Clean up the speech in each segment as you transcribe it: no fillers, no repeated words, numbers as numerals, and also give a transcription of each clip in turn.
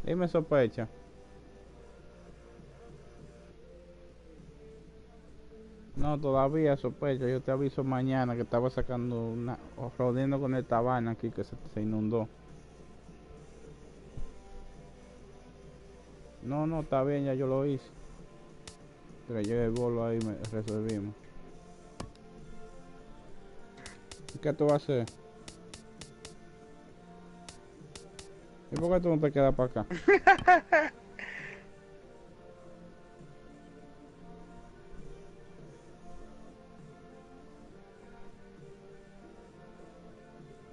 Dime sospecha. No, todavía sospecha. Yo te aviso mañana que estaba sacando una... o jodiendo con esta vaina aquí que se inundó. No, no, está bien, ya yo lo hice. Pero yo el bolo ahí me resolvimos. ¿Qué tú vas a hacer? ¿Y por qué tú no te quedas para acá?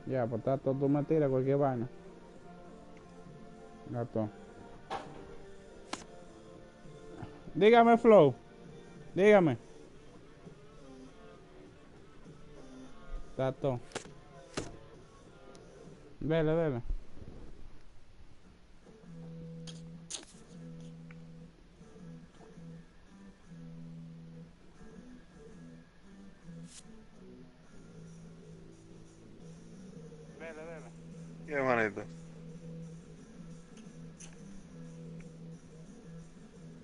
Ya, pues está todo, tú me tiras cualquier vaina. Gato. Dígame, Flow. Dígame. Tato. Vele, vele. Vele, vele. ¿Qué manito?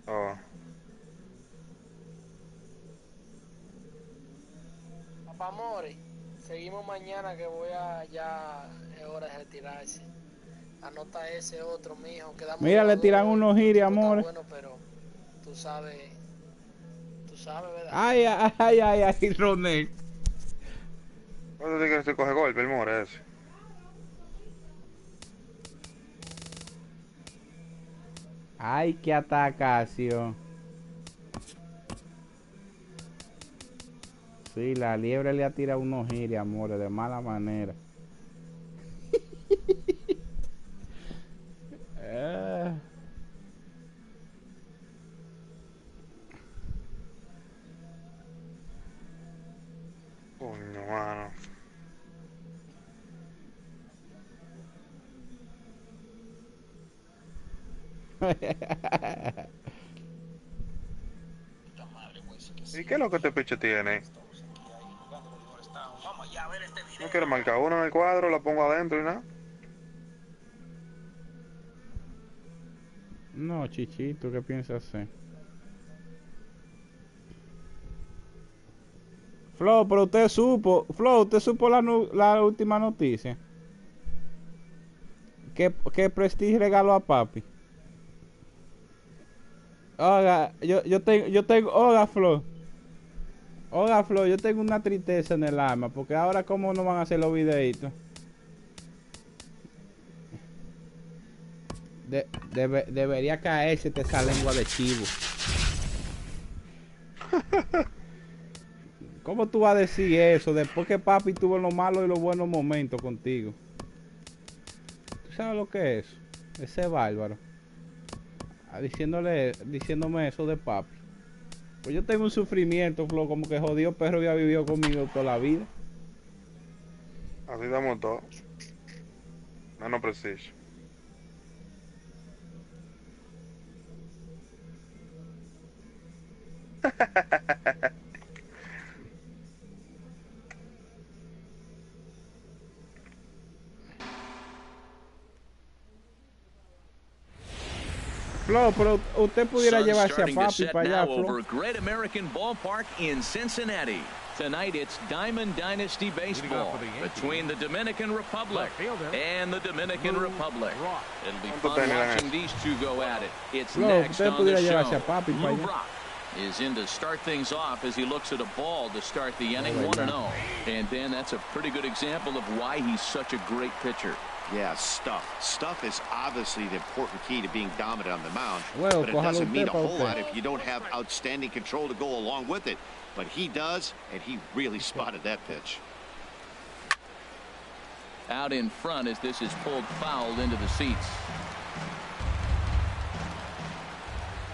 Oh. Papá More, seguimos mañana que voy a ya es hora de retirarse. Anota ese otro, mijo. Quedamos Mira, le 2-2 tiran hoy. unos El giris, tipo está amores. bueno, pero tú sabes, ¿verdad? Ay, ay, ay, ay, ay, Ronel. ¿Cuándo te que se coge golpe el more ese? Ay, qué atacación. Sí, la liebre le ha tirado unos giris, amores, de mala manera. Eh, Coño, mano. ¿Y qué es lo que este picho tiene? No quiero marcar uno en el cuadro, la pongo adentro y nada. No, Chichito, ¿qué piensas hacer? Flo, pero usted supo la última noticia. Que Prestige regaló a papi. Oiga, oiga, Flo, yo tengo una tristeza en el alma, porque ahora cómo no van a hacer los videitos. Debería caerse esa lengua de chivo. ¿Cómo tú vas a decir eso después que papi tuvo los malos y los buenos momentos contigo? ¿Tú sabes lo que es eso? Ese bárbaro. Diciéndome eso de papi. Pues yo tengo un sufrimiento, Flo, como que jodido perro había vivido conmigo toda la vida. Así damos todo. Menos preciso. Flo, pero usted pudiera Sun llevarse a starting to papi set para allá, now Flo. over Great American Ballpark in Cincinnati. Tonight it's Diamond Dynasty Baseball between the Dominican Republic and the Dominican Republic. It'll be fun watching these two go at it. It's next on the show. Lou Brock is in to start things off as he looks at a ball to start the inning 1-0. And then that's a pretty good example of why he's such a great pitcher. Yeah, stuff. Stuff is obviously the important key to being dominant on the mound. Well, but it doesn't mean a whole lot if you don't have outstanding control to go along with it. But he does, and he really spotted that pitch. Out in front as this is pulled foul into the seats.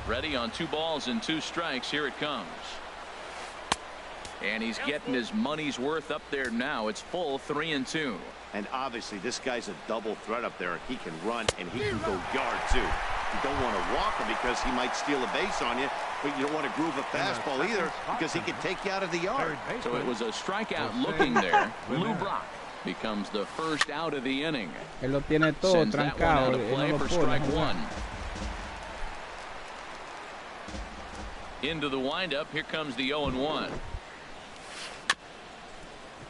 Ready on 2 balls and 2 strikes. Here it comes. And he's getting his money's worth up there now. It's full 3-2. And obviously this guy's a double threat up there. He can run and he can go yard too. You don't want to walk him because he might steal a base on you, but you don't want to groove a fastball either because he could take you out of the yard. So it was a strikeout looking there. Lou Brock. becomes the first out of the inning. Él lo tiene todo Sends that one out trancado. of Él no play lo for pone strike a jugar. one. Into the windup. Here comes the 0-1.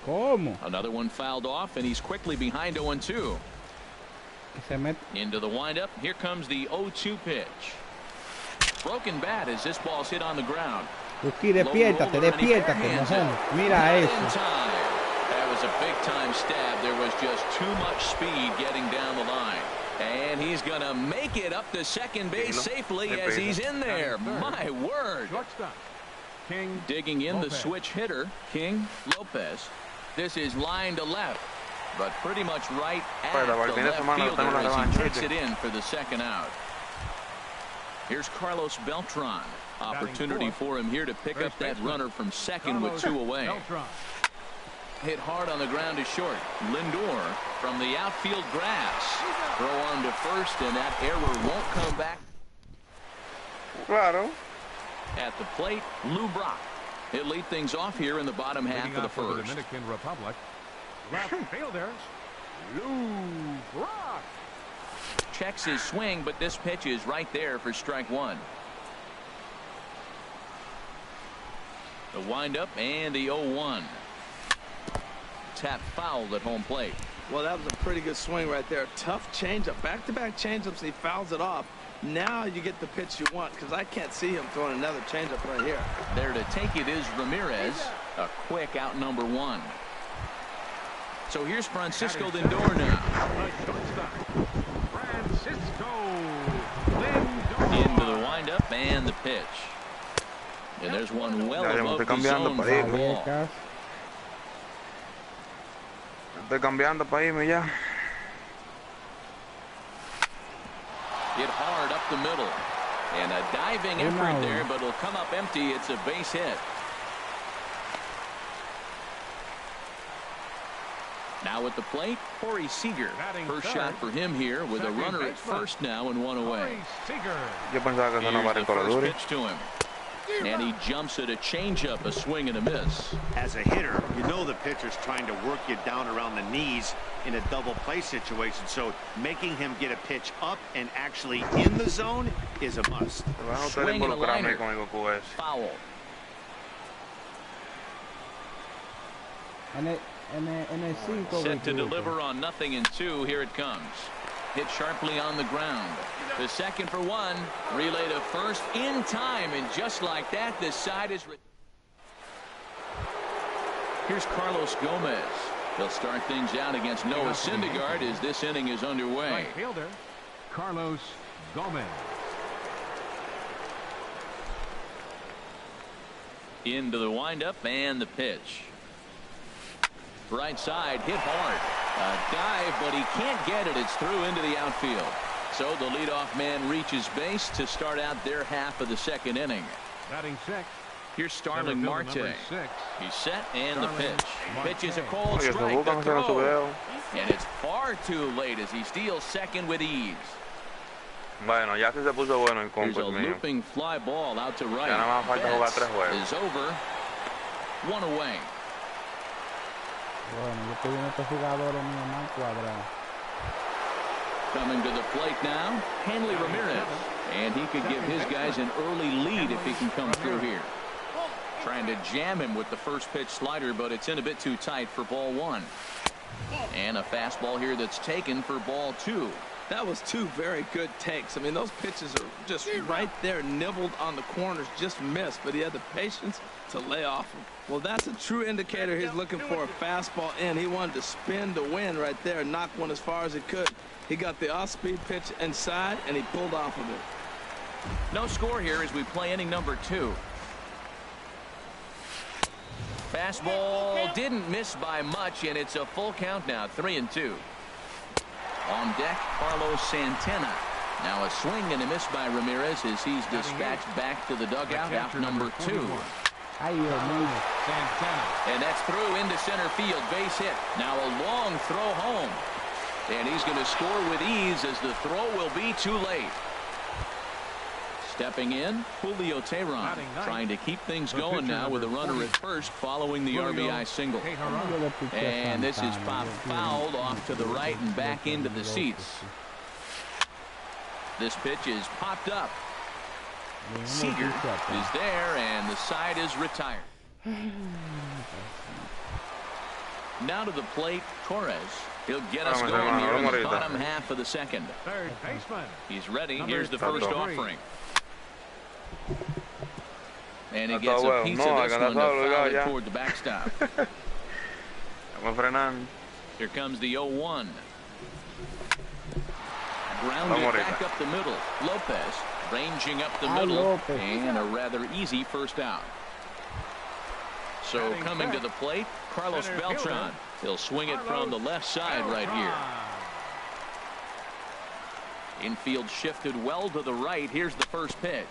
¿Cómo? Another one fouled off, and he's quickly behind 0-2. Se mete. Into the windup. Here comes the 0-2 pitch. Broken bat as this ball's hit on the ground. Uki, despiértate, despiértate, mojón. Mira eso. That was a big-time stab. There was just too much speed getting down the line. And he's going to make it up to second base safely as he's in there. My word. Digging in the switch hitter, King Lopez. This is line to left, but pretty much right at the left fielder as he takes it in for the second out. Here's Carlos Beltran. Opportunity for him here to pick up that runner from second with 2 away. Hit hard on the ground to short. Lindor from the outfield grass. Throw on to first, and that error won't come back. Claro. At the plate, Lou Brock. He'll lead things off here in the bottom half of the first. The Dominican Republic. Left fielder, Lou Brock. Checks his swing, but this pitch is right there for strike one. The windup and the 0-1. Tap fouled at home plate. Well, that was a pretty good swing right there. Tough changeup. Back-to-back changeups. He fouls it off. Now you get the pitch you want, because I can't see him throwing another changeup right here. There to take it is Ramirez. A quick out number 1. So here's Francisco Lindor now. Francisco Lindor. Into the windup and the pitch. And there's one well above the zone for a ball. Estoy cambiando para irme ya. Hit hard up the middle. And a diving effort there, but it'll come up empty. It's a base hit. Now at the plate, Corey Seager. First shot for him here with a runner at first now and 1 away. Yo pensaba que eso no va a Here's the first recordar. pitch to him. And he jumps at a changeup, a swing and a miss. As a hitter, you know the pitcher's trying to work you down around the knees in a double play situation. So making him get a pitch up and actually in the zone is a must. Swing and a liner. Foul. Set to deliver on 0-2. Here it comes. Hit sharply on the ground. The second for 1. Relay to first in time. And just like that, this side is... Here's Carlos Gomez. He'll start things out against Noah Syndergaard as this inning is underway. Right fielder, Carlos Gomez. Into the windup and the pitch. Right side, hit hard. A dive, but he can't get it. It's through into the outfield. So the leadoff man reaches base to start out their half of the second inning. Batting sixth. Here's Starling Marte. 6. He's set and the pitch. Marte. Pitch is a cold Oye, strike. se buscan hacer su video. And it's far too late as he steals second with ease. Bueno, ya se puso bueno el There's a compas mío. looping fly ball out to right. Ya nada más falta jugar 3 juegos. Is over. 1 away. Bueno, yo estoy viendo estos jugadores míos más cuadrados. Coming to the plate now, Hanley Ramirez. And he could give his guys an early lead if he can come through here. Trying to jam him with the first pitch slider, but it's in a bit too tight for ball 1. And a fastball here that's taken for ball 2. That was 2 very good takes. I mean, those pitches are just right there, nibbled on the corners, just missed, but he had the patience to lay off them. Well, that's a true indicator he's looking for a fastball in. He wanted to spin to win right there, knock one as far as he could. He got the off-speed pitch inside, and he pulled off of it. No score here as we play inning number 2. Fastball didn't miss by much, and it's a full count now, 3-2. On deck, Carlos Santana. Now a swing and a miss by Ramirez as he's dispatched back to the dugout, out number 2. And that's through into center field, base hit. Now a long throw home. And he's going to score with ease as the throw will be too late. Stepping in, Julio Teheran, trying to keep things going now with a runner at first following the RBI single. And this is popped fouled off to the right and back into the seats. This pitch is popped up. Seager is there, and the side is retired. Now to the plate, Torres. He'll get us going here in the bottom half of the second. Third baseman. He's ready. Here's the first offering. And he gets a piece of this one to foul it toward the backstop. Here comes the 0-1. Grounded back up the middle. Lopez ranging up the middle. And a rather easy first out. So coming to the plate, Carlos Beltran. He'll swing it from the left side right here. Infield shifted well to the right. Here's the first pitch.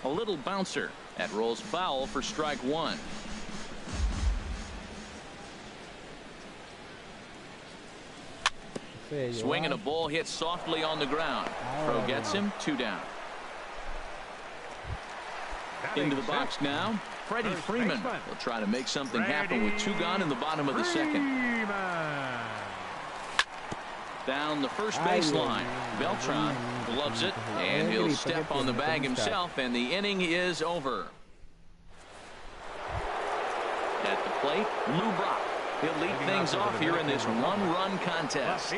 A little bouncer. That rolls foul for strike one. Swinging a ball hit softly on the ground. Pro gets him, 2 down. Into the box now, Freddie Freeman will try to make something happen with 2 gone in the bottom of the second. Down the first baseline, Beltran gloves it, and he'll step on the bag himself, and the inning is over. At the plate, Lou Brock. He'll lead things off here in this 1-run contest.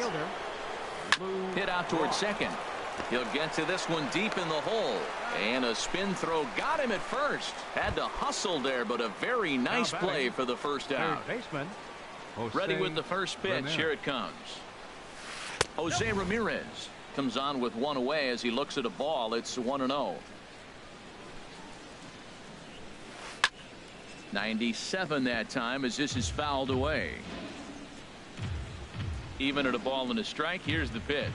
Hit out towards second. He'll get to this one deep in the hole. And a spin throw got him at first. Had to hustle there, but a very nice play for the first out. Ready with the first pitch. Here it comes. Jose Ramirez comes on with 1 away as he looks at a ball. It's 1-0. 97 that time as this is fouled away. Even at a ball and a strike. Here's the pitch.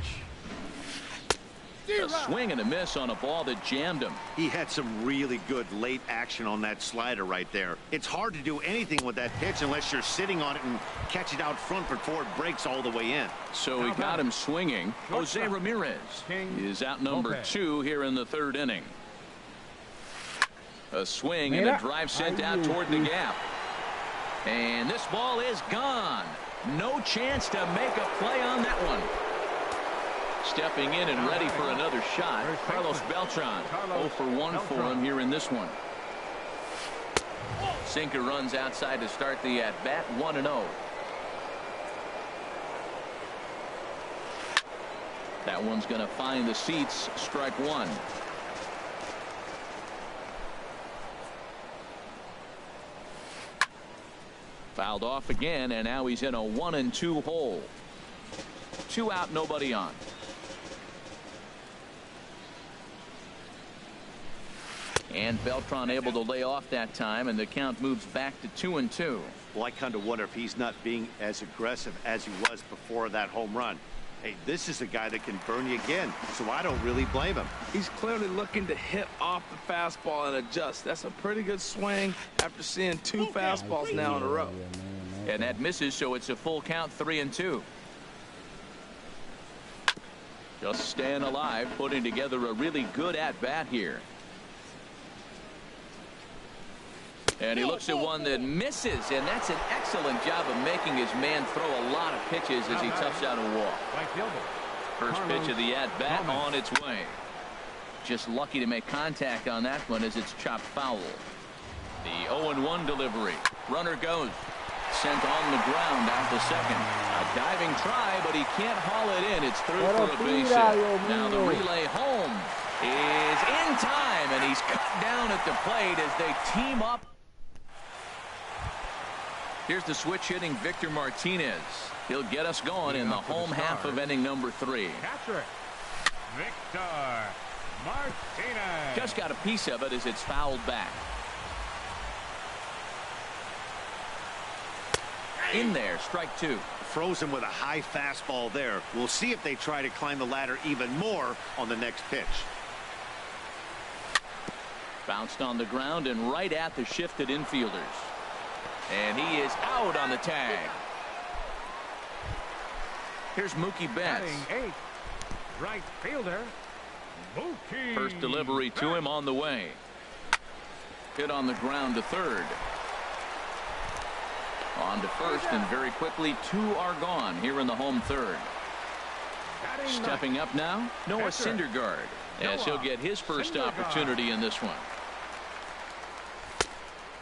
A swing and a miss on a ball that jammed him. He had some really good late action on that slider right there. It's hard to do anything with that pitch unless you're sitting on it and catch it out front before it breaks all the way in. So he got him swinging. Jose Ramirez is out number 2 here in the 3rd inning. A swing and a drive sent out toward the gap. And this ball is gone. No chance to make a play on that one. Stepping in and ready for another shot, Carlos Beltran. 0 for 1 for him here in this one. Sinker runs outside to start the at-bat, 1-0. That one's going to find the seats, strike one. Fouled off again, and now he's in a 1-2 hole. 2 out, nobody on. And Beltran able to lay off that time, and the count moves back to 2-2. Well, I kind of wonder if he's not being as aggressive as he was before that home run. Hey, this is a guy that can burn you again, so I don't really blame him. He's clearly looking to hit off the fastball and adjust. That's a pretty good swing after seeing 2 fastballs now in a row. And that misses, so it's a full count, 3-2. Just staying alive, putting together a really good at-bat here. And he looks at one that misses, and that's an excellent job of making his man throw a lot of pitches as he toughs out a walk. First pitch of the at-bat on its way. Just lucky to make contact on that one as it's chopped foul. The 0-1 delivery. Runner goes. Sent on the ground out to second. A diving try, but he can't haul it in. It's through for a base hit. Now the relay home is in time, and he's cut down at the plate as they team up. Here's the switch hitting Victor Martinez. He'll get us going in the home half of inning number 3. Catcher, Victor Martinez. Just got a piece of it as it's fouled back. In there, strike 2. Frozen with a high fastball there. We'll see if they try to climb the ladder even more on the next pitch. Bounced on the ground and right at the shifted infielders. And he is out on the tag. Here's Mookie Betts. Batting 8th, right fielder, Mookie. First delivery to him on the way. Hit on the ground to third. On to first, and very quickly 2 are gone here in the home third. Stepping up now, Noah Syndergaard, as he'll get his first opportunity in this one.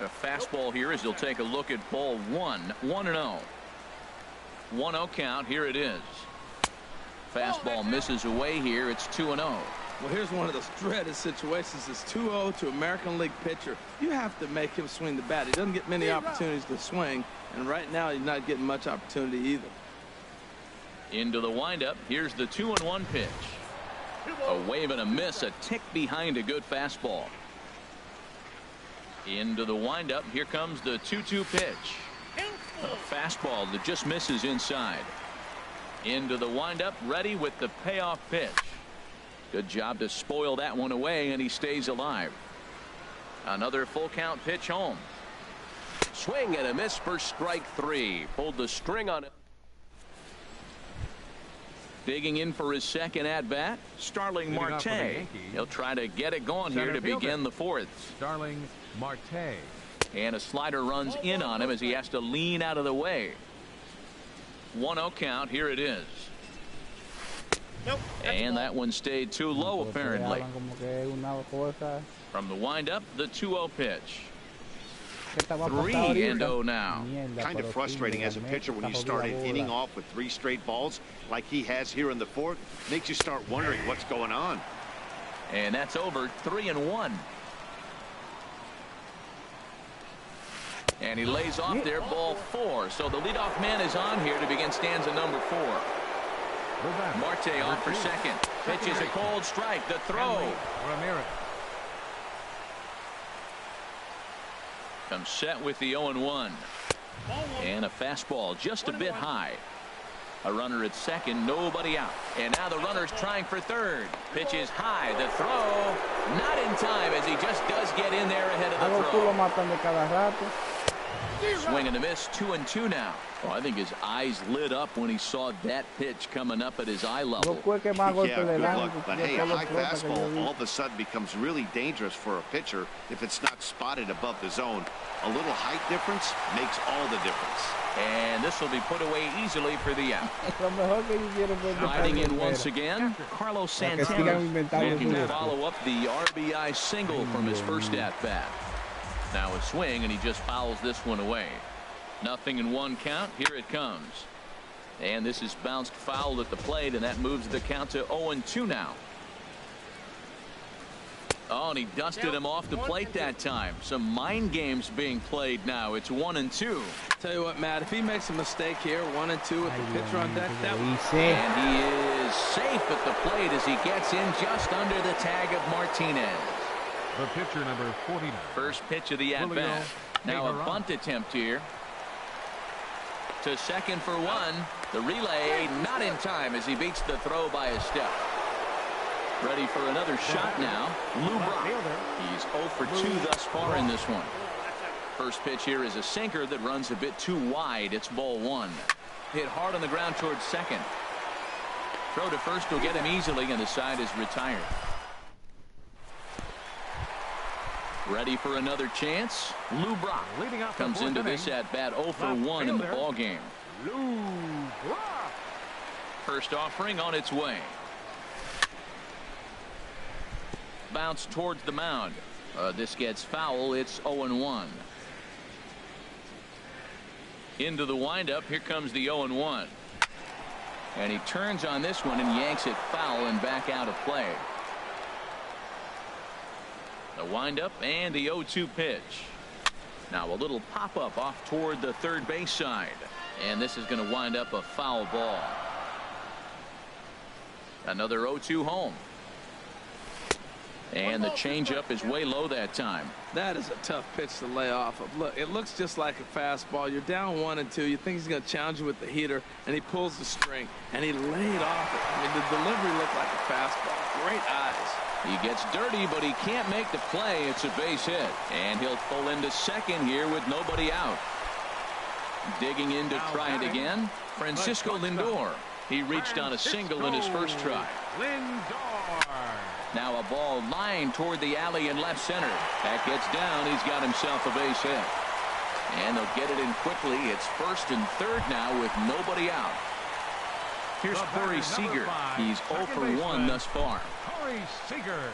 A fastball here as he'll take a look at ball 1. 1-0. 1-0 count. Here it is. Fastball misses away here. It's 2-0. Well, here's one of those dreaded situations. It's 2-0 to American League pitcher. You have to make him swing the bat. He doesn't get many opportunities to swing, and right now he's not getting much opportunity either. Into the windup. Here's the 2-1 pitch. A wave and a miss, a tick behind a good fastball. Into the windup. Here comes the 2-2 pitch. A fastball that just misses inside. Into the windup, ready with the payoff pitch. Good job to spoil that one away, and he stays alive. Another full count pitch home. Swing and a miss for strike 3. Pulled the string on it. Digging in for his second at bat, Starling Marte. He'll try to get it going here to begin the fourth. Starling Marte. And a slider runs in on him as he has to lean out of the way. 1-0 count. Here it is. And that one stayed too low apparently. From the windup, the 2-0 pitch. 3-0 now. Kind of frustrating as a pitcher when you start an inning off with 3 straight balls like he has here in the fourth. Makes you start wondering what's going on. And that's over. 3-1. And he lays off there, ball 4. So the leadoff man is on here to begin stanza number 4. Marte off for second. Pitch is a cold strike. The throw. Ramirez. Comes set with the 0-1. And a fastball just a bit high. A runner at second, nobody out. And now the runner's trying for third. Pitch is high. The throw not in time as he just does get in there ahead of the throw. Swing and a miss. 2-2 now. Oh, I think his eyes lit up when he saw that pitch coming up at his eye level. Yeah, good luck. But hey, a high fastball all of a sudden becomes really dangerous for a pitcher if it's not spotted above the zone. A little height difference makes all the difference. And this will be put away easily for the out. Riding in once again, Carlos Santana looking to follow up the RBI single from his first at-bat. Now a swing, and he just fouls this one away. 0-1 count. Here it comes. And this is bounced foul at the plate, and that moves the count to 0-2 now. Oh, and he dusted him off the plate that time. Some mind games being played now. It's 1-2. Tell you what, Matt, if he makes a mistake here, 1-2 with the pitcher on deck, that would... And he is safe at the plate as he gets in just under the tag of Martinez. The pitcher, number 49. First pitch of the at-bat. Now a bunt attempt here. To second for 1. The relay not in time as he beats the throw by a step. Ready for another shot now. Lou Brock. He's 0 for 2 thus far in this one. First pitch here is a sinker that runs a bit too wide. It's ball 1. Hit hard on the ground towards second. Throw to first will get him easily, and the side is retired. Ready for another chance. Lou Brock comes into this at bat 0 for 1 in the ball game. Lou Brock. First offering on its way. Bounce towards the mound. This gets foul. It's 0-1. Into the windup. Here comes the 0-1. And he turns on this one and yanks it foul and back out of play. The windup and the 0-2 pitch. Now a little pop-up off toward the third base side. And this is going to wind up a foul ball. Another 0-2 home. And the changeup is way low that time. That is a tough pitch to lay off of. Look, it looks just like a fastball. You're down 1-2. You think he's going to challenge you with the heater, and he pulls the string, and he laid off it. I mean, the delivery looked like a fastball. Great eyes. He gets dirty, but he can't make the play. It's a base hit. And he'll pull into second here with nobody out. Digging in to try it again, Francisco Lindor. He reached on a single in his first try. Lindor. Now a ball lined toward the alley in left center. That gets down. He's got himself a base hit. And they'll get it in quickly. It's first and third now with nobody out. Here's Corey Seager. He's 0 for 1 thus far. Corey Seager.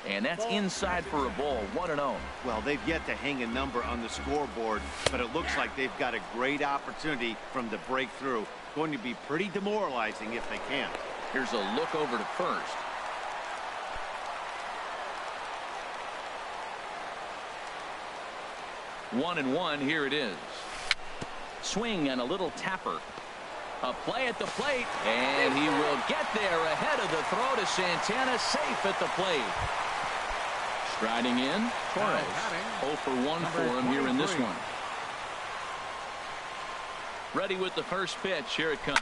And that's inside for a ball, 1-0. Well, they've yet to hang a number on the scoreboard, but it looks like they've got a great opportunity from the breakthrough. Going to be pretty demoralizing if they can't. Here's a look over to first. One and one, here it is. Swing and a little tapper. A play at the plate, and he will get there ahead of the throw to Santana, safe at the plate. Striding in, Torres. 0 for 1 for him here in this one. Ready with the first pitch. Here it comes.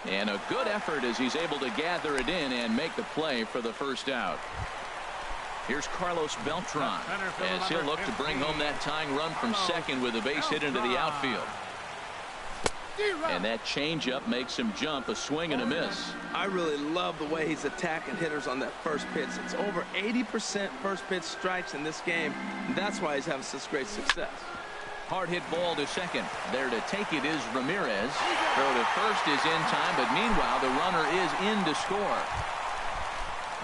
And a good effort as he's able to gather it in and make the play for the first out. Here's Carlos Beltran as he'll look to bring home that tying run from second with a base hit into the outfield. And that changeup makes him jump, a swing and a miss. I really love the way he's attacking hitters on that first pitch. It's over 80% first pitch strikes in this game, and that's why he's having such great success. Hard hit ball to second. There to take it is Ramirez. Throw to first is in time, but meanwhile the runner is in to score.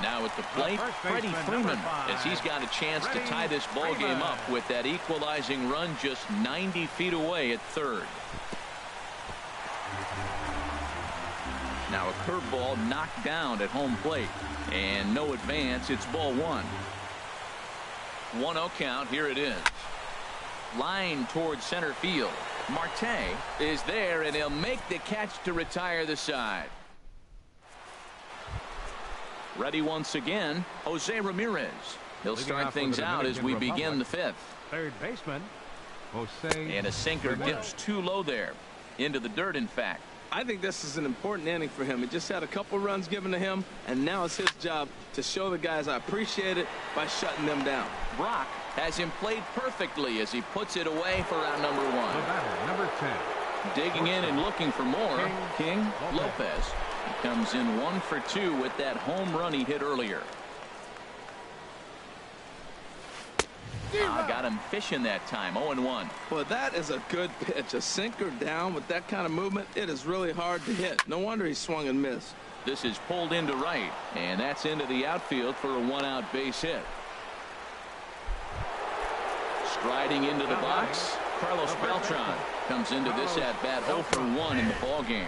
Now at the plate, Freddie Freeman, as he's got a chance to tie this ball game up with that equalizing run just 90 feet away at third. Now a curveball knocked down at home plate, and no advance. It's ball one. 1-0 count. Here it is. Line towards center field. Marte is there, and he'll make the catch to retire the side. Ready once again, Jose Ramirez. He'll start things out as we begin the fifth. Third baseman, Jose. And a sinker dips too low there. Into the dirt, in fact. I think this is an important inning for him. He just had a couple runs given to him, and now it's his job to show the guys I appreciate it by shutting them down. Brock has him played perfectly as he puts it away for out number one. The batter, number 10. Digging in and looking for more, King Lopez. He comes in 1 for 2 with that home run he hit earlier. Got him fishing that time. 0-1. Well, that is a good pitch. A sinker down with that kind of movement, it is really hard to hit. No wonder he swung and missed. This is pulled into right, and that's into the outfield for a 1-out base hit. Striding into the box, Carlos Beltran comes into this at bat 0 for 1 in the ball game.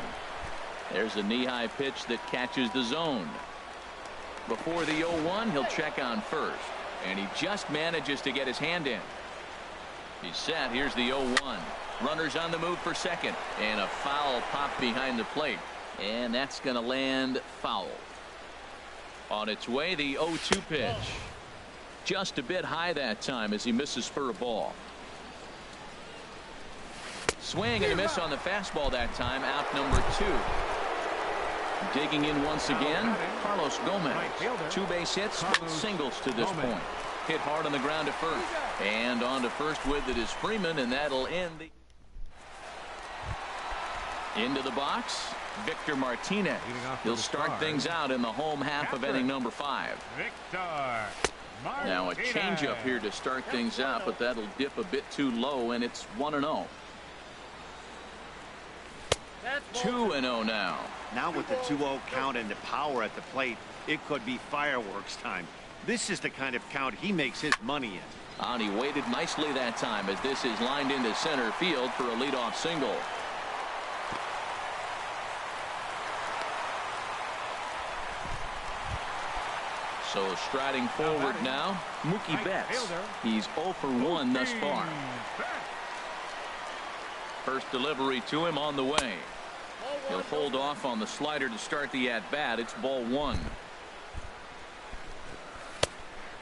There's a knee-high pitch that catches the zone. Before the 0-1, he'll check on first. And he just manages to get his hand in. He's set. Here's the 0-1. Runners on the move for second. And a foul pop behind the plate. And that's going to land foul. On its way, the 0-2 pitch. Just a bit high that time as he misses for a ball. Swing and a miss on the fastball that time. Out number 2. Digging in once again, Carlos Gomez. 2 base hits, both singles to this point. Hit hard on the ground to first. And on to first with it is Freeman, and that'll end the... Into the box, Victor Martinez. He'll start things out in the home half of inning number 5. Now a changeup here to start things out, but that'll dip a bit too low, and it's 1-0. 2-0 now. Now with the 2-0 count and the power at the plate, it could be fireworks time. This is the kind of count he makes his money in. And he waited nicely that time as this is lined into center field for a leadoff single. So striding forward now, Mookie Betts. He's 0 for 1 thus far. First delivery to him on the way. He'll hold off on the slider to start the at-bat. It's ball 1.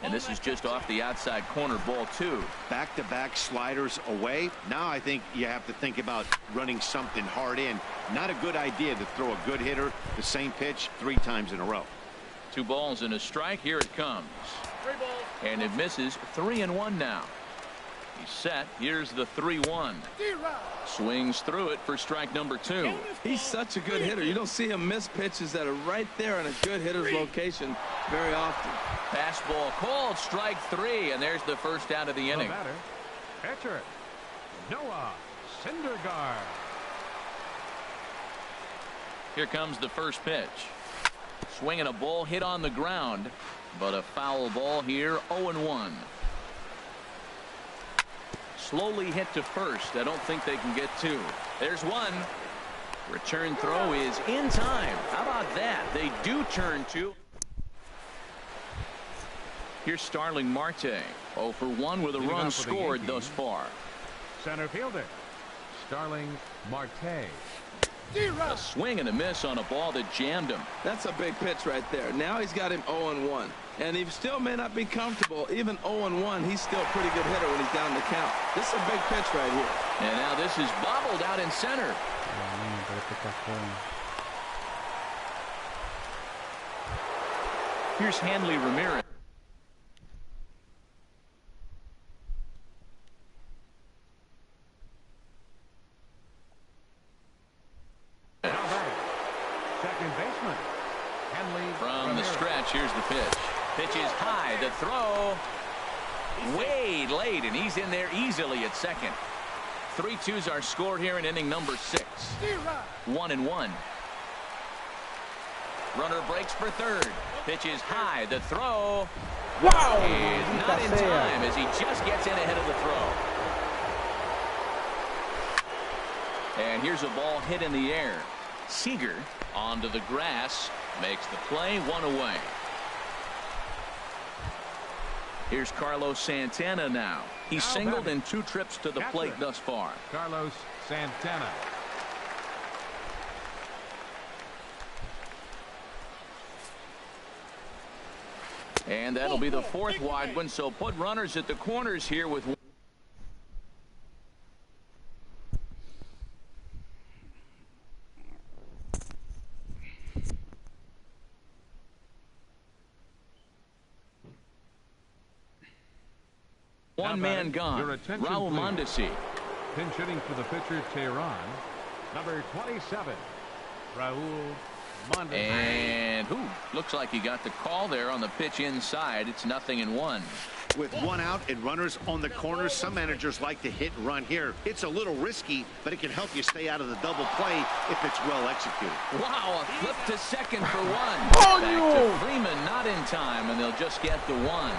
And this is just off the outside corner, ball 2. Back-to-back sliders away. Now I think you have to think about running something hard in. Not a good idea to throw a good hitter the same pitch 3 times in a row. 2 balls and a strike. Here it comes. And it misses. 3-1 now. He's set. Here's the 3-1. Swings through it for strike number 2. He's such a good hitter. You don't see him miss pitches that are right there in a good hitter's location very often. Fastball called, strike 3, and there's the first out of the inning. The batter, pitcher, Noah Syndergaard. Here comes the first pitch. Swinging a ball hit on the ground, but a foul ball here, 0-1. Slowly hit to first. I don't think they can get 2. There's 1. Return throw is in time. How about that? They do turn 2. Here's Starling Marte. 0 for 1 with a run scored thus far. Center fielder, Starling Marte. A swing and a miss on a ball that jammed him. That's a big pitch right there. Now he's got him 0-1. And he still may not be comfortable. Even 0-1, he's still a pretty good hitter when he's down the count. This is a big pitch right here. And now this is bobbled out in center. Here's Hanley Ramirez. Second baseman, Hanley From the stretch, here's the pitch. Pitch is high. The throw way late, and he's in there easily at second. 3-2s are scored here in inning number 6. 1-1. Runner breaks for third. Pitch is high. The throw is not in time as he just gets in ahead of the throw. And here's a ball hit in the air. Seager onto the grass, makes the play, 1 away. Here's Carlos Santana now. He's singled in 2 trips to the plate thus far. Carlos Santana. And that'll be the 4th wide one, so put runners at the corners here with one man gone. Raul Mondesi. Pinch hitting for the pitcher, Tehran. Number 27, Raul Mondesi. And looks like he got the call there on the pitch inside. It's 0-1. With 1 out and runners on the corners, some managers like to hit and run here. It's a little risky, but it can help you stay out of the double play if it's well executed. Wow, a flip to second for 1. Back to Freeman, not in time, and they'll just get the 1.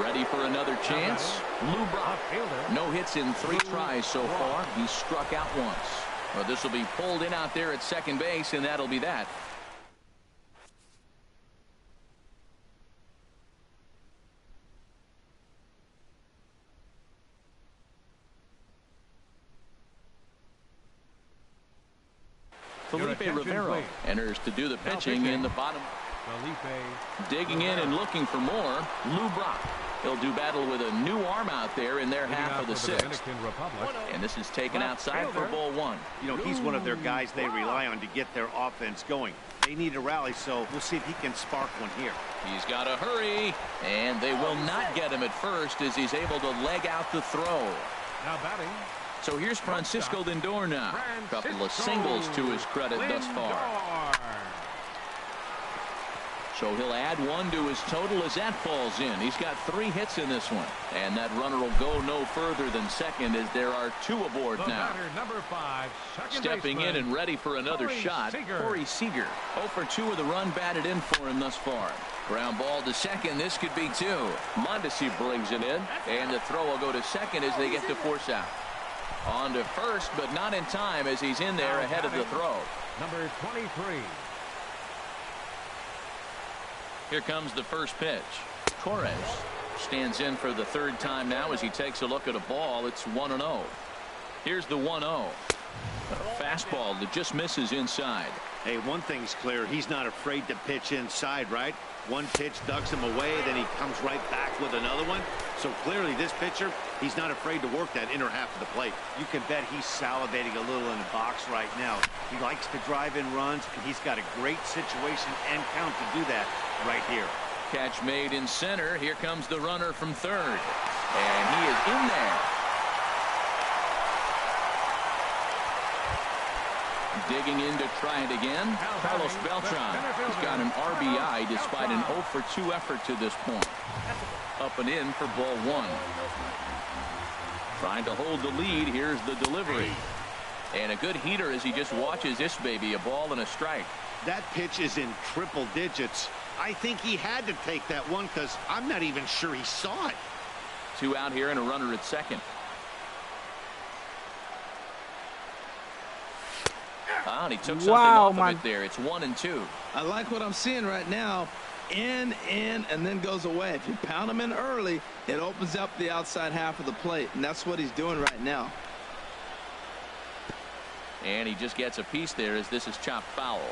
Ready for another chance. Lou Brock. No hits in 3 tries so far. He's struck out once. Well, this will be pulled in out there at second base, and that'll be that. Felipe Rivero enters to do the pitching in the bottom. Digging in and looking for more, Lou Brock. He'll do battle with a new arm out there in their half of the 6th. And this is taken outside for ball 1. You know, he's one of their guys they rely on to get their offense going. They need a rally, so we'll see if he can spark one here. He's got to hurry, and they will not get him at first as he's able to leg out the throw. Now batting. So here's Francisco Lindor now. A couple of singles to his credit thus far. So he'll add 1 to his total as that falls in. He's got 3 hits in this one. And that runner will go no further than second as there are 2 aboard now. Number 5, stepping in and ready for another shot, Corey Seager. 0 for 2 with a run batted in for him thus far. Ground ball to second. This could be 2. Mondesi brings it in. And the throw will go to second as they get the force out. On to first, but not in time as he's in there ahead of the throw. Number 23. Here comes the first pitch. Torres stands in for the 3rd time now as he takes a look at a ball. It's 1-0. Here's the 1-0. A fastball that just misses inside. Hey, one thing's clear. He's not afraid to pitch inside, right? One pitch ducks him away, then he comes right back with another one. So clearly this pitcher, he's not afraid to work that inner half of the plate. You can bet he's salivating a little in the box right now. He likes to drive in runs, and he's got a great situation and count to do that right here. Catch made in center. Here comes the runner from third. And he is in there. Digging in to try it again. Carlos Beltran. He's got an RBI despite an 0 for 2 effort to this point. Up and in for ball 1. Trying to hold the lead. Here's the delivery. And a good heater as he just watches this baby. A ball and a strike. That pitch is in triple digits. I think he had to take that one because I'm not even sure he saw it. 2 out here and a runner at second. Oh, and he took something off of it there. It's 1-2. I like what I'm seeing right now. In, and then goes away. If you pound him in early, it opens up the outside half of the plate, and that's what he's doing right now. And he just gets a piece there as this is chopped foul.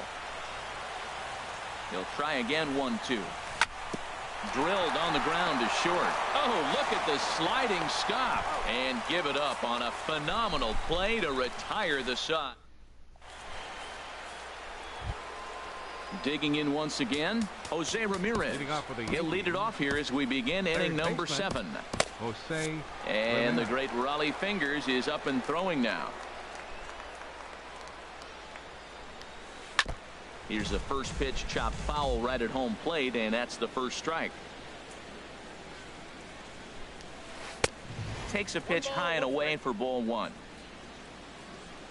He'll try again. 1-2. Drilled on the ground to short. Oh, look at the sliding stop. And give it up on a phenomenal play to retire the side. Digging in once again, Jose Ramirez. He'll lead it off here as we begin inning number 7. Jose. And the great Raleigh Fingers is up and throwing now. Here's the first pitch, chopped foul right at home plate, and that's the first strike. Takes a pitch high and away for ball 1.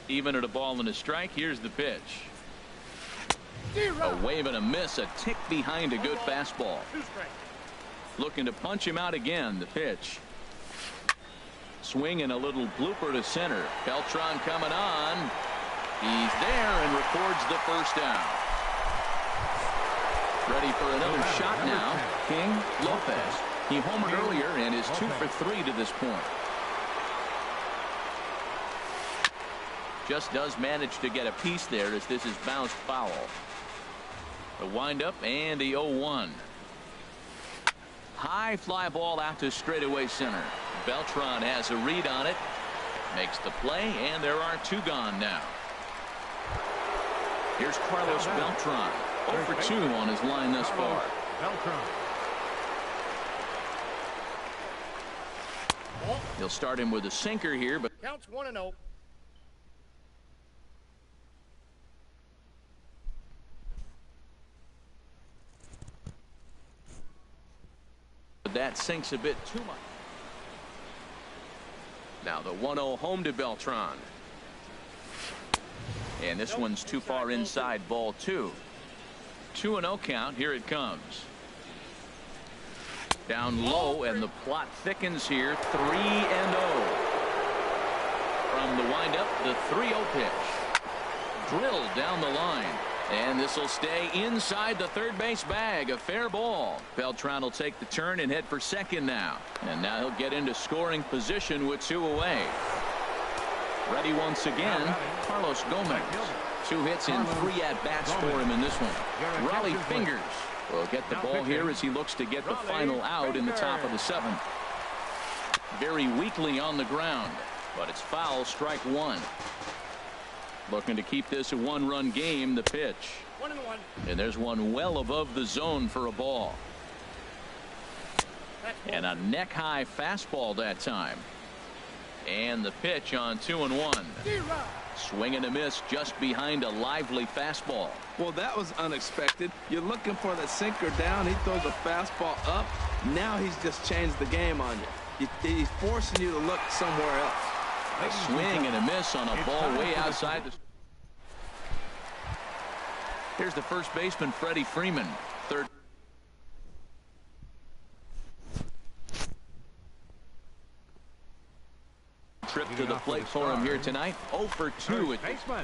Even at a ball and a strike, here's the pitch. A wave and a miss, a tick behind a good fastball. Looking to punch him out again. The pitch. Swing and a little blooper to center. Beltran coming on. He's there and records the first down. Ready for another shot now. King Lopez. He homered earlier and is 2 for 3 to this point. Just does manage to get a piece there as this is bounced foul. The windup and the 0-1. High fly ball out to straightaway center. Beltran has a read on it. Makes the play, and there are 2 gone now. Here's Carlos Beltran. 0 for 2 on his line thus far. He'll start him with a sinker here, but Counts 1-0. that sinks a bit too much. Now the 1-0 home to Beltran. And this one's too far inside, ball 2. 2-0 count. Here it comes. Down low, and the plot thickens here. 3-0. From the windup, the 3-0 pitch. Drilled down the line. And this will stay inside the third base bag. A fair ball. Beltran will take the turn and head for second now. And now he'll get into scoring position with 2 away. Ready once again, Carlos Gomez. 2 hits in 3 at-bats for him in this one. Raleigh Fingers will get the ball here as he looks to get the final out in the top of the 7th. Very weakly on the ground, but it's foul, strike 1. Looking to keep this a 1-run game. The pitch. 1-1. And there's one well above the zone for a ball. And a neck-high fastball that time. And the pitch on 2-1. Swing and a miss just behind a lively fastball. Well, that was unexpected. You're looking for the sinker down. He throws a fastball up. Now he's just changed the game on you. He's forcing you to look somewhere else. A swing and a miss on a ball way outside the. Here's the first baseman, Freddie Freeman. Third. Trip to the plate for him here tonight. 0 for 2.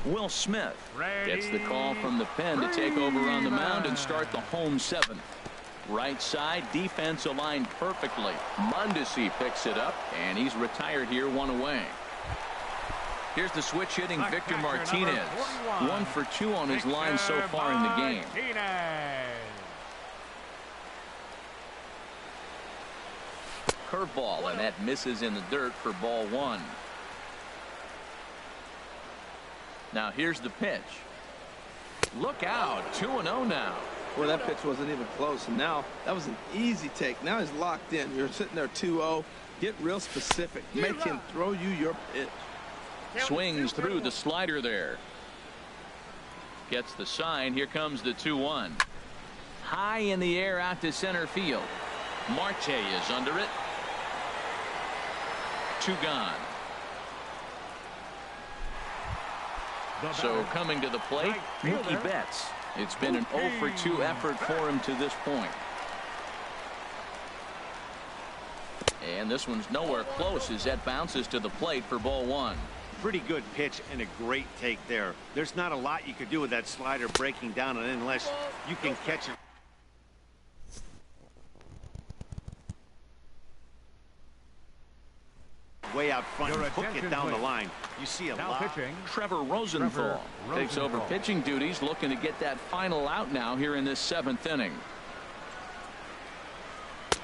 Will Smith gets the call from the pen to take over on the mound and start the home 7th. Right side, defense aligned perfectly. Mondesi picks it up, and he's retired here, 1 away. Here's the switch hitting Victor Martinez. 1 for 2 on his line so far in the game. Curveball, and that misses in the dirt for ball 1. Now here's the pitch. Look out, 2-0 now. Well, that pitch wasn't even close, and now that was an easy take. Now he's locked in. You're sitting there 2-0. Get real specific. Make him throw you your pitch. Swings through the slider there. Gets the sign. Here comes the 2-1. High in the air out to center field. Marte is under it. 2 gone. So coming to the plate, Mookie Betts. It's been an 0 for 2 effort for him to this point. And this one's nowhere close as that bounces to the plate for ball 1. Pretty good pitch and a great take there. There's not a lot you could do with that slider breaking down unless you can catch it. Way out front and hook it down the line. You see a lot. Pitching. Trevor Rosenthal takes over pitching duties, looking to get that final out now here in this 7th inning.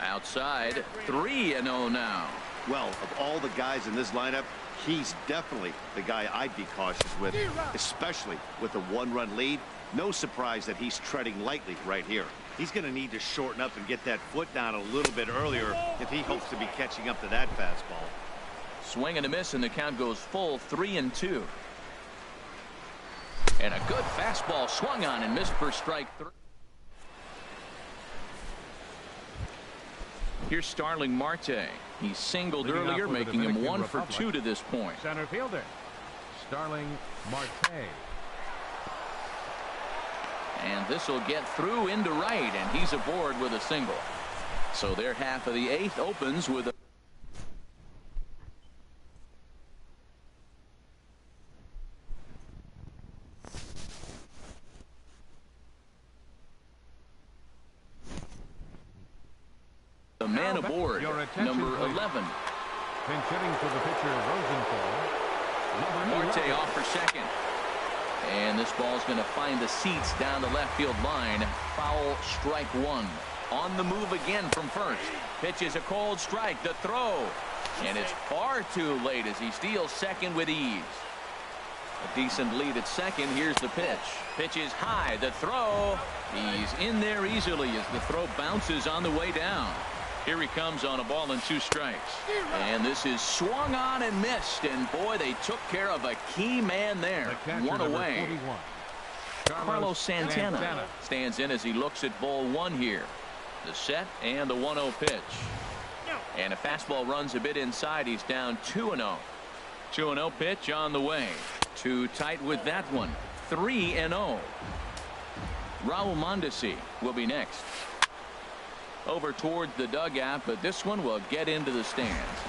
Outside, 3-0 now. Well, of all the guys in this lineup, he's definitely the guy I'd be cautious with, especially with a 1-run lead. No surprise that he's treading lightly right here. He's going to need to shorten up and get that foot down a little bit earlier if he hopes to be catching up to that fastball. Swing and a miss, and the count goes full 3-2. And a good fastball swung on and missed for strike 3. Here's Starling Marte. He singled earlier, making him 1 for 2 to this point. Center fielder Starling Marte. And this will get through into right, and he's aboard with a single. So their half of the 8th opens with a man aboard, number 11. Pinch hitting for the pitcher, Rosenthal. Marte off for second. And this ball's going to find the seats down the left field line. Foul, strike 1. On the move again from first. Pitches a cold strike. The throw. And it's far too late as he steals second with ease. A decent lead at second. Here's the pitch. Pitch is high. The throw. He's in there easily as the throw bounces on the way down. Here he comes on a ball and 2 strikes. And this is swung on and missed. And boy, they took care of a key man there. 1 away. Carlos Santana stands in as he looks at ball 1 here. The set and the 1-0 pitch. And a fastball runs a bit inside. He's down 2-0. 2-0 pitch on the way. Too tight with that one. 3-0. Raul Mondesi will be next. Over towards the dugout, but this one will get into the stands.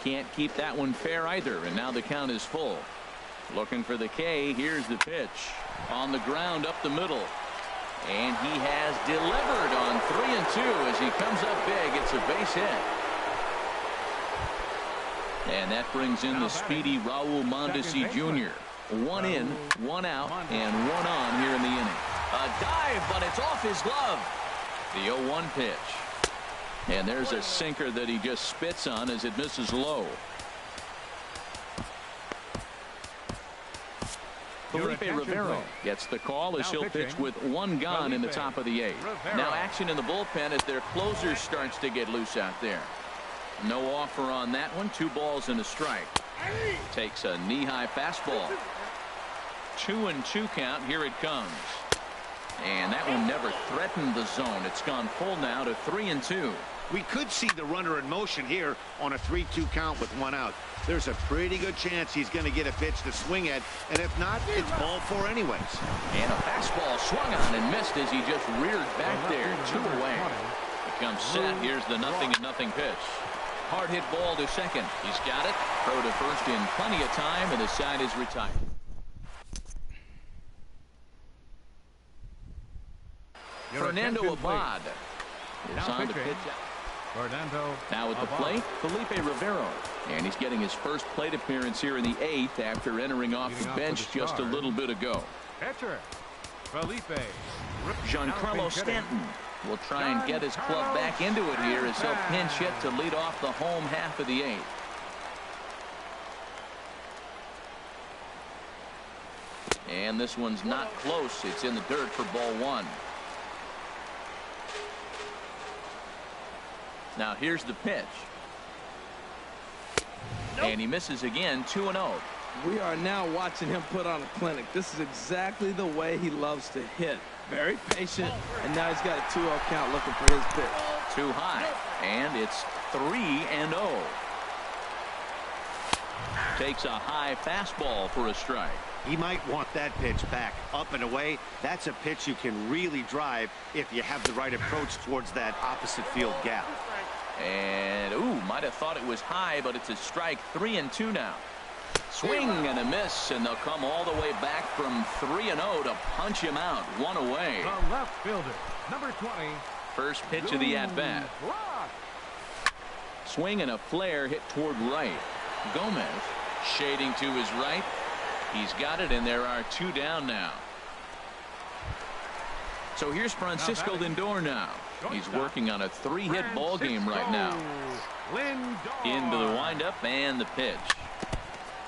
Can't keep that one fair either, and now the count is full. Looking for the K. Here's the pitch. On the ground up the middle. And he has delivered on 3-2 as he comes up big. It's a base hit. And that brings in the speedy Raul Mondesi Jr. 1 in, 1 out, and 1 on here in the inning. A dive, but it's off his glove. The 0-1 pitch. And there's a sinker that he just spits on as it misses low. Felipe Rivero gets the call as he'll pitch with 1 gone in the top of the 8th. Now action in the bullpen as their closer starts to get loose out there. No offer on that one. 2 balls and a strike. Takes a knee-high fastball. 2-2 count. Here it comes. And that one never threatened the zone. It's gone full now to 3-2. We could see the runner in motion here on a 3-2 count with 1 out. There's a pretty good chance he's going to get a pitch to swing at, and if not, it's ball 4 anyways. And a fastball swung on and missed as he just reared back there. 2 away. It comes set. Here's the 0-0 pitch. Hard hit ball to second. He's got it. Throw to first in plenty of time, and the side is retired. Fernando Abad is on the pitch. Now at the plate, Felipe Rivero. And he's getting his first plate appearance here in the 8th after entering off the bench just a little bit ago. Pitcher Felipe. Giancarlo Stanton will try and get his club back into it here as he'll pinch hit to lead off the home half of the 8th. And this one's not close. It's in the dirt for ball 1. Now here's the pitch. And he misses again, 2-0. We are now watching him put on a clinic. This is exactly the way he loves to hit. Very patient, and now he's got a 2-0 count looking for his pitch. Too high, and it's 3-0. Takes a high fastball for a strike. He might want that pitch back, up and away. That's a pitch you can really drive if you have the right approach towards that opposite field gap. And, ooh, might have thought it was high, but it's a strike. 3-2 now. Swing and a miss, and they'll come all the way back from 3-0 to punch him out. One away. The left fielder, number 20. First pitch of the at-bat. Swing and a flare hit toward right. Gomez shading to his right. He's got it, and there are 2 down now. So here's Francisco Lindor now. He's working on a 3-hit ball game right now. Into the windup and the pitch.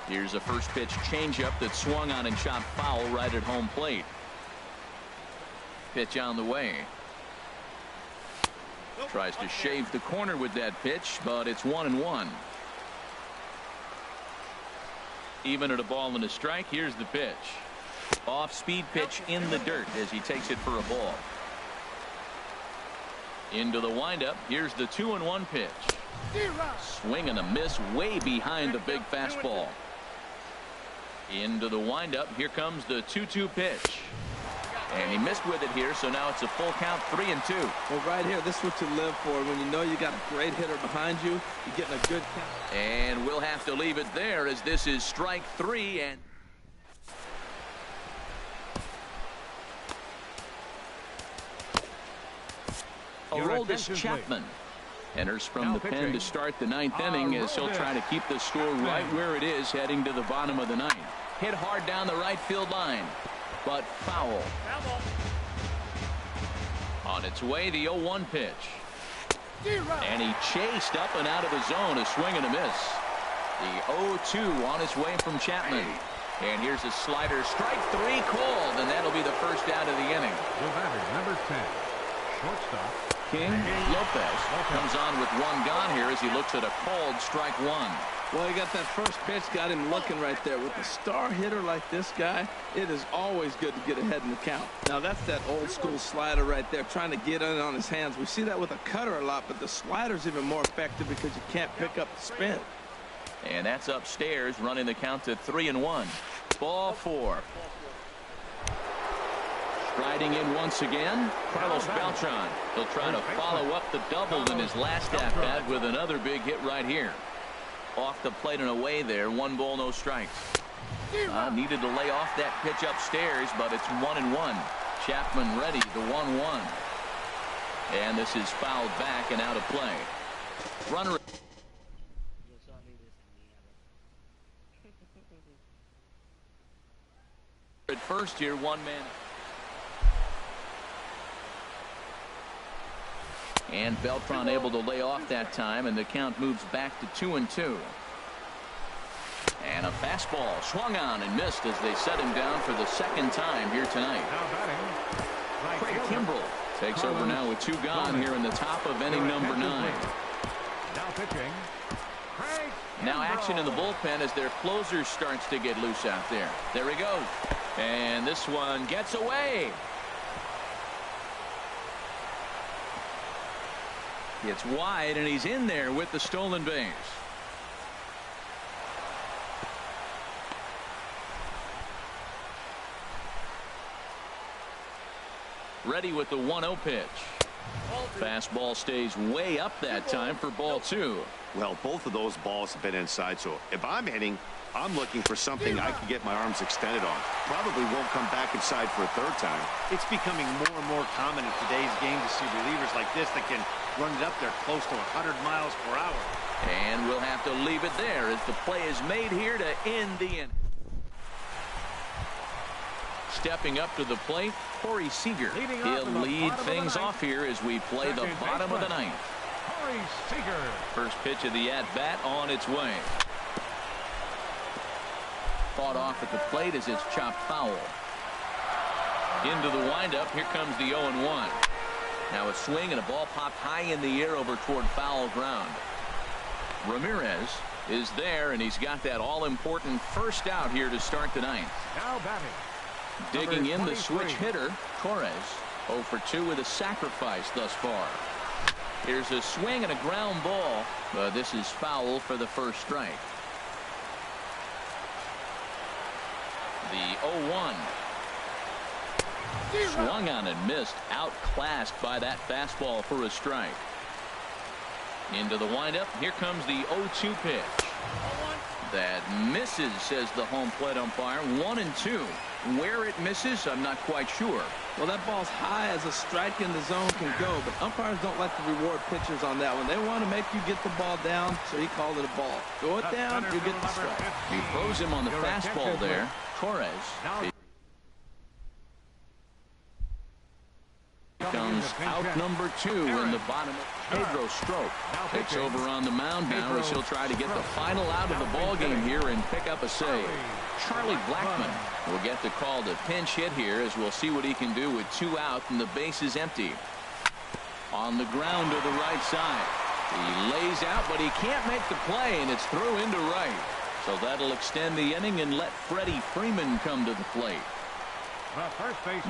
Here's a first pitch changeup that swung on and shot foul right at home plate. Pitch on the way. Tries to shave the corner with that pitch, but it's 1-1. Even at a ball and a strike, here's the pitch. Off-speed pitch in the dirt as he takes it for a ball. Into the windup. Here's the 2-1 pitch. Swing and a miss way behind the big fastball. Into the windup. Here comes the 2-2 pitch. And he missed with it here, so now it's a full count, 3-2. Well, right here, this is what you live for. When you know you got a great hitter behind you, you're getting a good count. And we'll have to leave it there as this is strike 3. And Aroldis Chapman enters from the pen to start the 9th inning as he'll try to keep the score right where it is heading to the bottom of the 9th. Hit hard down the right field line, but foul. On its way, the 0-1 pitch. And he chased up and out of the zone, a swing and a miss. The 0-2 on his way from Chapman. And here's a slider, strike 3 called, and that'll be the first out of the inning. The batter, number 10, shortstop. King Lopez comes on with 1 gone here as he looks at a called strike 1. Well, he got that first pitch, got him looking right there. With a star hitter like this guy, it is always good to get ahead in the count. Now, that's that old school slider right there, trying to get in on his hands. We see that with a cutter a lot, but the slider's even more effective because you can't pick up the spin. And that's upstairs, running the count to 3-1. Ball 4. Striding in once again, Carlos Beltran. He'll try to follow up the double in his last at-bat with another big hit right here. Off the plate and away there, 1 ball, no strikes. Needed to lay off that pitch upstairs, but it's 1-1. Chapman ready, the 1-1. And this is fouled back and out of play. Runner at first here, 1 man. And Beltran able to lay off that time, and the count moves back to 2-2. And a fastball swung on and missed as they set him down for the 2nd time here tonight. Craig Kimbrell takes over now with 2 gone here in the top of inning number 9. Now pitching, Craig. Now action in the bullpen as their closer starts to get loose out there. There he goes. And this one gets away. It's wide, and he's in there with the stolen base. Ready with the 1-0 pitch. Fastball stays way up that time for ball 2. Well, both of those balls have been inside, so if I'm hitting, I'm looking for something I can get my arms extended on. Probably won't come back inside for a 3rd time. It's becoming more and more common in today's game to see relievers like this that can run it up there close to 100 miles per hour. And we'll have to leave it there as the play is made here to end the inning. Stepping up to the plate, Corey Seager. He'll lead things off here as we play the bottom of the 9th. Corey Seager. First pitch of the at-bat on its way. Fought off at the plate as it's chopped foul. Into the windup. Here comes the 0-1. Now a swing and a ball popped high in the air over toward foul ground. Ramirez is there, and he's got that all-important first out here to start the ninth. Now batting. Digging in the 23. switch hitter, Torres. 0 for 2 with a sacrifice thus far. Here's a swing and a ground ball, but this is foul for the first strike. The 0-1. Swung on and missed, outclassed by that fastball for a strike. Into the windup, here comes the 0-2 pitch. That misses, says the home plate umpire. 1-2. Where it misses, I'm not quite sure. Well, that ball's high as a strike in the zone can go, but umpires don't like to reward pitchers on that one. They want to make you get the ball down, so he called it a ball. Go it down, you get the strike. He throws him on the fastball there. Torres. Comes out number 2 in the bottom. Pedro Strop takes over on the mound now as he'll try to get the final out of the ball game here and pick up a save. Charlie Blackmon will get the call to pinch hit here, as we'll see what he can do with 2 out and the base is empty. On the ground to the right side. He lays out, but he can't make the play, and it's through into right. So that'll extend the inning and let Freddie Freeman come to the plate.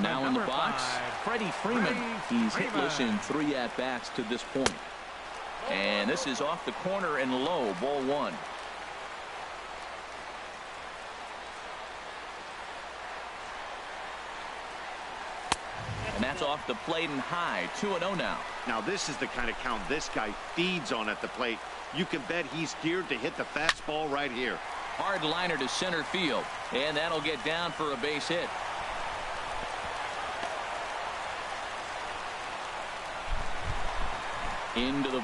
Now in the box, Freddie Freeman. He's hitless in 3 at-bats to this point. And this is off the corner and low, ball 1. And that's off the plate and high, 2-0 now. Now this is the kind of count this guy feeds on at the plate. You can bet he's geared to hit the fastball right here. Hard liner to center field, and that'll get down for a base hit. Into the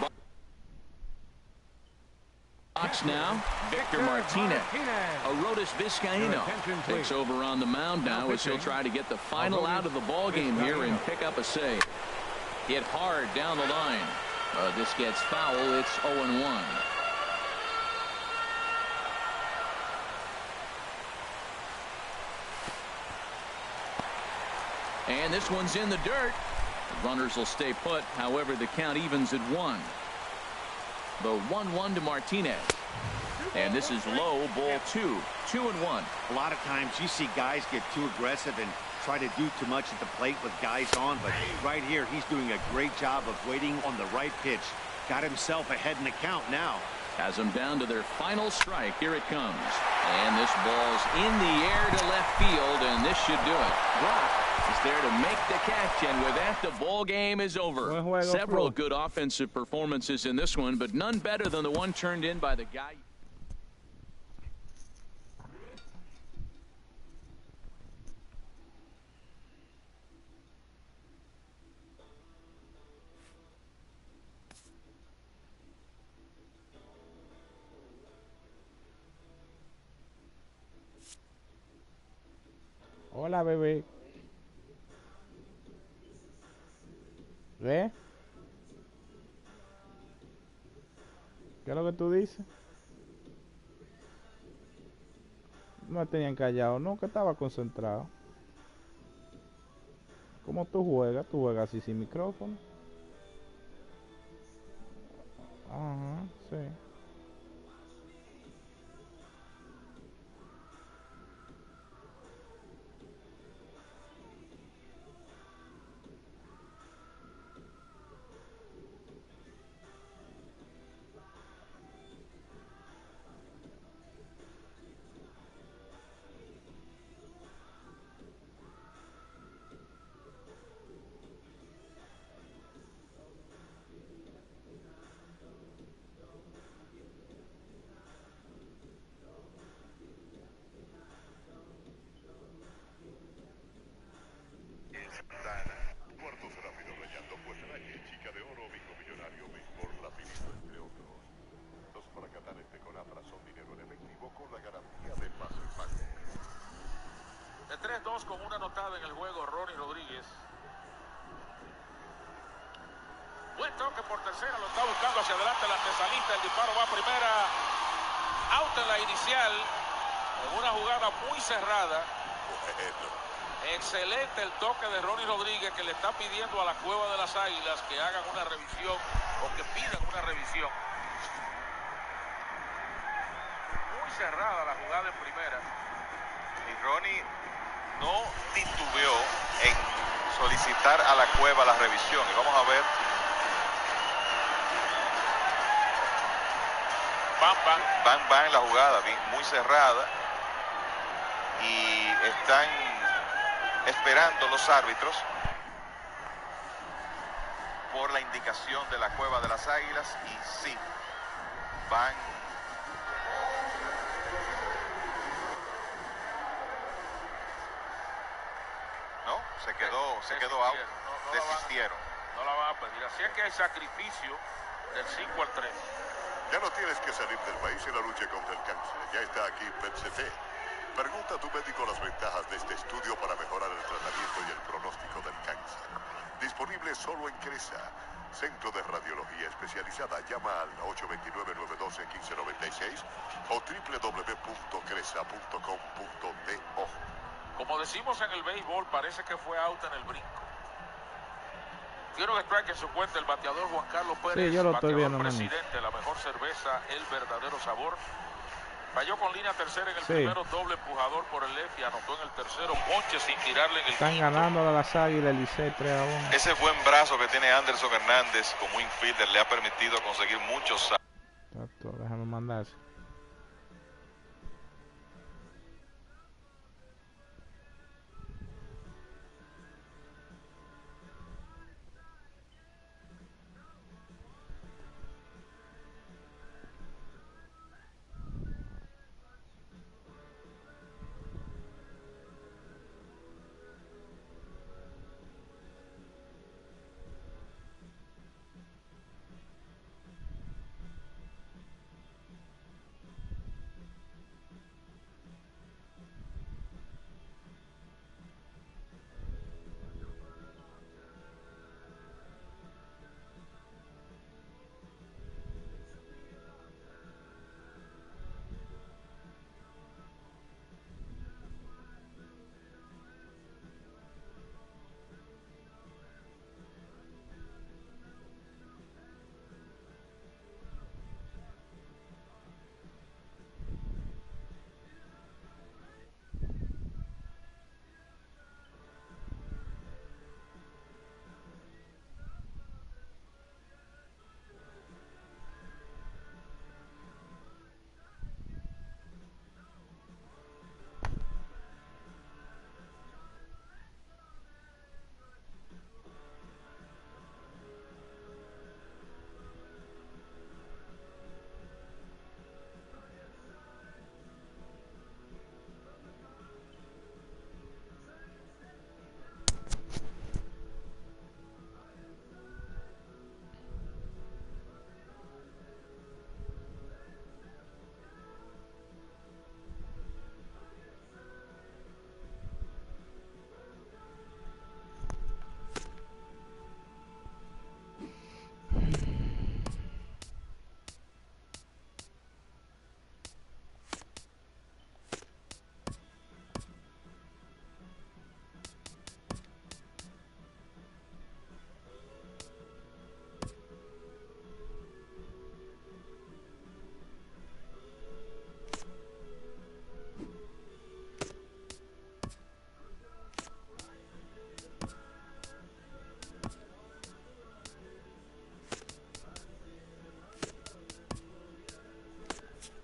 box now, Victor Martinez. Arodys Vizcaíno takes over on the mound now as he'll try to get the final out of the ball game here and pick up a save. Hit hard down the line. This gets foul. It's 0-1. And this one's in the dirt. The runners will stay put. However, the count evens at 1. The 1-1 to Martinez. And this is low, ball 2. 2-1. A lot of times you see guys get too aggressive and try to do too much at the plate with guys on, but right here he's doing a great job of waiting on the right pitch. Got himself ahead in the count now. Has them down to their final strike. Here it comes. And this ball's in the air to left field, and this should do it. Brock is there to make the catch, and with that, the ball game is over. Several good offensive performances in this one, but none better than the one turned in by the guy. Hola, bebé. ¿Ve? ¿Qué es lo que tú dices? No me tenían callado, no, que estaba concentrado. ¿Cómo tú juegas así sin micrófono. Ajá, sí. Con una anotada en el juego, Ronnie Rodríguez. Buen toque por tercera, lo está buscando hacia adelante el antesalista. El disparo va a primera. Out en la inicial, en una jugada muy cerrada. Excelente el toque de Ronnie Rodríguez, que le está pidiendo a la Cueva de las Águilas que hagan una revisión o que pidan una revisión. Muy cerrada la jugada en primera. Y Ronnie no titubeó en solicitar a la Cueva la revisión. Y vamos a ver. Van en la jugada, muy cerrada. Y están esperando los árbitros por la indicación de la Cueva de las Águilas. Y sí, van. No, se quedó out. Desistieron. No la van a pedir. Así es que hay sacrificio del 5-3. Ya no tienes que salir del país en la lucha contra el cáncer. Ya está aquí PET-CT. Pregunta a tu médico las ventajas de este estudio para mejorar el tratamiento y el pronóstico del cáncer. Disponible solo en CRESA, Centro de Radiología Especializada. Llama al 829-912-1596 o www.cresa.com.do. Como decimos en el béisbol, parece que fue out en el brinco. Quiero que strike en su cuenta el bateador Juan Carlos Pérez, sí, yo lo estoy viendo, presidente, la mejor cerveza, el verdadero sabor. Falló con línea tercera en el primero, doble empujador por el left y anotó en el tercero, ponche sin tirarle en el Están quinto. ganando a las Águilas, el Licey 3-1. Ese buen brazo que tiene Anderson Hernández como infielder le ha permitido conseguir muchos. Exacto, déjame mandarse.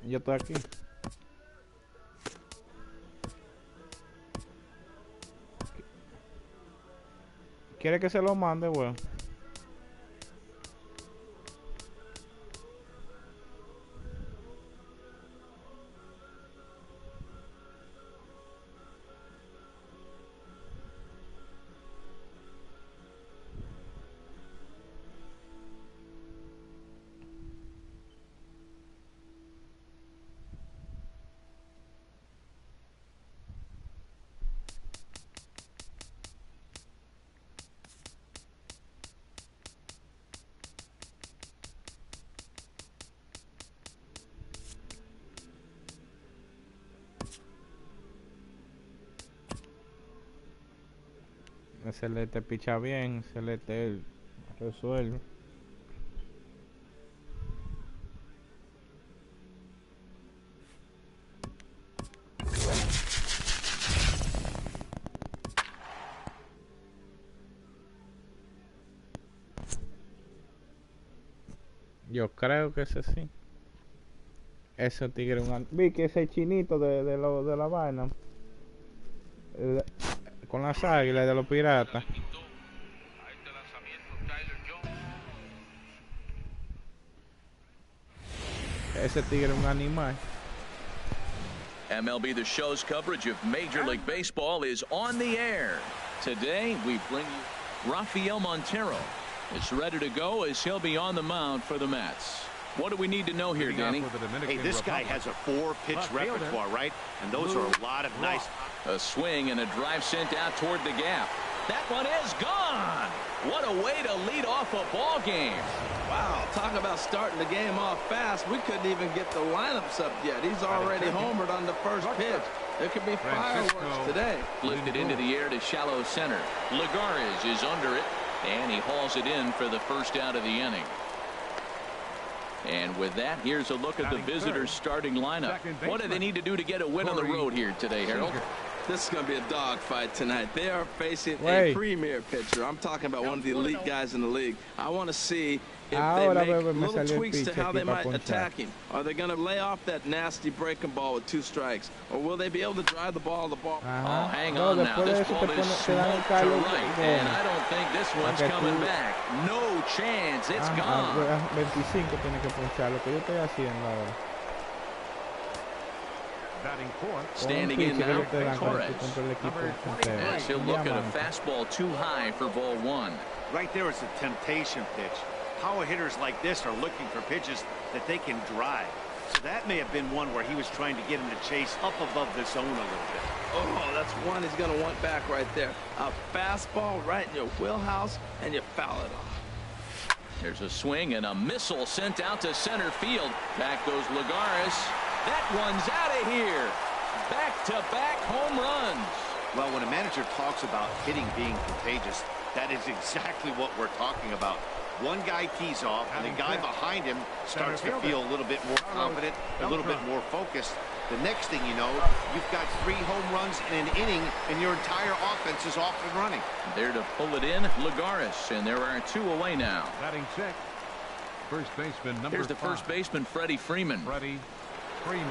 Yo estoy aquí. ¿Quiere que se lo mande, weón? Celeste picha bien, Celeste resuelve. Yo creo que ese sí. Ese tigre vi que ese chinito de la vaina. Con las águilas de los piratas. Ese tigre es un animal. MLB The Show's coverage of Major League Baseball is on the air. Today, we bring you Rafael Montero. Is ready to go as he'll be on the mound for the Mets. What do we need to know here, Danny? Hey, this guy has a 4-pitch repertoire, right? And those are a lot of nice... A swing and a drive sent out toward the gap. That one is gone. What a way to lead off a ball game. Wow, talk about starting the game off fast. We couldn't even get the lineups up yet. He's already homered on the first pitch. There could be fireworks today. Lifted into the air to shallow center. Lagares is under it, and he hauls it in for the first out of the inning. And with that, here's a look at the visitors' starting lineup. What do they need to do to get a win on the road here today, Harold? This is going to be a dogfight tonight. They are facing a premier pitcher. I'm talking about one of the elite guys in the league. I want to see if they make little tweaks to how they might attack him. Are they going to lay off that nasty breaking ball with 2 strikes? Or will they be able to drive the ball to the ball? Oh, hang on now. This ball is smoked to right, and I don't think this one's coming back. No chance. It's gone. 25 tiene que ponchar. Lo que yo estoy haciendo ahora. Standing in now, Torres. As he'll look at a fastball too high for ball 1. Right there is a temptation pitch. Power hitters like this are looking for pitches that they can drive. So that may have been one where he was trying to get him to chase up above the zone a little bit. Oh, that's one he's going to want back right there. A fastball right in your wheelhouse, and you foul it off. There's a swing and a missile sent out to center field. Back goes Lagares. That one's out of here. Back-to-back home runs. Well, when a manager talks about hitting being contagious, that is exactly what we're talking about. One guy tees off, and the guy behind him starts to feel a little bit more confident, a little bit more focused. The next thing you know, you've got 3 home runs in an inning, and your entire offense is off and running. There to pull it in, Lagares, and there are 2 away now. Batting 6, first baseman number 5. Here's the first baseman, Freddie Freeman. Freddie Freeman.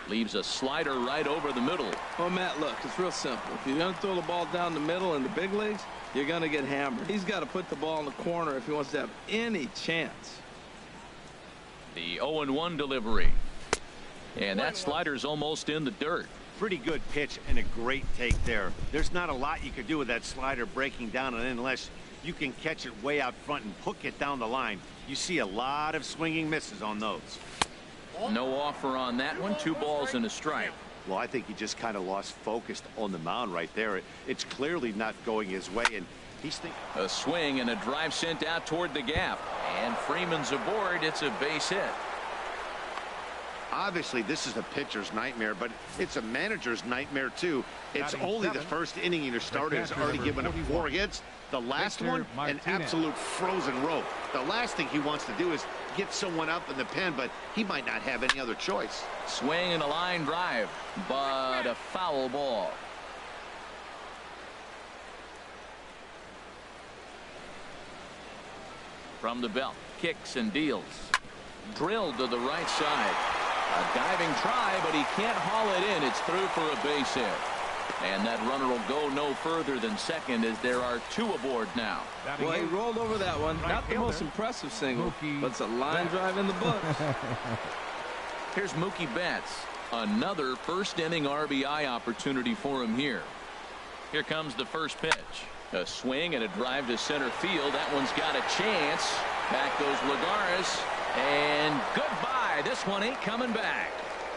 Leaves a slider right over the middle. Oh, Matt, look, it's real simple. If you're going to throw the ball down the middle in the big leagues, you're going to get hammered. He's got to put the ball in the corner if he wants to have any chance. The 0-1 delivery. And that slider's almost in the dirt. Pretty good pitch and a great take there. There's not a lot you could do with that slider breaking down, and unless you can catch it way out front and hook it down the line, you see a lot of swinging misses on those. No offer on that one. 2 balls and a strike. Well, I think he just kind of lost focus on the mound right there. It's clearly not going his way, and he's thinking. A swing and a drive sent out toward the gap. And Freeman's aboard. It's a base hit. Obviously, this is a pitcher's nightmare, but it's a manager's nightmare, too. It's only the first inning, and your starter has already given up 4 hits. The last one, an absolute frozen rope. The last thing he wants to do is get someone up in the pen, but he might not have any other choice. Swing and a line drive, but a foul ball. From the belt, kicks and deals. Drilled to the right side. A diving try, but he can't haul it in. It's through for a base hit. And that runner will go no further than second as there are 2 aboard now. Well, he rolled over that one. Not the most impressive single, but it's a line drive in the books. Here's Mookie Betts. Another first inning RBI opportunity for him here. Here comes the first pitch. A swing and a drive to center field. That one's got a chance. Back goes Lagares. And goodbye. This one ain't coming back.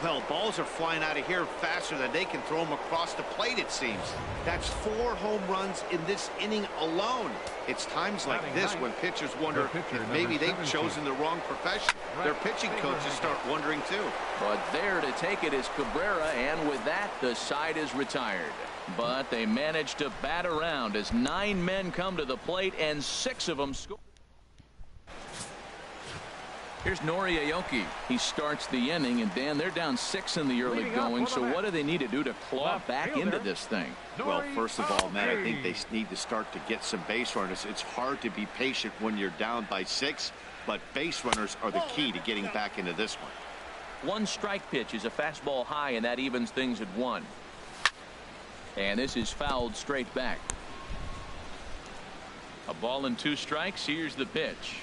Well, balls are flying out of here faster than they can throw them across the plate, it seems. That's 4 home runs in this inning alone. It's times like this when pitchers wonder if maybe they've chosen the wrong profession. Their pitching coaches start wondering too. But there to take it is Cabrera, and with that, the side is retired. But they managed to bat around as 9 men come to the plate, and 6 of them score. Here's Nori Aoki. He starts the inning, and Dan, they're down 6 in the early going. So what do they need to do to claw back into this thing? Well, first of all, Matt, I think they need to start to get some base runners. It's hard to be patient when you're down by 6, but base runners are the key to getting back into this one. 1 strike pitch is a fastball high, and that evens things at 1. And this is fouled straight back. A ball and 2 strikes. Here's the pitch.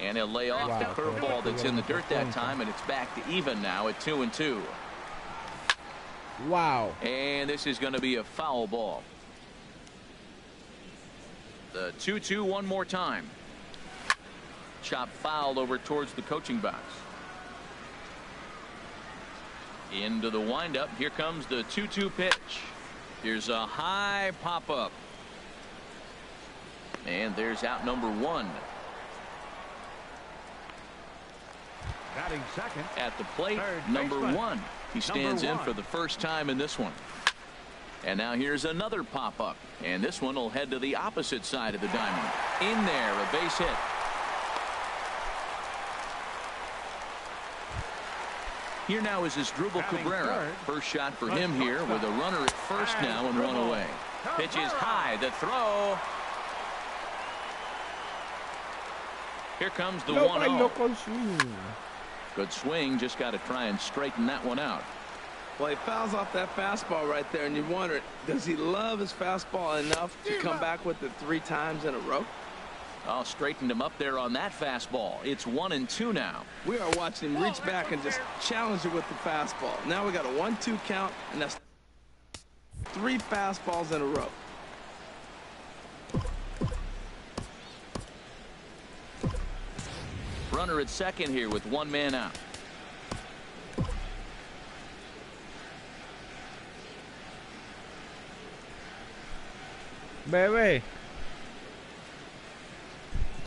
And he'll lay off the curveball that's in the dirt that time, and it's back to even now at 2-2. Wow. And this is going to be a foul ball. The 2-2 one more time. Chop fouled over towards the coaching box. Into the windup. Here comes the 2-2 pitch. Here's a high pop-up. And there's out number 1. Batting second. At the plate, number 1. He stands in for the first time in this one. And now here's another pop-up. And this one will head to the opposite side of the diamond. In there, a base hit. Here now is Asdrubal Cabrera. First shot for him here with a runner at first now and 1 away. Pitch is high. The throw. Here comes the 1-0. Good swing. Just got to try and straighten that one out. Well, he fouls off that fastball right there, and you wonder, does he love his fastball enough to come back with it 3 times in a row? Oh, straightened him up there on that fastball. It's 1-2 now. We are watching him reach back and just challenge it with the fastball. Now we got a 1-2 count, and that's 3 fastballs in a row. Runner at second here with 1 man out. Bebé,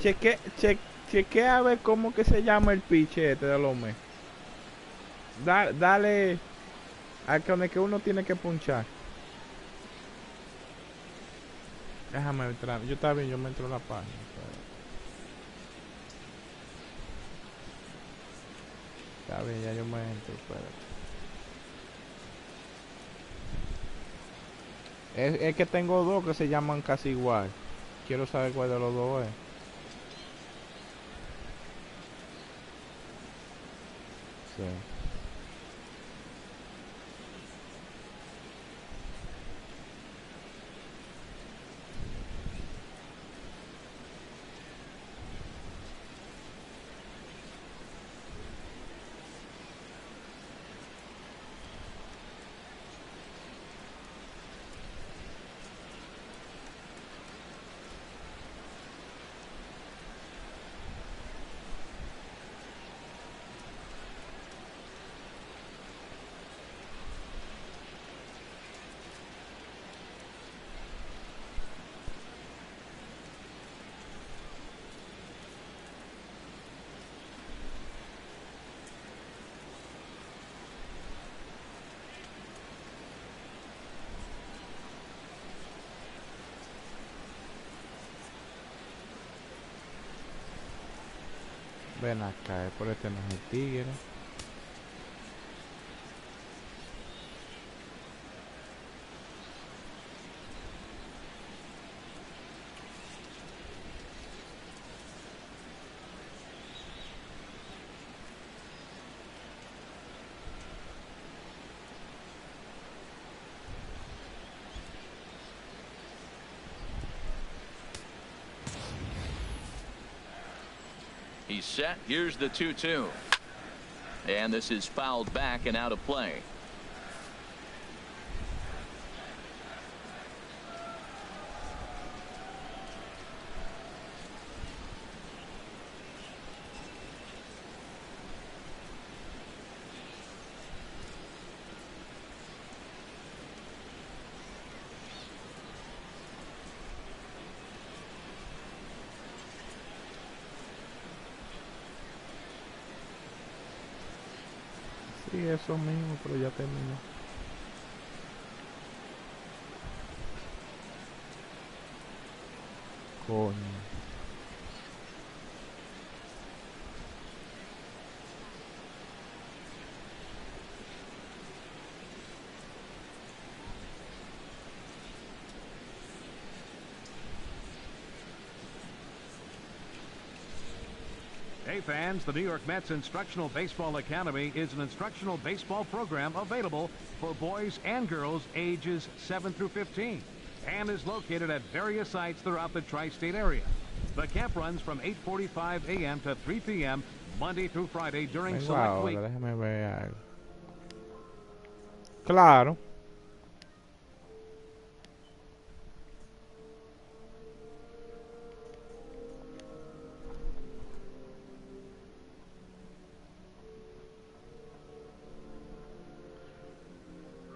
chequea a ver cómo que se llama el pitch este de los mes. Dale a con el que uno tiene que punchar. Déjame entrar. Yo está bien, yo me entro a la página. Está bien, ya yo me entro, espérate. Es que tengo 2 que se llaman casi igual. Quiero saber cuál de los 2 es. Sí. Ven acá, por este no es el tigre. He's set. Here's the 2-2. And this is fouled back and out of play. Sí, eso mismo, pero ya terminó. Coño. Hey fans, the New York Mets Instructional Baseball Academy is an instructional baseball program available for boys and girls ages 7 through 15 and is located at various sites throughout the tri-state area. The camp runs from 8:45 a.m. to 3 p.m. Monday through Friday during select weeks. Déjame ver algo. Claro.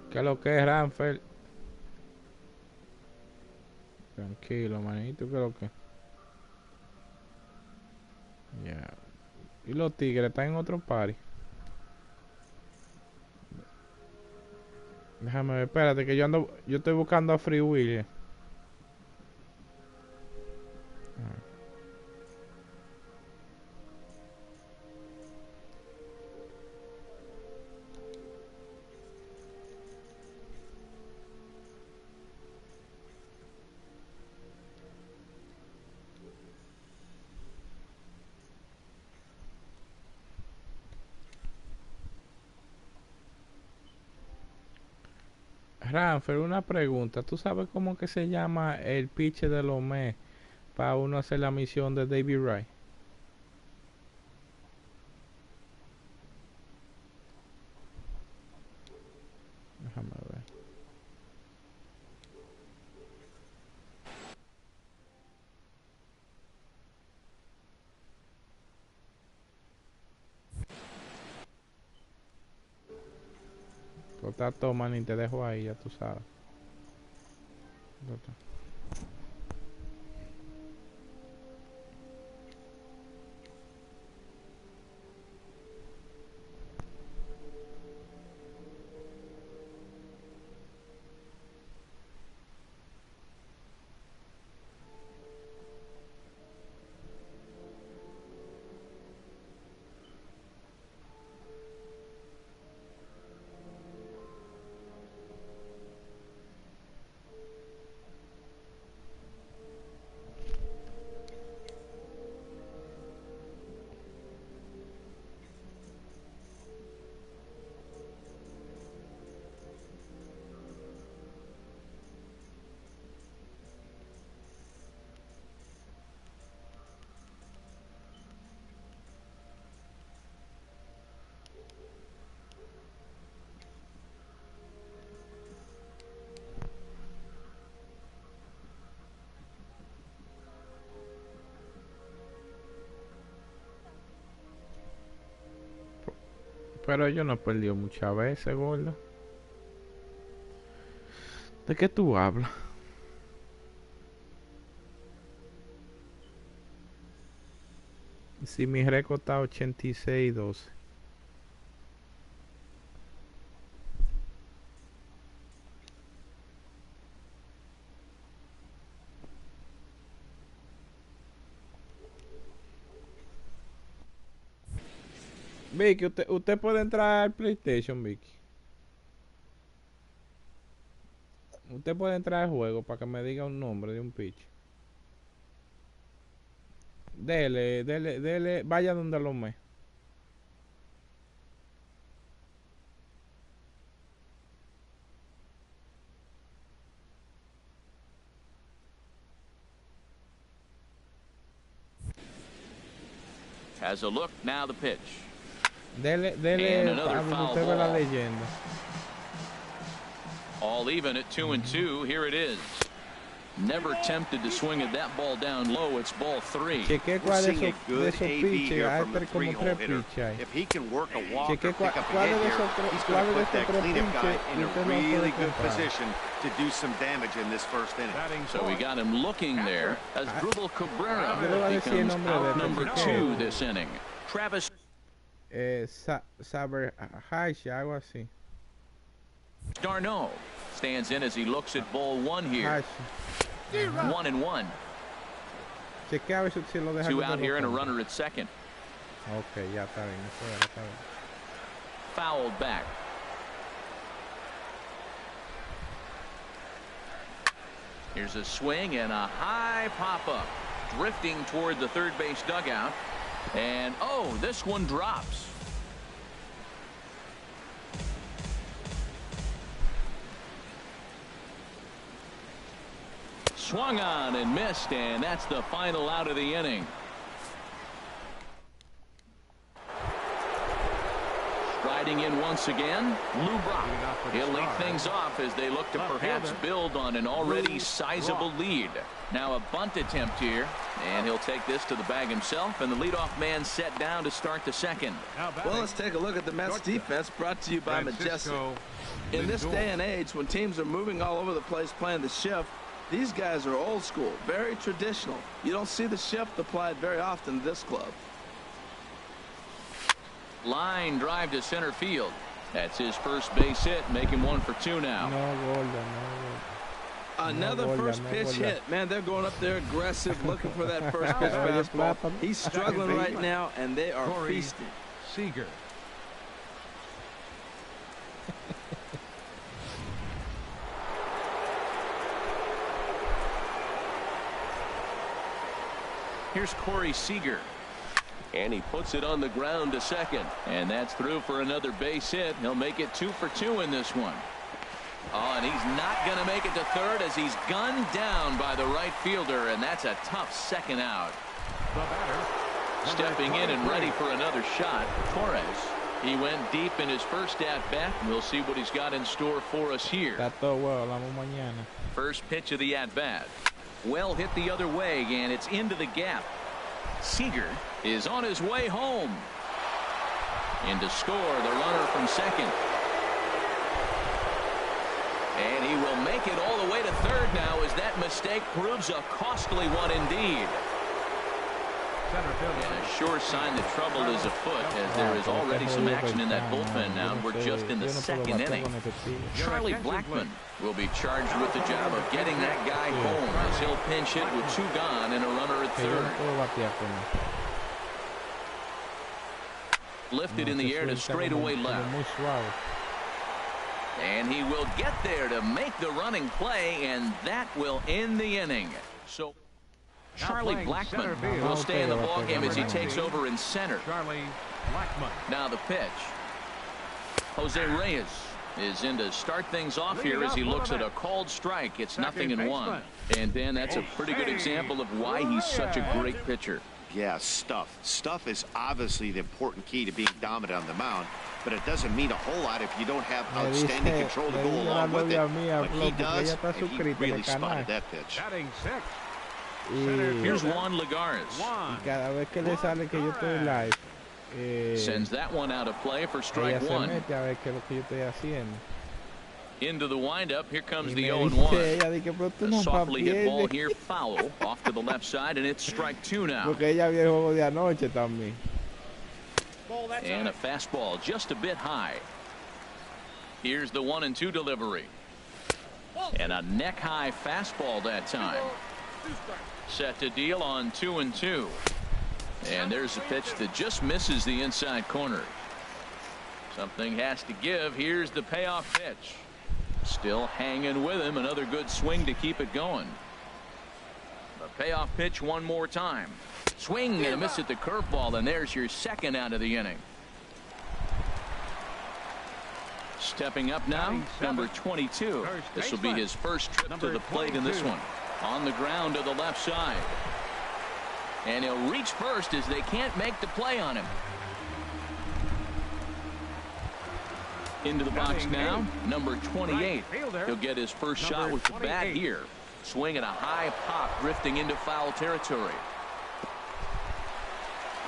¿Qué es lo que es, Ranfel? Tranquilo, manito, ¿qué es lo que? Ya. Y los tigres están en otro party. Déjame ver, espérate que yo estoy buscando a Free Willy. Ranfer, una pregunta. ¿Tú sabes cómo que se llama el pitch de los mes para uno hacer la misión de David Wright? Déjame ver. Corta toma ni te dejo ahí, ya tú sabes. Pero yo no he perdido muchas veces, gordo. ¿De qué tú hablas? Si mi récord está 86-12. Vicky, usted puede entrar al PlayStation, Vicky. Usted puede entrar al juego para que me diga un nombre de un pitch. Dele, vaya donde lo me. Has a look, now the pitch. Dele, And another foul usted ve la ball. leyenda. All even at 2-2. Here it is. Never tempted to swing at that ball down low. It's ball 3. Cheque cuál de esos pitches. Hay como tres pitches ahí. If he can work a walk or Cheque pick up a cuál hit de here, esos he's going to put that tres cleanup guy pitches in a usted no really puede good comprar. position to do some damage in this first inning. So we got him looking there as Dribble Cabrera Yo le voy a decir el becomes nombre de out number Cheque. 2 this inning. Travis. Saber Hash, algo así. Darno stands in as he looks at ball one here. 1-1. Chequea a ver si lo deja. Two out here and a runner at second. Okay, ya está bien, eso ya está bien. Fouled back. Here's a swing and a high pop-up. Drifting toward the third base dugout. And, oh, this one drops. Swung on and missed, and that's the final out of the inning. Striding in once again, Lou Brock. He'll lead things off as they look to perhaps build on an already sizable lead. Now a bunt attempt here, and he'll take this to the bag himself, and the leadoff man set down to start the second. Well, let's take a look at the Mets defense, brought to you by Majestic. In this day and age, when teams are moving all over the place playing the shift, these guys are old school, very traditional. You don't see the shift applied very often in this club. Line drive to center field. That's his first base hit, making 1 for 2 now. Another first pitch hit. Man, they're going up there aggressive, looking for that first pitch fastball. He's struggling right now, and they are feasting. Seager. Here's Corey Seager. And he puts it on the ground to second. And that's through for another base hit. He'll make it 2 for 2 in this one. Oh, and he's not going to make it to third as he's gunned down by the right fielder. And that's a tough second out. Stepping in and ready for another shot, Torres. He went deep in his first at-bat. We'll see what he's got in store for us here. First pitch of the at-bat. Well hit the other way, and it's into the gap. Seager is on his way home. And to score, the runner from second. And he will make it all the way to third now as that mistake proves a costly one indeed. And a sure sign that trouble is afoot as there is already some action in that bullpen now. And we're just in the second inning. Charlie Blackmon will be charged with the job of getting that guy home as he'll pinch hit with 2 gone and a runner at third. Lifted in the air to straightaway left. And he will get there to make the running play, and that will end the inning. So Charlie Blackmon will stay in the ballgame as he takes over in center. Charlie Blackmon. Now the pitch. Jose Reyes is in to start things off here as he looks at a called strike. It's 0-1. And then that's a pretty good example of why he's such a great pitcher. Yeah, stuff. Stuff is obviously the important key to being dominant on the mound, but it doesn't mean a whole lot if you don't have outstanding control to go along with it. But he does, and he really spotted that pitch. Batting 6. Here's Juan Lagares. Sends that one out of play for strike 1. Into the windup. Here comes the 0-1. A softly hit ball here, foul off to the left side, and it's strike 2 now. And a fastball just a bit high. Here's the 1-2 delivery. And a neck-high fastball that time. Set to deal on 2-2. And there's a pitch that just misses the inside corner. Something has to give. Here's the payoff pitch. Still hanging with him. Another good swing to keep it going. The payoff pitch one more time. Swing and a miss at the curveball, and there's your second out of the inning. Stepping up now, number 22. This will be his first trip to the plate in this one. On the ground to the left side. And he'll reach first as they can't make the play on him. Into the box now, number 28. He'll get his first shot with the bat here. Swing and a high pop drifting into foul territory.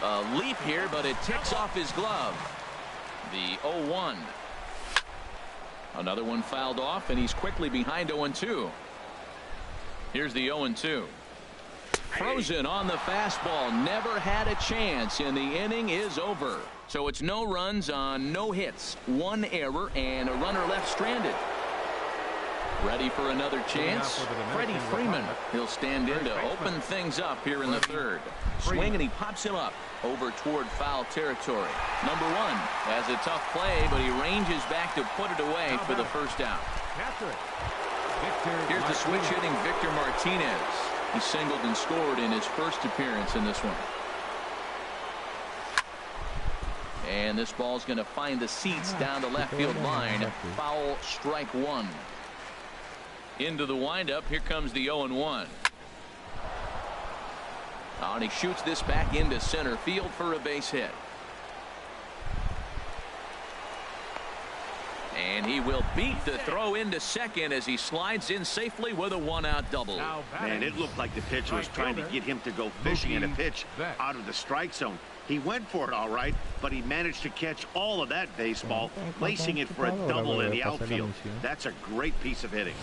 A leap here, but it ticks off his glove. The 0-1. Another one fouled off, and he's quickly behind 0-2. Here's the 0-2. Frozen on the fastball. Never had a chance, and the inning is over. So it's no runs on no hits, one error, and a runner left stranded. Ready for another chance? Freddie Freeman. He'll stand in to open things up here in the third. Swing, and he pops him up over toward foul territory. Number one has a tough play, but he ranges back to put it away for the first out. Here's the switch hitting Victor Martinez. He singled and scored in his first appearance in this one. And this ball's going to find the seats down the left field line. Foul, strike one. Into the windup. Here comes the 0-1. And he shoots this back into center field for a base hit. And he will beat the throw into second as he slides in safely with a one-out double. Man, it looked like the pitcher was trying to get him to go fishing in a pitch out of the strike zone. He went for it all right, but he managed to catch all of that baseball, placing it for a double in the outfield. That's a great piece of hitting.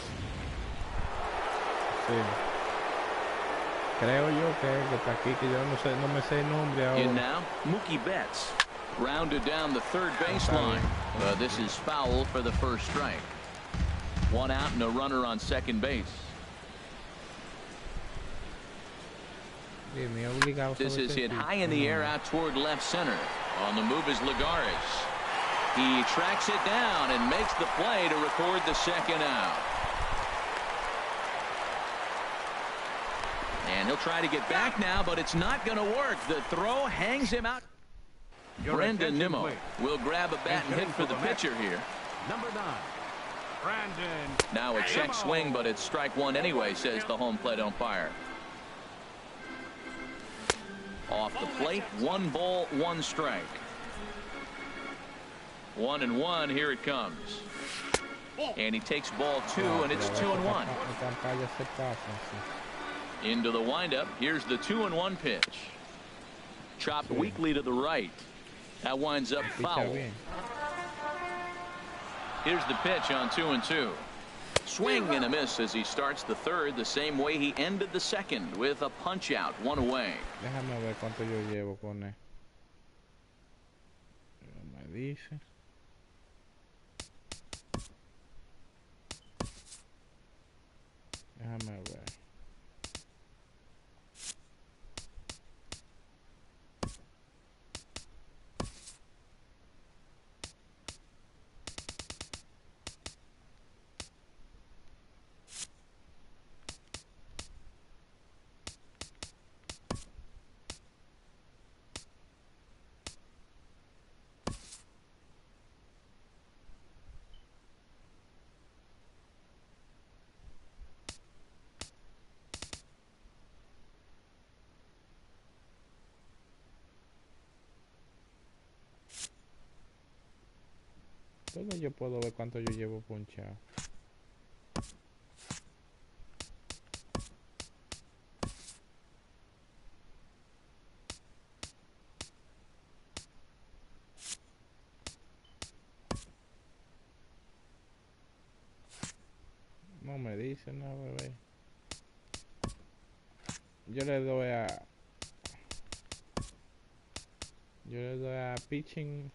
Sí. Creo yo que está aquí, que yo no me sé el nombre ahora. In now, Mookie Betts. Rounded down the third baseline. This is foul for the first strike. One out and a runner on second base. This is hit high in the air out toward left center. On the move is Lagares. He tracks it down and makes the play to record the second out. And he'll try to get back now, but it's not going to work. The throw hangs him out. Brendan Nimmo will grab a bat and hit for the pitcher here. Number 9, Brandon. Now a check swing, but it's strike one anyway, says the home plate umpire. Off the plate, 1 ball, 1 strike. 1-1, here it comes. And he takes ball 2, and it's 2-1. Into the windup, here's the 2-1 pitch. Chopped weakly to the right. That winds up foul. Here's the pitch on 2-2. Swing and a miss as he starts the third the same way he ended the second, with a punch out, 1 away. Déjame ver cuánto yo llevo con él. Me dice. Déjame ver. ¿Dónde yo puedo ver cuánto yo llevo ponchado? No me dice nada, bebé. Yo le doy a pitching.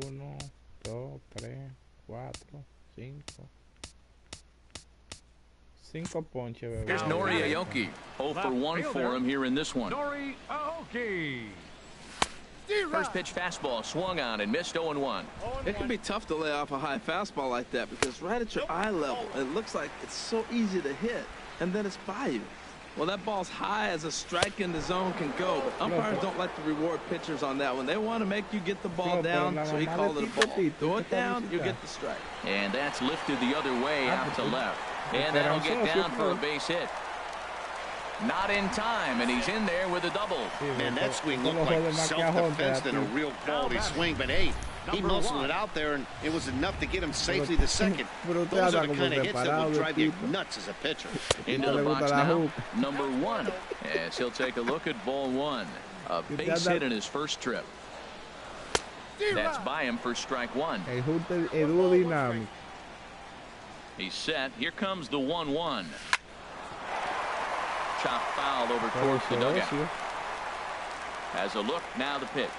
Uno, dos, tres, cuatro, cinco. 5 ponches, bebé. Here's Nori Aoki. 0 for 1 for him here in this one. Nori Aoki. First pitch fastball swung on and missed 0-1. It can be tough to lay off a high fastball like that because right at your eye level, it looks like it's so easy to hit, and then it's by you. Well, that ball's high as a strike in the zone can go, but umpires don't like to reward pitchers on that one. They want to make you get the ball down, so he called it a ball. Throw it down, you get the strike. And that's lifted the other way out to left. And that'll get down for a base hit. Not in time, and he's in there with a double. Man, that swing looked like self-defense than a real quality swing, but hey, he muscled it out there, and it was enough to get him safely to second. Those are the kind of hits that will drive you nuts as a pitcher. Into the box now, number 1, as he'll take a look at ball 1. A base hit in his first trip. That's by him for strike 1. He's set. Here comes the 1-1. Chop foul over towards the dugout. Has a look, now the pitch.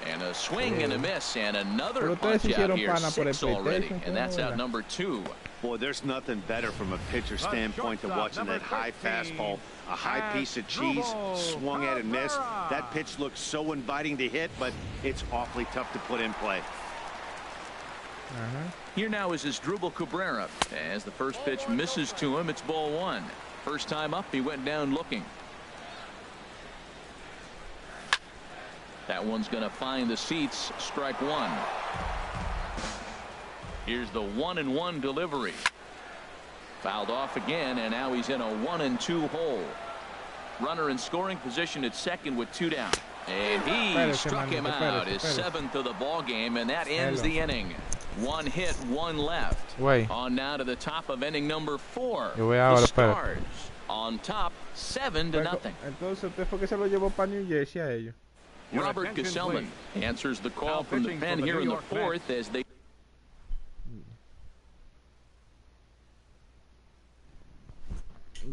And a swing and a miss, and another punch out here, 6 already, and that's out number 2. Boy, there's nothing better from a pitcher standpoint than watching that high fastball, a high piece of cheese, swung at and missed. That pitch looks so inviting to hit, but it's awfully tough to put in play. Here now is Asdrubal Cabrera. As the first pitch misses to him, it's ball 1. First time up, he went down looking. That one's going to find the seats. Strike 1. Here's the 1-1 delivery. Fouled off again, and now he's in a 1-2 hole. Runner in scoring position at second with 2 down. And he struck him out, his 7th of the ball game, and that ends the inning. 1 hit, 1 left. On now to the top of inning number 4. The Stars on top, 7-0. Robert Gesellman answers the call from the pen here in the 4th as they.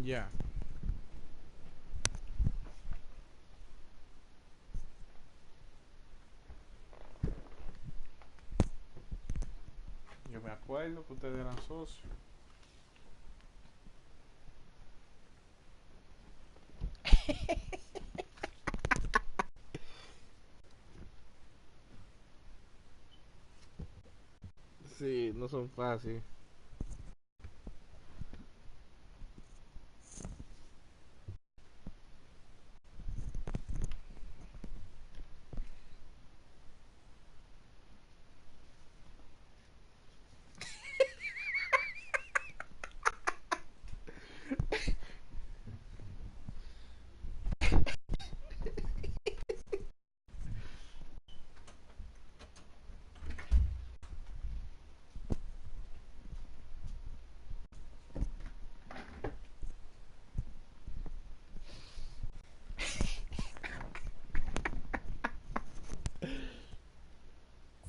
Yeah. Yo me acuerdo que ustedes eran socios. Sí, no son fáciles.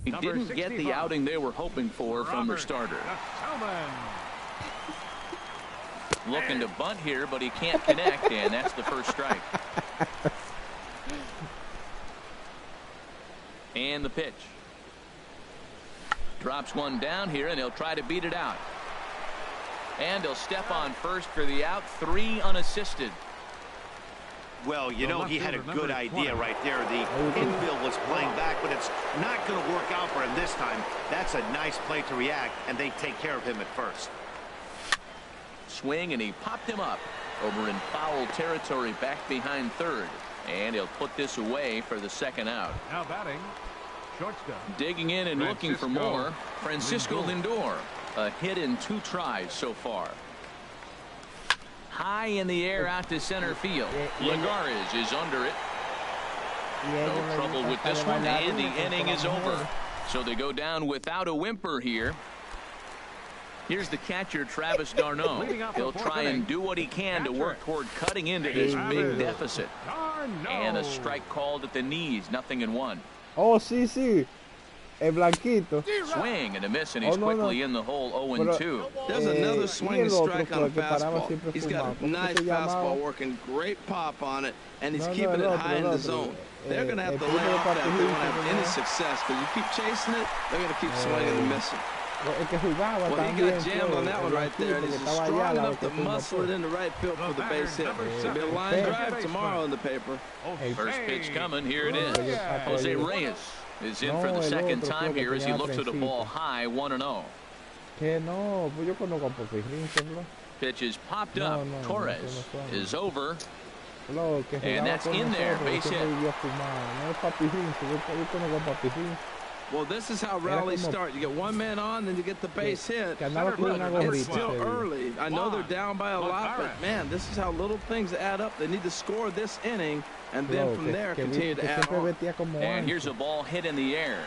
He didn't get the outing they were hoping for from their starter. Looking to bunt here, but he can't connect, and that's the first strike. And the pitch. Drops one down here, and he'll try to beat it out. And he'll step on first for the out, 3 unassisted. Well, you know, he had a good idea right there. The infield was playing back, but it's not going to work out for him this time. That's a nice play to react, and they take care of him at first. Swing, and he popped him up over in foul territory back behind third. And he'll put this away for the second out. Now batting, shortstop. Digging in and looking for more, Francisco Lindor. A hit in 2 tries so far. High in the air out to center field. Lagares is under it. No trouble with this one, and the inning is over. So they go down without a whimper here. Here's the catcher, Travis d'Arnaud. He'll try and do what he can to work toward cutting into this big deficit. And a strike called at the knees, 0-1. Oh, sí. El blanquito. Swing and a miss, and he's quickly in the hole 0-2. There's another swinging strike on a fastball. He's got a nice fastball working, great pop on it, and he's keeping it high in the zone. They're going to have to lay off that if they want to have any success, because you keep chasing it, they're going to keep swinging and missing. Well, he got jammed on that one right there, and he's strong enough to muscle it into right field for the base hit. There'll be a line drive tomorrow in the paper. First pitch coming, here it is. Jose Reyes is in for the second time here as he looks at a ball high, 1-0. Pitch is popped up. Torres is over. Que and that's in there. Base hit. Well, this is how rallies start. You get one man on, then you get the base hit. It's still early. I know they're down by a lot, but man, this is how little things add up. They need to score this inning, and then from there continue to add on. And here's a ball hit in the air.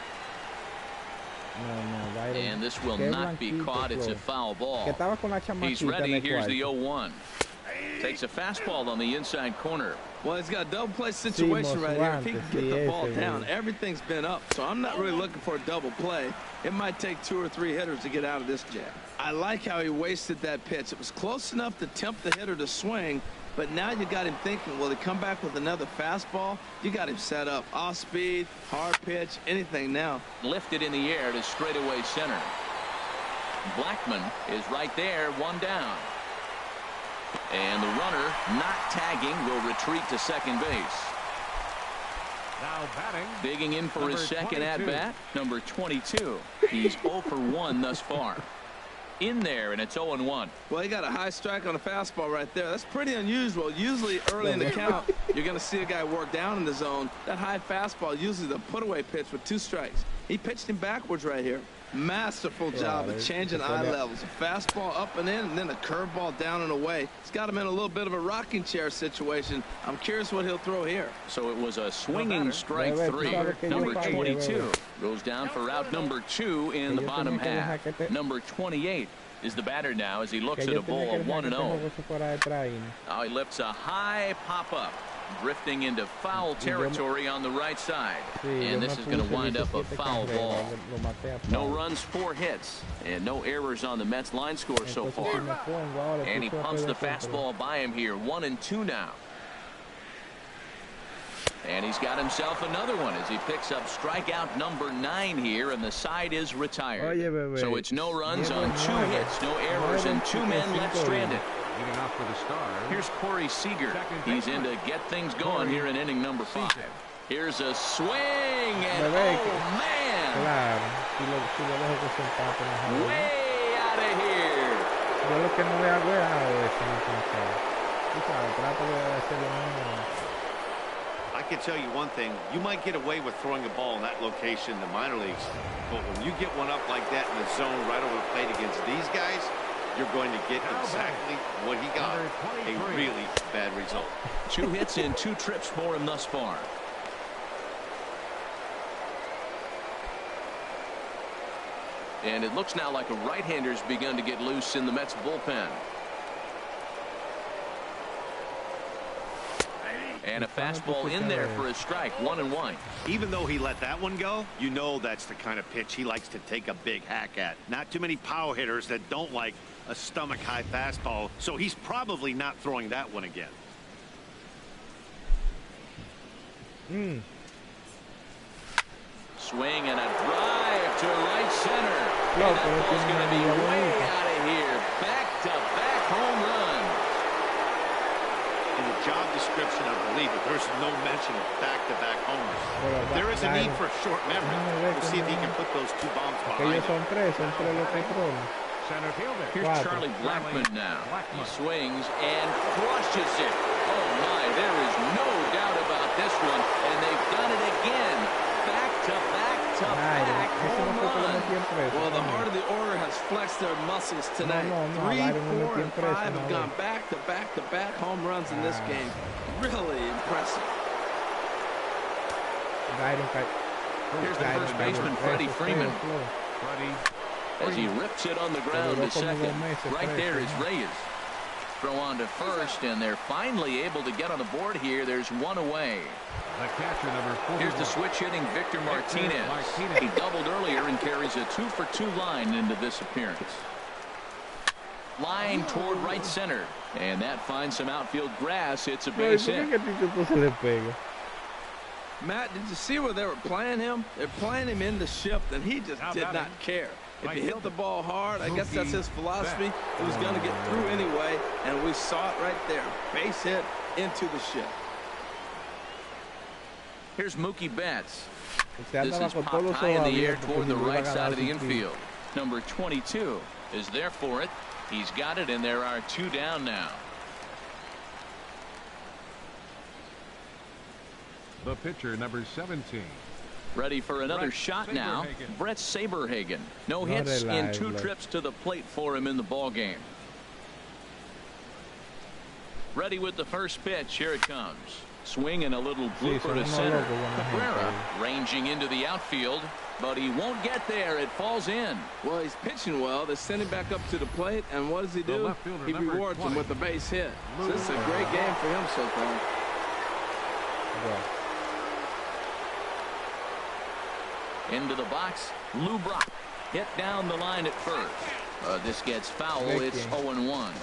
And this will not be caught. It's a foul ball. He's ready. Here's the 0-1. Takes a fastball on the inside corner. Well, he's got a double play situation right here. If he can get the ball down, everything's been up. So I'm not really looking for a double play. It might take 2 or 3 hitters to get out of this jam. I like how he wasted that pitch. It was close enough to tempt the hitter to swing, but now you got him thinking, will he come back with another fastball? You got him set up. Off speed, hard pitch, anything now. Lifted in the air to straightaway center. Blackman is right there, 1 down. And the runner, not tagging, will retreat to second base. Now batting. Digging in for his second at-bat, number 22. He's 0 for 1 thus far. In there, and it's 0-1. Well, he got a high strike on a fastball right there. That's pretty unusual. Usually early in the count, you're going to see a guy work down in the zone. That high fastball, usually the put-away pitch with 2 strikes. He pitched him backwards right here. Masterful job of changing eye levels. A fastball up and in, and then a curveball down and away. It's got him in a little bit of a rocking chair situation. I'm curious what he'll throw here. So it was a swinging strike 3. Number 22 goes down for out number 2 in the bottom half. Number 28 is the batter now as he looks at a ball of 1-0. Now he lifts a high pop-up, drifting into foul territory on the right side. And this is going to wind up a foul ball. No runs, 4 hits, and no errors on the Mets line score so far. And he pumps the fastball by him here. 1-2 now. And he's got himself another one as he picks up strikeout number 9 here, and the side is retired. So it's no runs on 2 hits, no errors, and 2 men left stranded. Leading off for the Stars. Here's Corey Seager. He's in to get things going here in inning number 5. Here's a swing, and oh man! Way out of here! I can tell you one thing. You might get away with throwing a ball in that location in the minor leagues, but when you get one up like that in the zone right over the plate against these guys, you're going to get exactly what he got, a really bad result. 2 hits and 2 trips for him thus far. And it looks now like a right-hander's begun to get loose in the Mets bullpen. And a fastball in there for a strike, 1-1. Even though he let that one go, you know that's the kind of pitch he likes to take a big hack at. Not too many power hitters that don't like a stomach-high fastball, so he's probably not throwing that one again. Swing and a drive to right center. And that ball's going to be way out of here. Back-to-back home run. In the job description, I believe that there's no mention of back-to-back homers. If there is a need for a short memory, we'll see if he can put those 2 bombs behind him. Center fielder. Here's Charlie Blackman now. He swings and crushes it. Oh my, there is no doubt about this one. And they've done it again. Back-to-back home run. Well, the heart of the order has flexed their muscles tonight. 3, 4, and 5 have gone back-to-back home runs in this game. Really impressive. Here's the first baseman, Freddie Freeman. As he rips it on the ground to second. Right there is Reyes. Throw on to first, and they're finally able to get on the board here. There's 1 away. The catcher, number 4. Here's the switch hitting Victor Martinez. He doubled earlier and carries a 2-for-2 line into this appearance. Line toward right center, and that finds some outfield grass. It's a base hit. Matt, did you see where they were playing him? They're playing him in the shift, and he just did not care. If he hit the ball hard, I guess that's his philosophy. He was going to get through anyway, and we saw it right there. Base hit into the shift. Here's Mookie Betts. This is popped high in the air toward the right side of the infield. Number 22 is there for it. He's got it, and there are 2 down now. The pitcher, number 17. Ready for another shot now. Brett Saberhagen. No hits in 2 trips to the plate for him in the ball game. Ready with the first pitch. Here it comes. Swing and a little blooper to center. Cabrera ranging into the outfield, but he won't get there. It falls in. Well, he's pitching well. They send him back up to the plate, and what does he do? He rewards him with a base hit. So this is a great game for him so far. Into the box, Lou Brock hit down the line at first. This gets foul. It's 0-1.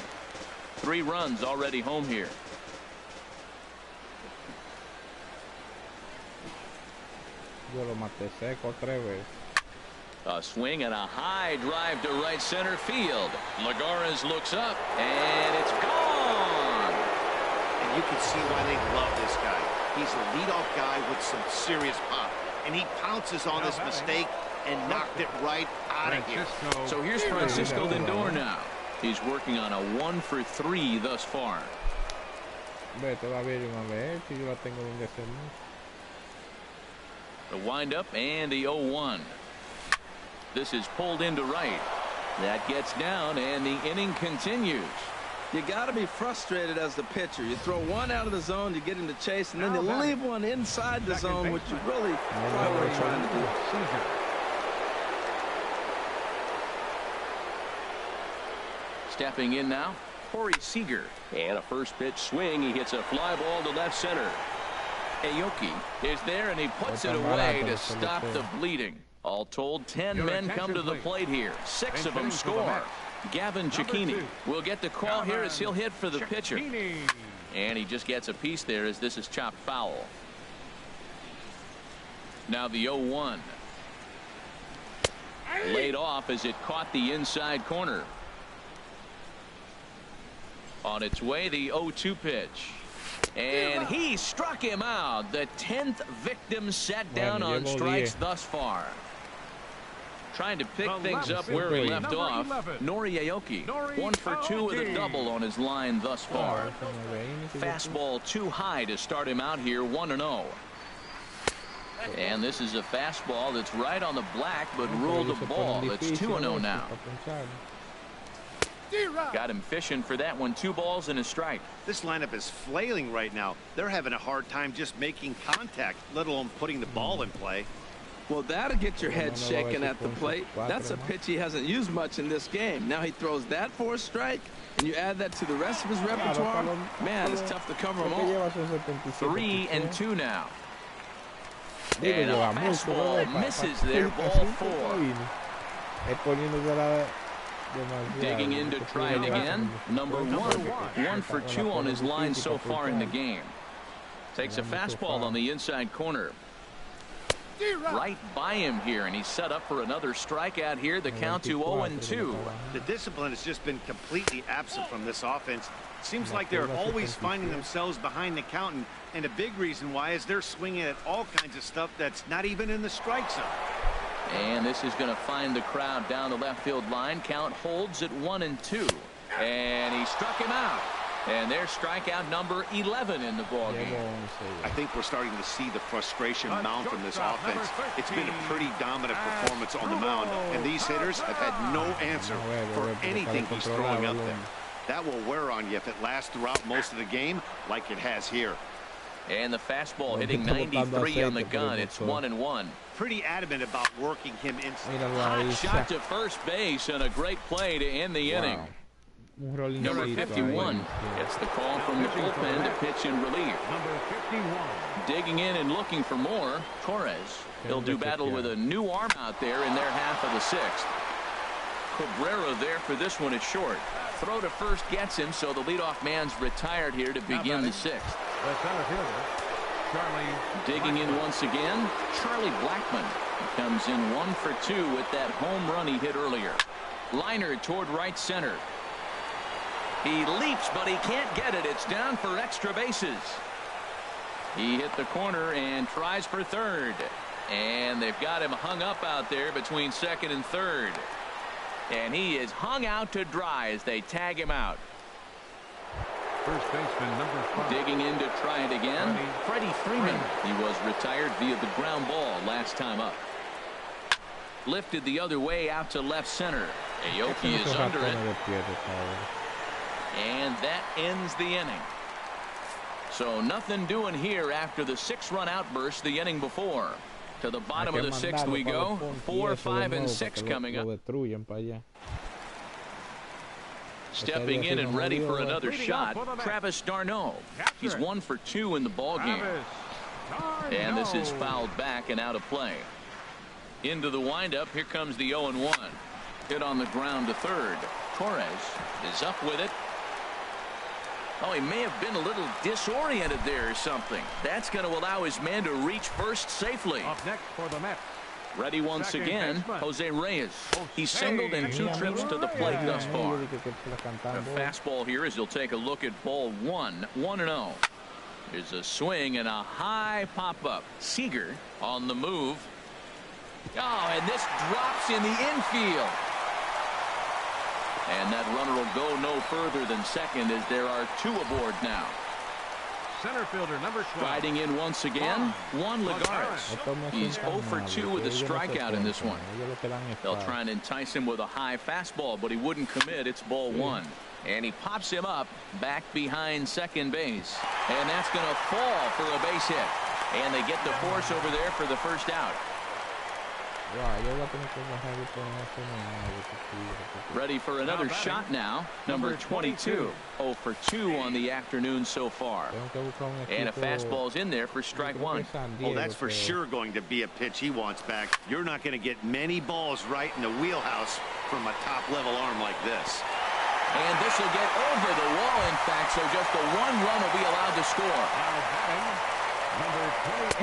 3 runs already home here. A swing and a high drive to right center field. Lagares looks up, and it's gone. And you can see why they love this guy. He's a leadoff guy with some serious pop. And he pounces on this mistake and knocked it right out of here. So here's Francisco Lindor now. He's working on a 1 for 3 thus far. The windup and the 0-1. This is pulled into right. That gets down, and the inning continues. You got to be frustrated as the pitcher. You throw one out of the zone, you get into chase, and then you leave one inside the zone, which you really probably weren't trying to do. Stepping in now, Corey Seager. And a first pitch swing. He hits a fly ball to left center. Aoki is there, and he puts it away to stop the bleeding. All told, 10 men come to the plate here. 6 of them score. Gavin Cecchini will get the call here as he'll hit for the pitcher. And he just gets a piece there as this is chopped foul. Now the 0-1. Laid off as it caught the inside corner. On its way, the 0-2 pitch. And he struck him out. The 10th victim set down on strikes thus far. Trying to pick things up where he left off. Nori Aoki, 1 for 2 with a double on his line thus far. Fastball too high to start him out here, 1-0. And this is a fastball that's right on the black, but ruled a ball. It's 2-0 now. Got him fishing for that one. 2 balls and a strike. This lineup is flailing right now. They're having a hard time just making contact, let alone putting the ball in play. Well, that'll get your head shaken at the plate. That's a pitch he hasn't used much in this game. Now he throws that for a strike, and you add that to the rest of his repertoire. Man, it's tough to cover them all. 3-2 now. And a fastball misses there, ball 4. Digging in to try it again. Number 1. 1 for 2 on his line so far in the game. Takes a fastball on the inside corner. Right by him here, and he's set up for another strikeout here. The count to 0-2. The discipline has just been completely absent from this offense. Seems like they're always finding themselves behind the count, and a big reason why is they're swinging at all kinds of stuff that's not even in the strike zone. And this is going to find the crowd down the left field line. Count holds at 1-2, and he struck him out. And there's strikeout number 11 in the ballgame. I think we're starting to see the frustration mount from this offense. It's been a pretty dominant performance on the mound, and these hitters have had no answer for anything he's throwing up there. That will wear on you if it lasts throughout most of the game like it has here. And the fastball hitting 93 on the gun. It's 1-1. Pretty adamant about working him inside. Hot shot to first base, and a great play to end the inning. Number 51 gets the call from the bullpen to pitch in relief. Number 51. Digging in and looking for more, Torres. He'll do battle with a new arm out there in their half of the 6th. Cabrera there for this one at short. Throw to first gets him, so the leadoff man's retired here to begin the 6th. Digging in once again, Charlie Blackmon. He comes in 1 for 2 with that home run he hit earlier. Liner toward right center. He leaps, but he can't get it. It's down for extra bases. He hit the corner and tries for third. And they've got him hung up out there between second and third. And he is hung out to dry as they tag him out. First baseman number 5. Digging in to try it again. Freddie Freeman. He was retired via the ground ball last time up. Lifted the other way out to left center. Aoki is under it. And that ends the inning. So nothing doing here after the 6-run outburst the inning before. To the bottom of the 6th we go. 4, 5, and 6 coming up. Stepping in and ready for another shot, Travis d'Arnaud. He's 1 for 2 in the ball game. And this is fouled back and out of play. Into the windup. Here comes the 0-1. Hit on the ground to third. Torres is up with it. Oh, he may have been a little disoriented there or something. That's going to allow his man to reach first safely. Up next for the Mets. Ready once again, Jose Reyes. He's singled in 2 trips to the plate thus far. A fastball here as he'll take a look at ball 1. 1-0. There's a swing and a high pop-up. Seager on the move. Oh, and this drops in the infield. And that runner will go no further than second as there are 2 aboard now. Center fielder number 12. Riding in once again, Juan Lagares. He's 0 for 2 with a strikeout in this one. They'll try and entice him with a high fastball, but he wouldn't commit. It's ball 1. And he pops him up back behind second base. And that's going to fall for a base hit. And they get the force over there for the first out. Ready for another shot now. Number 22. 0 for 2 on the afternoon so far. And a fastball's in there for strike 1. Oh, that's for sure going to be a pitch he wants back. You're not going to get many balls right in the wheelhouse from a top-level arm like this. And this will get over the wall, in fact, so just the 1 run will be allowed to score.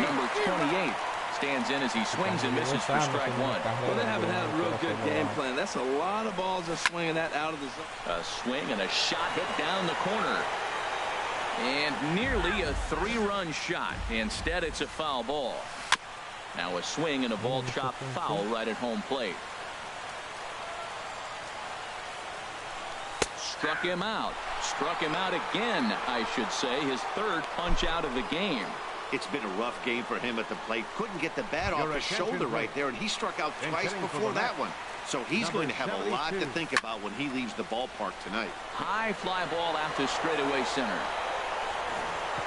Number 28. Stands in as he swings and misses for strike 1. Well, they haven't had a real good game plan. That's a lot of balls they're swinging that out of the zone. A swing and a shot hit down the corner. And nearly a 3-run shot. Instead, it's a foul ball. Now a swing and a ball chopped foul right at home plate. Struck him out. Struck him out again, I should say. His 3rd punch out of the game. It's been a rough game for him at the plate. Couldn't get the bat off his shoulder right there, and he struck out twice before that one. So he's going to have a lot to think about when he leaves the ballpark tonight. High fly ball out to straightaway center.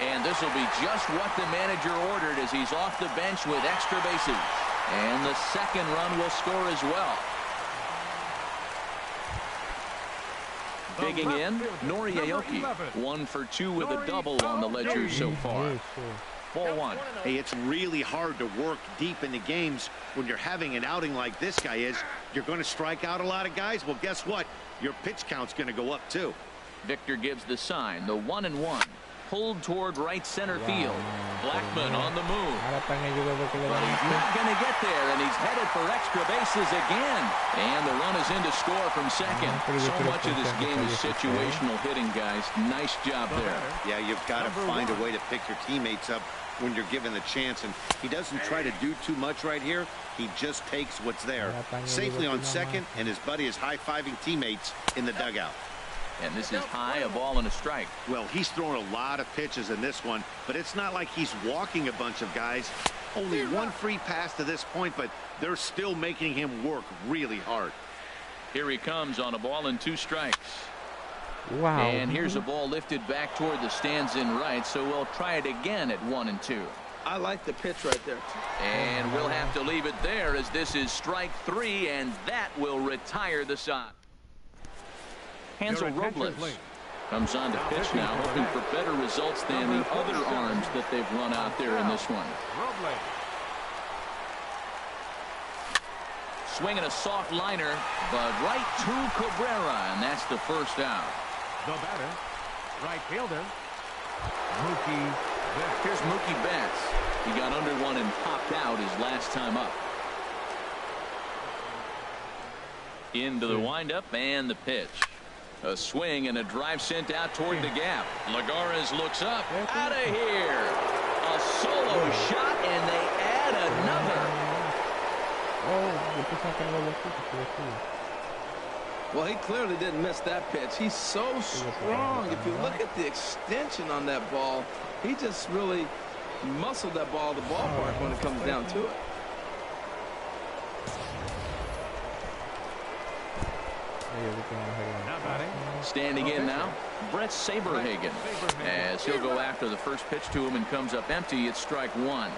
And this will be just what the manager ordered as he's off the bench with extra bases. And the 2nd run will score as well. Digging in, Nori Aoki. 1 for 2 with a double on the ledger so far. Ball 1. Hey, it's really hard to work deep into games when you're having an outing like this guy is. You're going to strike out a lot of guys. Well, guess what? Your pitch count's going to go up, too. Victor gives the sign. The 1-1. Pulled toward right center field. Blackman on the move. But he's not going to get there, and he's headed for extra bases again. And the run is in to score from second. So much of this game is situational hitting, guys. Nice job there. Yeah, you've got to find a way to pick your teammates up when you're given the chance, and he doesn't try to do too much right here. He just takes what's there. Safely on second, and his buddy is high-fiving teammates in the dugout. And this is high, a ball and a strike. Well, he's thrown a lot of pitches in this one, but it's not like he's walking a bunch of guys. Only 1 free pass to this point, but they're still making him work really hard. Here he comes on a ball and 2 strikes. Wow. And here's a ball lifted back toward the stands in right, so we'll try it again at 1-2. I like the pitch right there. And we'll have to leave it there as this is strike 3, and that will retire the side. Hansel Robles comes on to pitch now, hoping for better results than the other arms that they've run out there in this one. Swinging a soft liner, but right to Cabrera, and that's the first out. The batter, right fielder, Mookie Betts. Here's Mookie Betts. He got under one and popped out his last time up. Into the windup and the pitch. A swing and a drive sent out toward the gap. Lagares looks up. Out of here. A solo shot, and they add another. Well, he clearly didn't miss that pitch. He's so strong. If you look at the extension on that ball, he just really muscled that ball to the ballpark when it comes down to it. Standing in now, Brett Saberhagen, as he'll go after the first pitch to him and comes up empty. It's strike one.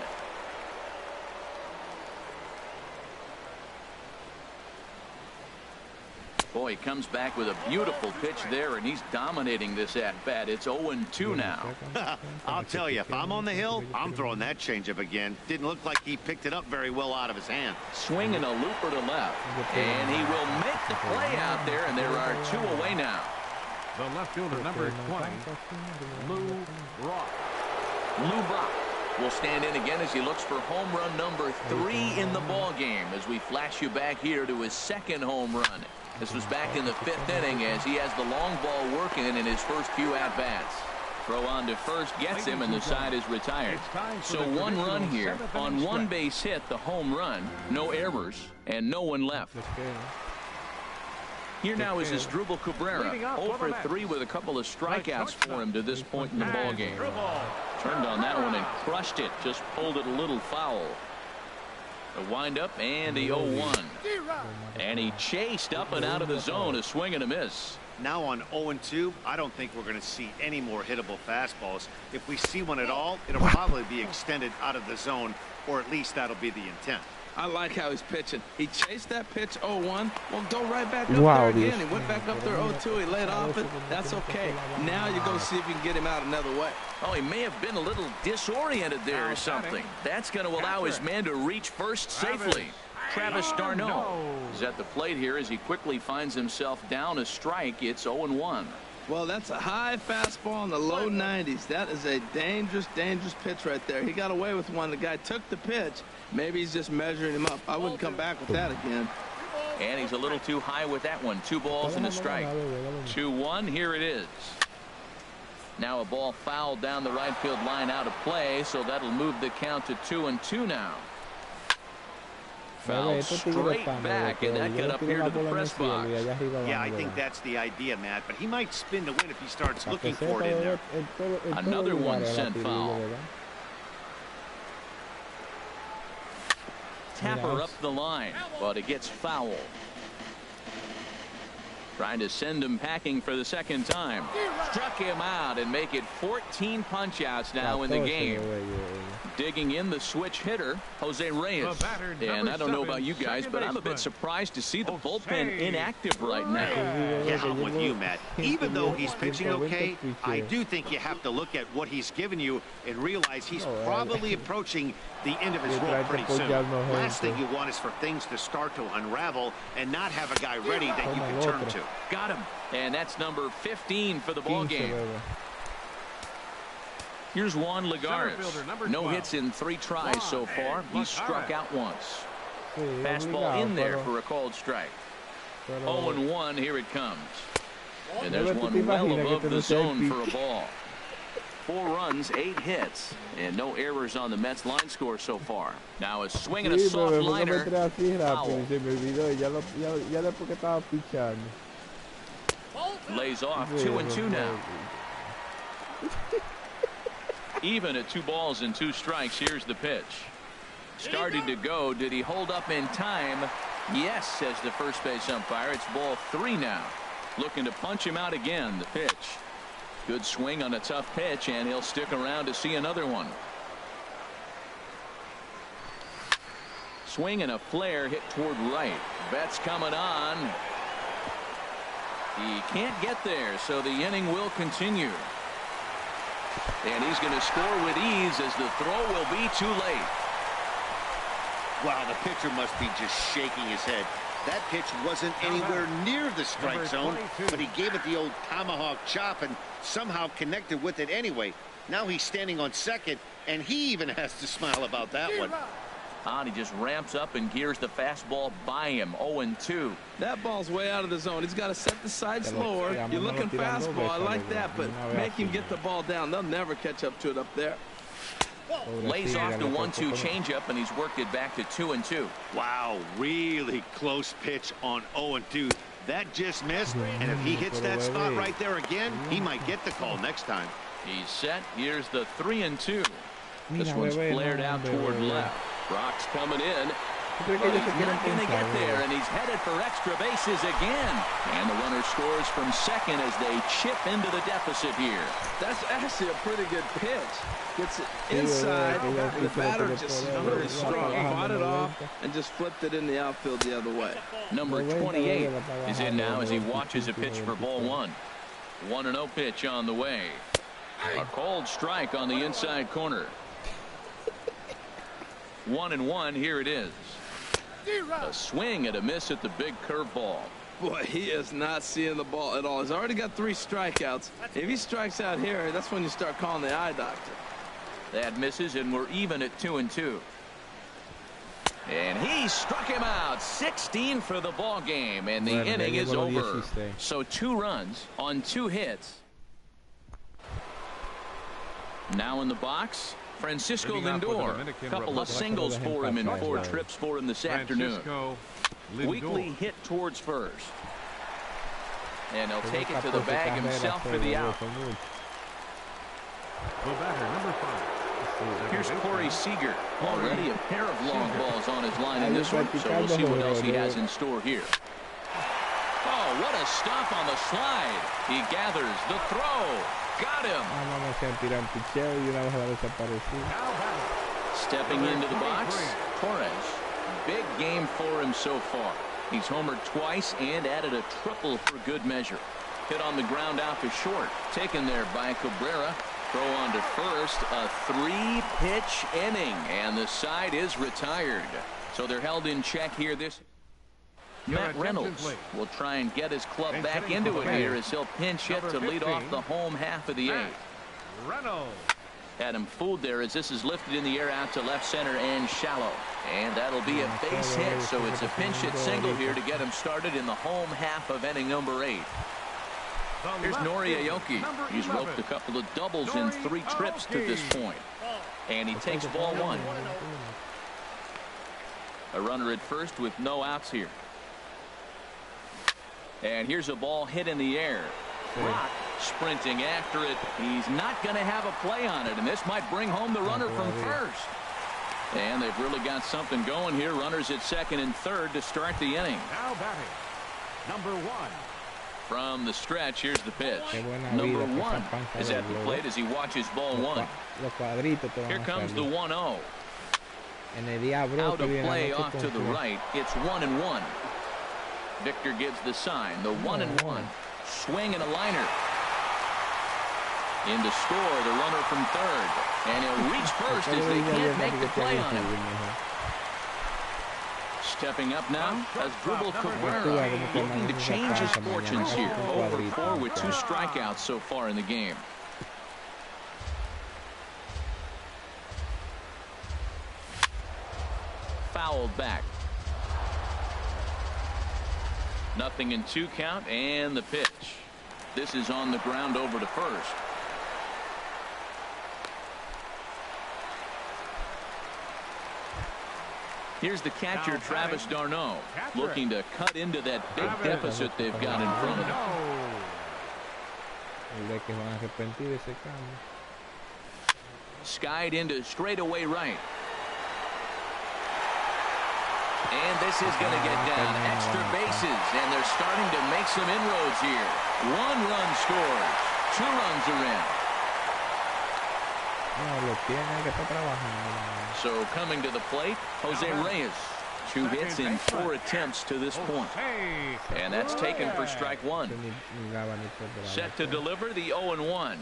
Boy, he comes back with a beautiful pitch there, and he's dominating this at-bat. It's 0-2 now. I'll tell you, if I'm on the hill, I'm throwing that changeup again. Didn't look like he picked it up very well out of his hand. Swinging a looper to left, and he will make the play out there, and there are 2 away now. The left fielder, number 20, Lou Brock. Lou Brock will stand in again as he looks for home run number 3 in the ball game, as we flash you back here to his second home run. This was back in the 5th inning as he has the long ball working in his first few at-bats. Throw on to first gets him, and the side is retired. So 1 run here on 1 base hit, the home run, no errors, and no one left. Here now is Asdrubal Cabrera, 0 for 3 with a couple of strikeouts for him to this point in the ball game. Turned on that one and crushed it, just pulled it a little foul. A windup and the 0-1. And he chased up and out of the zone, a swing and a miss. Now on 0-2, I don't think we're going to see any more hittable fastballs. If we see one at all, it'll probably be extended out of the zone, or at least that'll be the intent. I like how he's pitching. He chased that pitch 0-1. Well, go right back up there again. He went back up there 0-2. He laid off it. That's okay. Now you go see if you can get him out another way. Oh, he may have been a little disoriented there or something. That's going to allow his man to reach first safely. Travis d'Arnaud is at the plate here as he quickly finds himself down a strike. It's 0-1. Well, that's a high fastball in the low 90s. That is a dangerous, dangerous pitch right there. He got away with one. The guy took the pitch. Maybe he's just measuring him up. I wouldn't come back with that again. And he's a little too high with that one. 2 balls and a strike. 2-1. Here it is. Now a ball fouled down the right field line out of play, so that'll move the count to 2-2 now. Foul straight back, and that got up here to the press box. Yeah, I think that's the idea, Matt, but he might spin to win if he starts looking for it in there. Another one sent foul. Tapper up the line, but it gets foul. Trying to send him packing for the second time. Struck him out and make it 14 punch-outs now in the game. Digging in the switch hitter, Jose Reyes. And I don't know about you guys, but I'm a bit surprised to see the bullpen inactive right now. Yeah, I'm with you, Matt. Even though he's pitching okay, I do think you have to look at what he's given you and realize he's probably approaching the end of his rope pretty soon. Last thing you want is for things to start to unravel and not have a guy ready that you can turn to. Got him. And that's number 15 for the ball game. Here's Juan Lagares. No hits in 3 tries so far. He's struck out once. Fastball in there for a called strike. 0-1. Here it comes. And there's one well above the zone for a ball. 4 runs, 8 hits, and no errors on the Mets line score so far. Now a swing and a soft liner. Foul. Lays off 2-2 now. Even at 2 balls and 2 strikes. Here's the pitch. Started to go. Did he hold up in time? Yes, says the first base umpire. It's ball 3 now. Looking to punch him out again. The pitch. Good swing on a tough pitch, and he'll stick around to see another one. Swing and a flare hit toward right. Betts coming on. He can't get there, so the inning will continue. And he's going to score with ease as the throw will be too late. Wow, the pitcher must be just shaking his head. That pitch wasn't anywhere near the strike zone, but he gave it the old tomahawk chop and somehow connected with it anyway. Now he's standing on second, and he even has to smile about that one. And he just ramps up and gears the fastball by him. 0-2. That ball's way out of the zone. He's got to set the side slower. You're looking fastball. I like that, but make him get the ball down. They'll never catch up to it up there. Lays off the 1-2 changeup, and he's worked it back to 2-2. Wow, really close pitch on 0-2. That just missed, and if he hits that spot right there again, he might get the call next time. He's set. Here's the 3-2. This one's flared out toward left. Brock's coming in. But he's not going to get there, and he's headed for extra bases again. And the runner scores from second as they chip into the deficit here. That's actually a pretty good pitch. Gets it inside, and the batter just really strong. Fought it off and just flipped it in the outfield the other way. Number 28 is in now as he watches a pitch for ball one. 1-0 pitch on the way. A cold strike on the inside corner. 1-1, here it is. A swing and a miss at the big curveball. Boy, he is not seeing the ball at all. He's already got 3 strikeouts. If he strikes out here, that's when you start calling the eye doctor. That misses, and we're even at 2-2. And he struck him out. 16 for the ball game, and the inning is over. So 2 runs on 2 hits. Now in the box, Francisco Lindor. A couple of singles for him and 4 trips for him this afternoon. Weekly hit towards first. And he'll take it to the bag himself for the out. Here's Corey Seager. Already a pair of long balls on his line in this one, so we'll see what else he has in store here. Oh, what a stop on the slide. He gathers the throw. Got him. Stepping into the box, Torres. Big game for him so far. He's homered twice and added a triple for good measure. Hit on the ground out to short. Taken there by Cabrera. Throw on to first. A 3-pitch inning. And the side is retired. So they're held in check here. Matt Reynolds will try and get his club back into it here as he'll pinch hit to lead off the home half of the 8th. Reynolds. Had him fooled there as this is lifted in the air out to left center and shallow. And that'll be a base hit, so it's a pinch hit single here to get him started in the home half of inning number 8. Here's Nori Aoki. He's roped a couple of doubles in 3 trips to this point. And he takes ball 1. A runner at first with no outs here. And here's a ball hit in the air. Brock sprinting after it. He's not going to have a play on it, and this might bring home the runner from first. And they've really got something going here. Runners at second and third to start the inning. Now batting, number 1. From the stretch, here's the pitch. Number 1 is at the plate as he watches ball 1. Here comes the 1-0. Out of play off to the right. It's 1-1. Victor gives the sign. The 1-1. Swing and a liner. In to score, the runner from third. And he'll reach first as they can't make the play on him. Stepping up now, Asdrubal Cabrera, looking to change his fortunes here. 0-4 with 2 strikeouts so far in the game. Fouled back. 0-2 count, and the pitch. This is on the ground over to first. Here's the catcher, Travis d'Arnaud, looking to cut into that big deficit they've got in front of them. Skied into straightaway right. And this is going to get down extra bases, and they're starting to make some inroads here. 1 run scores. 2 runs are in. So coming to the plate, Jose Reyes. 2 hits in 4 attempts to this point. And that's taken for strike 1. Set to deliver the 0-1.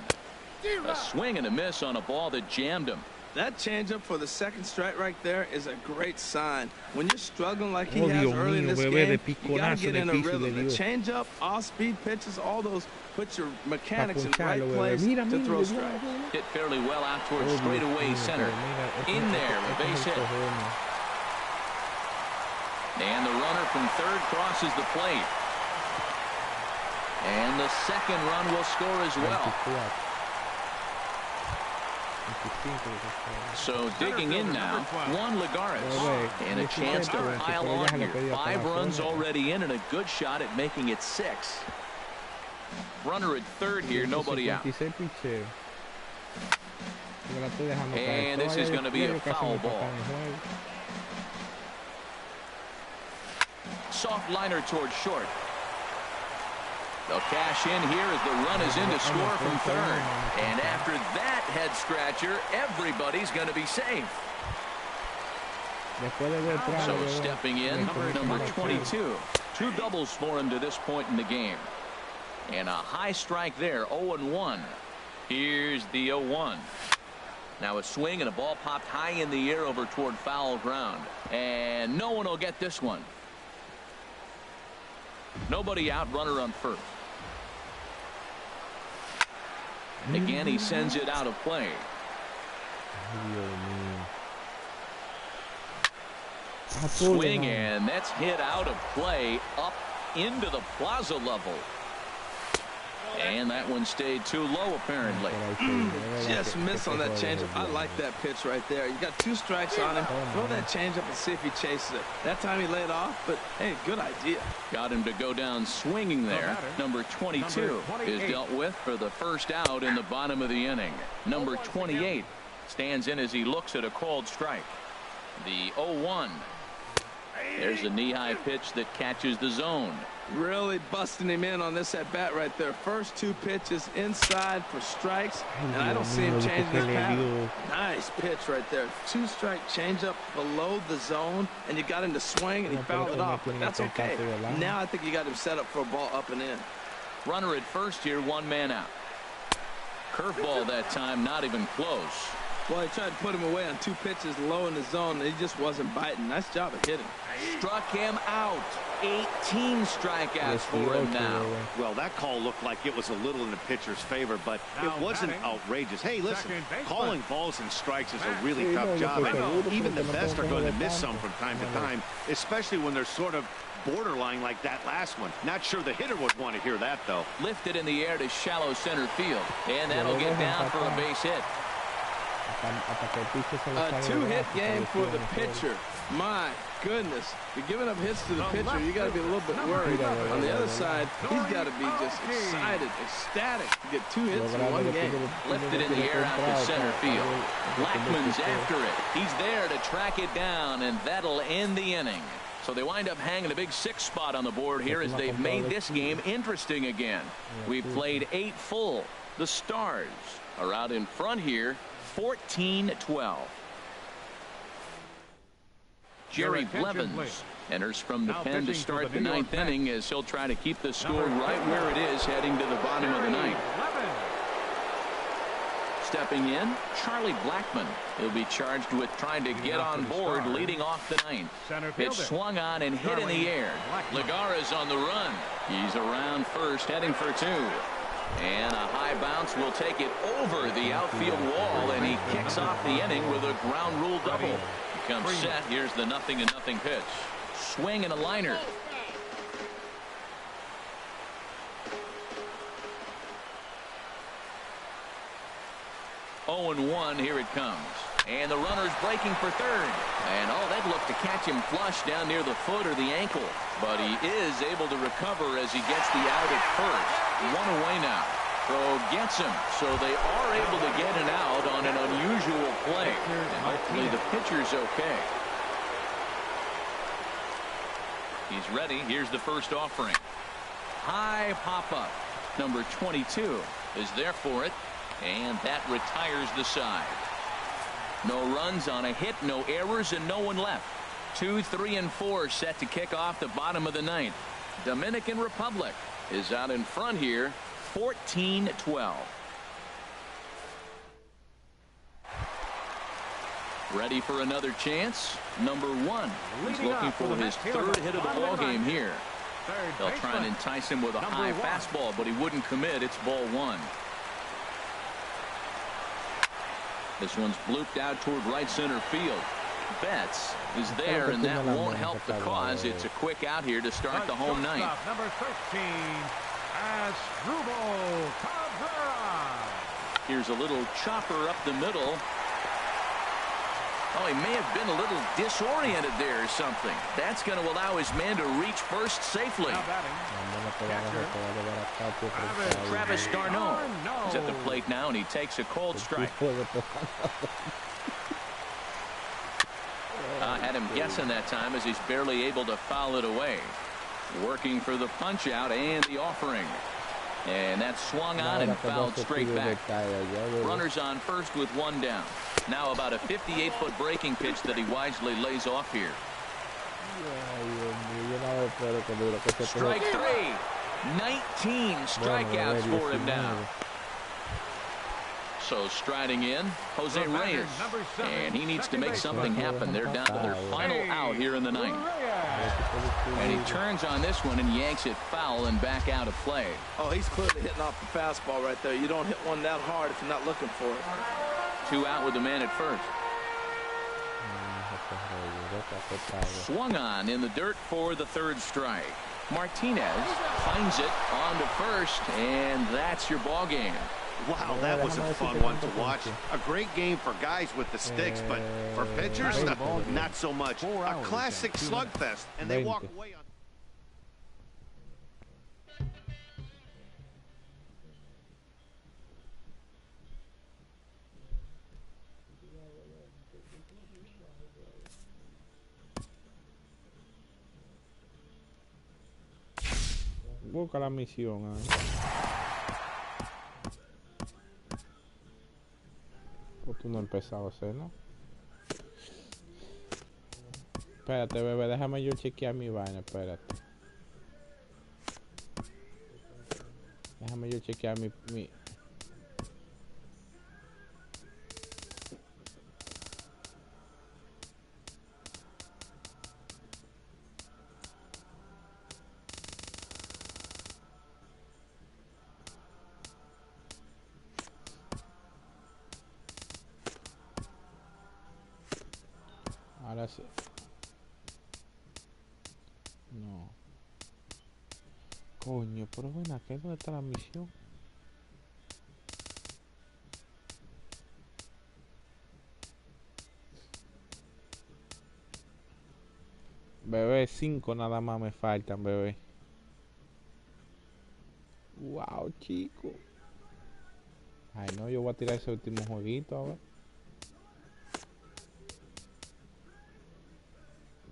A swing and a miss on a ball that jammed him. That changeup for the second strike right there is a great sign. When you're struggling like he has early in this game, you got to get in a rhythm. The changeup, off-speed pitches, all those put your mechanics in the right place to throw strikes. Hit fairly well out towards straightaway center. In there, a base hit. And the runner from third crosses the plate. And the second run will score as well. So digging in now, Juan Lagares, and a chance to pile on here. 5 runs already in and a good shot at making it 6. Runner at third here, nobody out. And this is going to be a foul ball. Soft liner towards short. They'll cash in here as the run is in to score from third. And after that head scratcher, everybody's going to be safe. So stepping in, number 22. 2 doubles for him to this point in the game. And a high strike there, 0-1. Here's the 0-1. Now a swing and a ball popped high in the air over toward foul ground. And no one will get this one. Nobody out, runner on first. Again, he sends it out of play. Swing, and that's hit out of play up into the plaza level. And that one stayed too low, apparently. Just missed on that changeup. I like that pitch right there. You got 2 strikes on him. Throw that changeup and see if he chases it. That time he laid off, but hey, good idea. Got him to go down swinging there. Number 22 is dealt with for the first out in the bottom of the inning. Number 28 stands in as he looks at a called strike. The 0-1. There's a knee-high pitch that catches the zone. Really busting him in on this at bat right there. First 2 pitches inside for strikes, and I don't see him changing his pattern. Nice pitch right there. 2-strike changeup below the zone, and you got him to swing, and he fouled it off. But that's okay. Now I think you got him set up for a ball up and in. Runner at first here, 1 man out. Curveball that time, not even close. Well, he tried to put him away on 2 pitches low in the zone, and he just wasn't biting. Nice job of hitting. Struck him out. 18 strikeouts for him now. Well, that call looked like it was a little in the pitcher's favor, but it wasn't outrageous. Hey, listen, calling balls and strikes is a really tough job, and even the best are going to miss some from time to time, especially when they're sort of borderline like that last one. Not sure the hitter would want to hear that, though. Lifted in the air to shallow center field, and that'll get down for a base hit. A 2-hit game for the pitcher. My goodness. You're giving up hits to the pitcher. You got to be a little bit worried. On the other side, he's got to be just excited, ecstatic to get 2 hits in 1 game. Lifted in the air out to center field. Blackman's after it. He's there to track it down, and that'll end the inning. So they wind up hanging a big 6 spot on the board here as they've made this game interesting again. We've played 8 full. The Stars are out in front here, 14-12. Jerry Blevins enters from the pen to start the 9th inning as he'll try to keep the score right where it is heading to the bottom of the 9th. Stepping in, Charlie Blackman. He'll be charged with trying to get on board leading off the 9th. Pitch swung on and hit in the air. Lagares on the run. He's around first, heading for 2. And a high bounce will take it over the outfield wall, and he kicks off the inning with a ground rule double. He comes set. Here's the 0-0 pitch. Swing and a liner. Oh, and 1, here it comes. And the runner's breaking for third. And oh, they'd look to catch him flush down near the foot or the ankle. But he is able to recover as he gets the out at first. 1 away now. Throw gets him. So they are able to get an out on an unusual play. And hopefully the pitcher's okay. He's ready. Here's the first offering. High pop-up. Number 22 is there for it. And that retires the side. No runs on a hit, no errors, and no one left. 2, 3, and 4 set to kick off the bottom of the 9th. Dominican Republic is out in front here, 14-12. Ready for another chance? Number 1. He's looking for his 3rd hit of the ball game here. They'll try and entice him with a high fastball, but he wouldn't commit. It's ball 1. This one's blooped out toward right center field. Betts is there, and that won't help the cause. It's a quick out here to start the home 9th. Number 13, Asdrubal Cabrera. Here's a little chopper up the middle. Oh, he may have been a little disoriented there or something. That's going to allow his man to reach first safely. Travis d'Arnaud is at the plate now, and he takes a cold strike. Had him guessing that time as he's barely able to foul it away. Working for the punch out and the offering. And that's swung on and fouled straight back. Runners on first with one down. Now about a 58-foot breaking pitch that he wisely lays off here. Strike three. 19 strikeouts for him now. So striding in, Jose Reyes. And he needs to make something happen. They're down to their final out here in the ninth. And he turns on this one and yanks it foul and back out of play. Oh, he's clearly hitting off the fastball right there. You don't hit one that hard if you're not looking for it. 2 out with the man at first. Swung on in the dirt for the third strike. Martinez finds it on to first, and that's your ball game. Wow, that was a fun one to watch. A great game for guys with the sticks, but for pitchers, not so much. A classic slugfest, and they walk away on. Busca la misión. Pues tú no has empezado a hacer, ¿no? Espérate, bebé, déjame yo chequear mi vaina, espérate. Déjame yo chequear mi... Ahora sí. No. Coño, pero ven acá, ¿dónde está la misión? Bebé, 5 nada más me faltan, bebé. Wow, chico. Ay, no, yo voy a tirar ese último jueguito, a ver.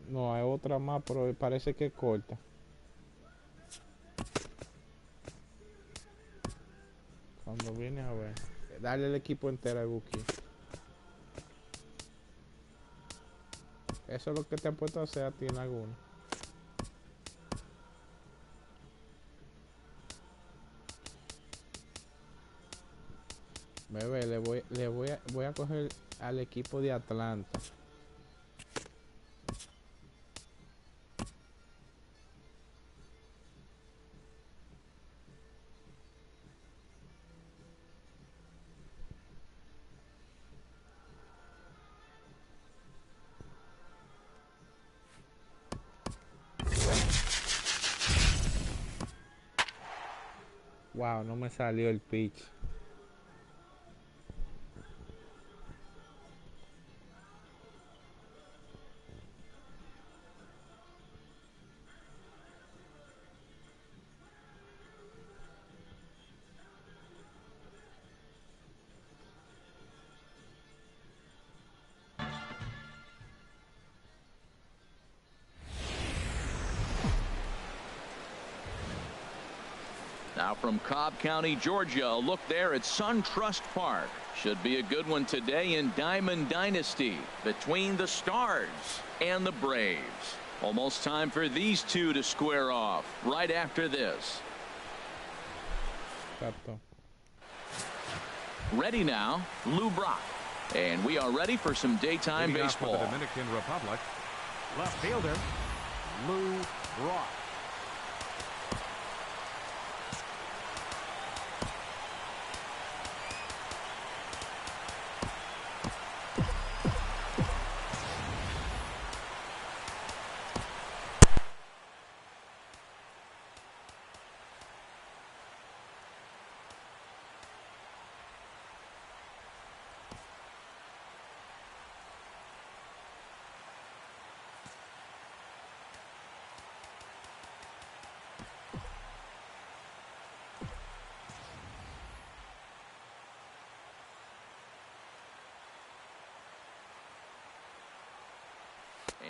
No, hay otra más, pero parece que es corta. Cuando viene a ver. Dale el equipo entero a Buki. Eso es lo que te han puesto a hacer a ti en alguno. Bebé, voy a coger al equipo de Atlanta. Wow, no me salió el pitch. Now from Cobb County, Georgia, a look there at SunTrust Park. Should be a good one today in Diamond Dynasty between the Stars and the Braves. Almost time for these two to square off right after this. Ready now, Lou Brock. And we are ready for some daytime baseball. For the Dominican Republic, left fielder, Lou Brock.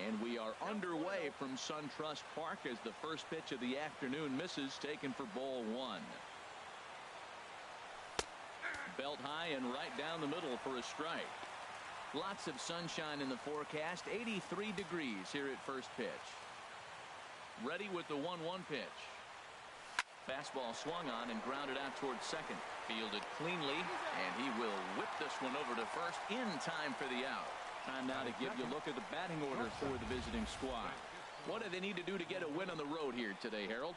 And we are underway from SunTrust Park as the first pitch of the afternoon misses, taken for ball 1. Belt high and right down the middle for a strike. Lots of sunshine in the forecast. 83 degrees here at first pitch. Ready with the 1-1 pitch. Fastball swung on and grounded out towards second. Fielded cleanly, and he will whip this one over to first in time for the out. Time now to give you a look at the batting order for the visiting squad. What do they need to do to get a win on the road here today, Harold?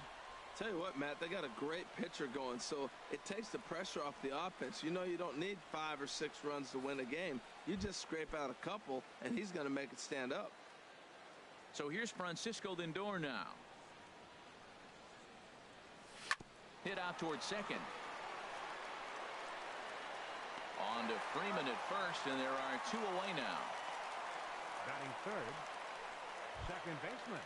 Tell you what, Matt, they got a great pitcher going, so it takes the pressure off the offense. You know you don't need 5 or 6 runs to win a game. You just scrape out a couple, and he's going to make it stand up. So here's Francisco Lindor now. Hit out towards second. On to Freeman at first, and there are 2 away now. Batting third, second baseman.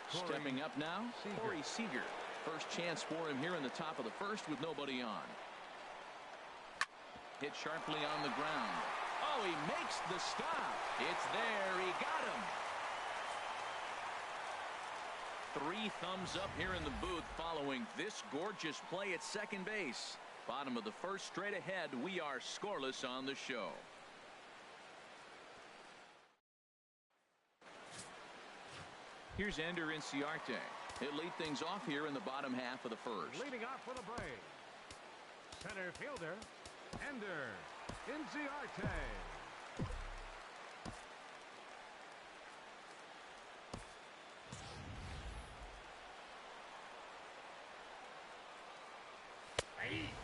Stepping up now, Corey Seager. First chance for him here in the top of the first with nobody on. Hit sharply on the ground. Oh, he makes the stop. It's there. He got him. 3 thumbs up here in the booth following this gorgeous play at second base. Bottom of the first, straight ahead. We are scoreless on the show. Here's Ender Inciarte. He'll lead things off here in the bottom half of the first. Leading off for the Braves, center fielder, Ender Inciarte.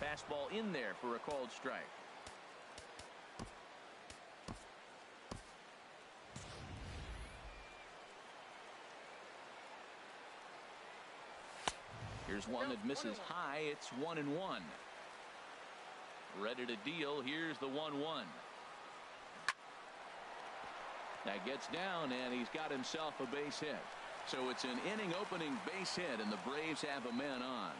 Fastball in there for a called strike. Here's one that misses high. It's 1-1. Ready to deal. Here's the 1-1. That gets down, and he's got himself a base hit. So it's an inning opening base hit, and the Braves have a man on.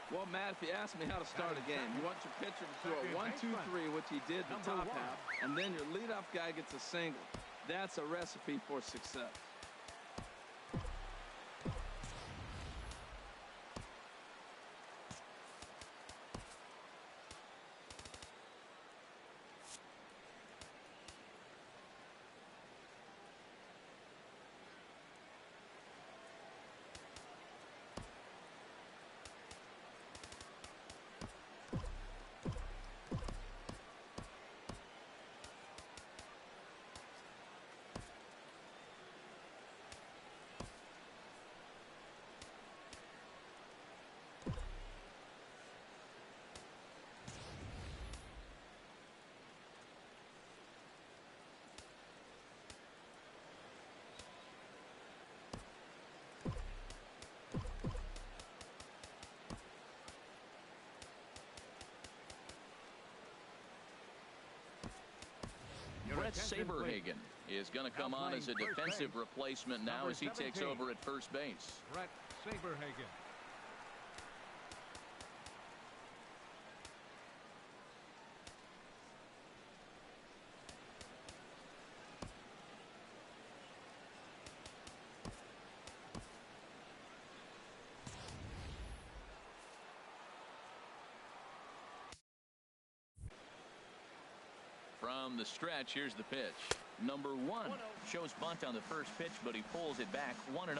Well, Matt, if you ask me how to start a game, you want your pitcher to throw a 1-2-3, which he did the top half, and then your leadoff guy gets a single. That's a recipe for success. Brett Saberhagen is going to come on as a defensive replacement now as he takes over at first base. Brett Saberhagen. From the stretch, here's the pitch. Number 1 shows bunt on the first pitch, but he pulls it back 1-0.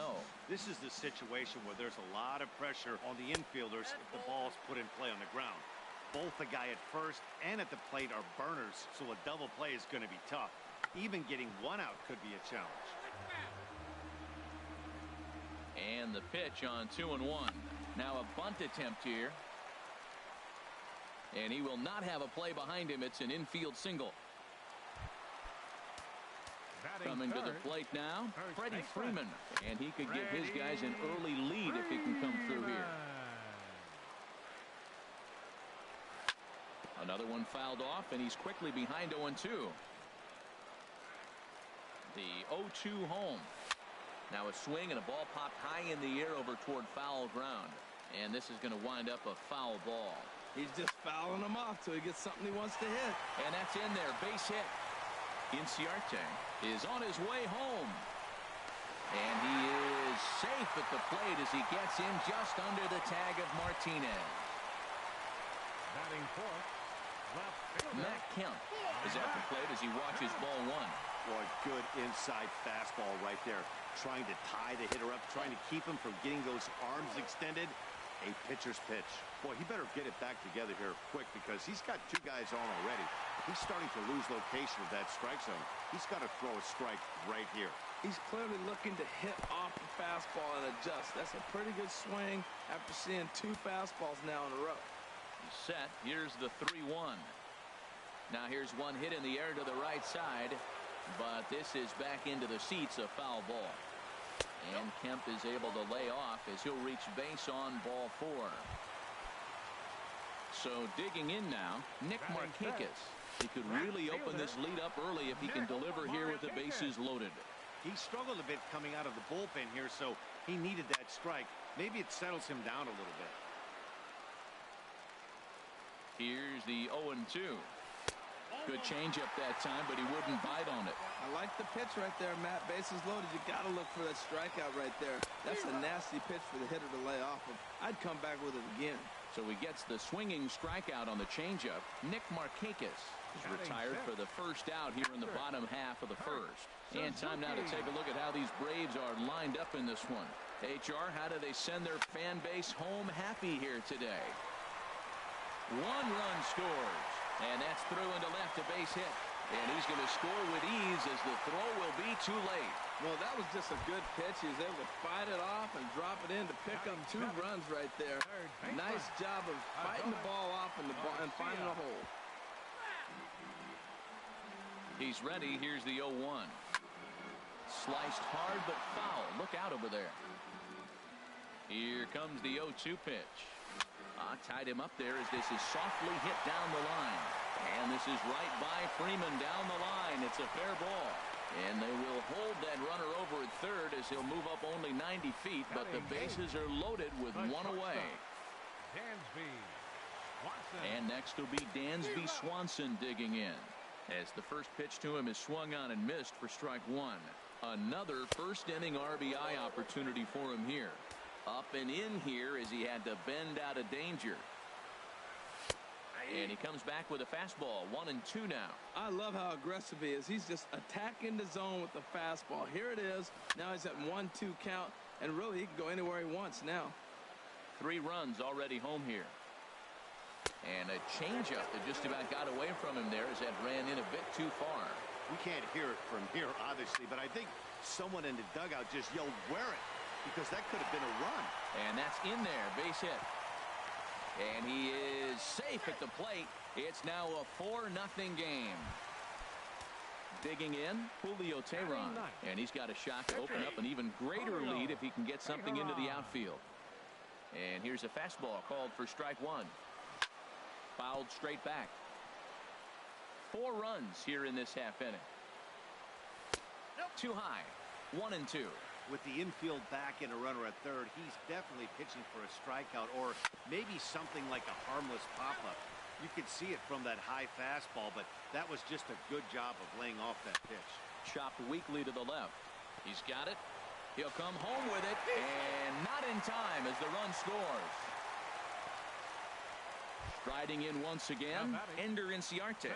This is the situation where there's a lot of pressure on the infielders if the ball's put in play on the ground. Both the guy at first and at the plate are burners, so a double play is going to be tough. Even getting 1 out could be a challenge. And the pitch on 2-1. Now a bunt attempt here. And he will not have a play behind him. It's an infield single. Coming to the plate now, Freddie Freeman. And he could give his guys an early lead if he can come through here. Another one fouled off, and he's quickly behind 0-2. The 0-2 home. Now a swing and a ball popped high in the air over toward foul ground. And this is going to wind up a foul ball. He's just fouling them off till he gets something he wants to hit. And that's in there. Base hit. Inciarte is on his way home. safe at the plate as he gets in just under the tag of Martinez. Batting fourth, left fielder Matt Kemp is at the plate as he watches ball one. Boy, good inside fastball right there. Trying to tie the hitter up, trying to keep him from getting those arms extended. A pitcher's pitch. Boy, he better get it back together here quick because he's got two guys on already. If he's starting to lose location of that strike zone, he's got to throw a strike right here. He's clearly looking to hit off the fastball and adjust. That's a pretty good swing after seeing two fastballs now in a row. He's set. Here's the 3-1. Now here's one hit in the air to the right side, but this is back into the seats, a foul ball. And Kemp is able to lay off as he'll reach base on ball 4. So digging in now, Nick Markakis. He could really open this lead up early if he can deliver here with the bases loaded. He struggled a bit coming out of the bullpen here, so he needed that strike. Maybe it settles him down a little bit. Here's the 0-2. Good changeup that time, but he wouldn't bite on it. I like the pitch right there, Matt. Bases loaded. You got to look for that strikeout right there. That's a nasty pitch for the hitter to lay off of. I'd come back with it again. So he gets the swinging strikeout on the changeup. Nick Markakis is retired for the first out here in the bottom half of the first. And time now to take a look at how these Braves are lined up in this one. HR, how do they send their fan base home happy here today? 1 run scores. And that's through into left, a base hit. And he's going to score with ease as the throw will be too late. Well, that was just a good pitch. He was able to fight it off and drop it in to pick up 2 runs right there. Nice job of fighting the ball off and finding a hole. He's ready. Here's the 0-1. Sliced hard but foul. Look out over there. Here comes the 0-2 pitch. Tied him up there as this is softly hit down the line. And this is right by Freeman down the line. It's a fair ball. And they will hold that runner over at third as he'll move up only 90 feet. But the bases are loaded with 1 away. Dansby Swanson. And next will be Dansby Swanson digging in. As the first pitch to him is swung on and missed for strike 1. Another first inning RBI opportunity for him here. Up and in here as he had to bend out of danger. And he comes back with a fastball. 1-2 now. I love how aggressive he is. He's just attacking the zone with the fastball. Here it is. Now he's at 1-2 count. And really, he can go anywhere he wants now. 3 runs already home here. And a changeup that just about got away from him there as that ran in a bit too far. We can't hear it from here, obviously, but I think someone in the dugout just yelled, "Wear it," because that could have been a run. And that's in there, base hit. And he is safe at the plate. It's now a 4-0 game. Digging in, Julio Teheran. And he's got a shot to open up an even greater lead if he can get something into the outfield. And here's a fastball called for strike 1. Fouled straight back. 4 runs here in this half inning. Too high. 1-2. With the infield back and a runner at third, he's definitely pitching for a strikeout or maybe something like a harmless pop-up. You could see it from that high fastball, but that was just a good job of laying off that pitch. Chopped weakly to the left. He's got it. He'll come home with it, and not in time as the run scores. Striding in once again, Ender Inciarte.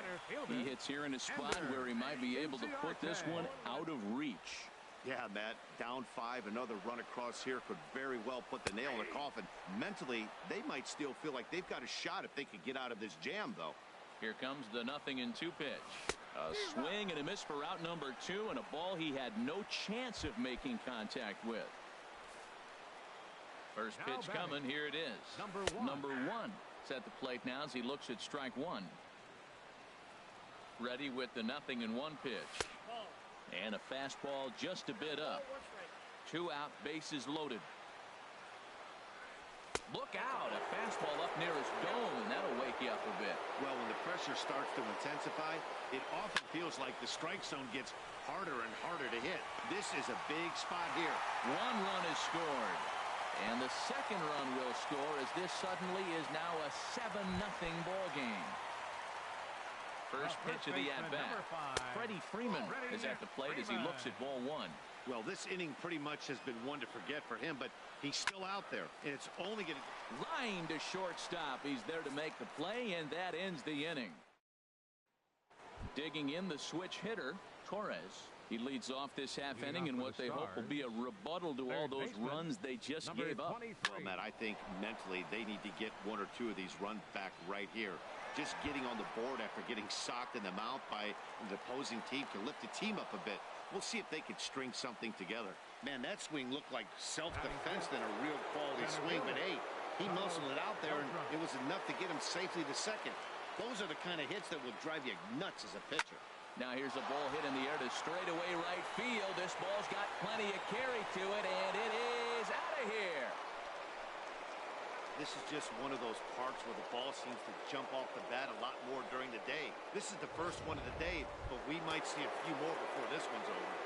He hits here in a spot where he might be able to put this one out of reach. Yeah, Matt, down 5, another run across here could very well put the nail in the coffin. Mentally, they might still feel like they've got a shot if they could get out of this jam, though. Here comes the 0-2 pitch. A swing and a miss for out number 2, and a ball he had no chance of making contact with. First pitch coming. Here it is. Number one. It's at the plate now as he looks at strike 1. Ready with the 0-1 pitch. And a fastball just a bit up. 2 out, bases loaded. Look out, a fastball up near his dome, and that'll wake you up a bit. Well, when the pressure starts to intensify, it often feels like the strike zone gets harder and harder to hit. This is a big spot here. 1 run is scored. And the second run will score as this suddenly is now a 7-0 ball game. First pitch of the at-bat. Freddie Freeman is at the plate as he looks at ball one. Well, this inning pretty much has been one to forget for him, but he's still out there, and it's only going to... Line to shortstop. He's there to make the play, and that ends the inning. Digging in the switch hitter, Torres. He leads off this half inning in what they hope will be a rebuttal to all those runs they just gave up. Well, Matt, I think mentally they need to get one or two of these runs back right here. Just getting on the board after getting socked in the mouth by the opposing team can lift the team up a bit. We'll see if they can string something together. Man, that swing looked like self-defense than a real quality swing, but hey, he muscled it out there, and it was enough to get him safely to second. Those are the kind of hits that will drive you nuts as a pitcher. Now here's a ball hit in the air to straightaway right field. This ball's got plenty of carry to it, and it is out of here. This is just one of those parks where the ball seems to jump off the bat a lot more during the day. This is the first one of the day, but we might see a few more before this one's over.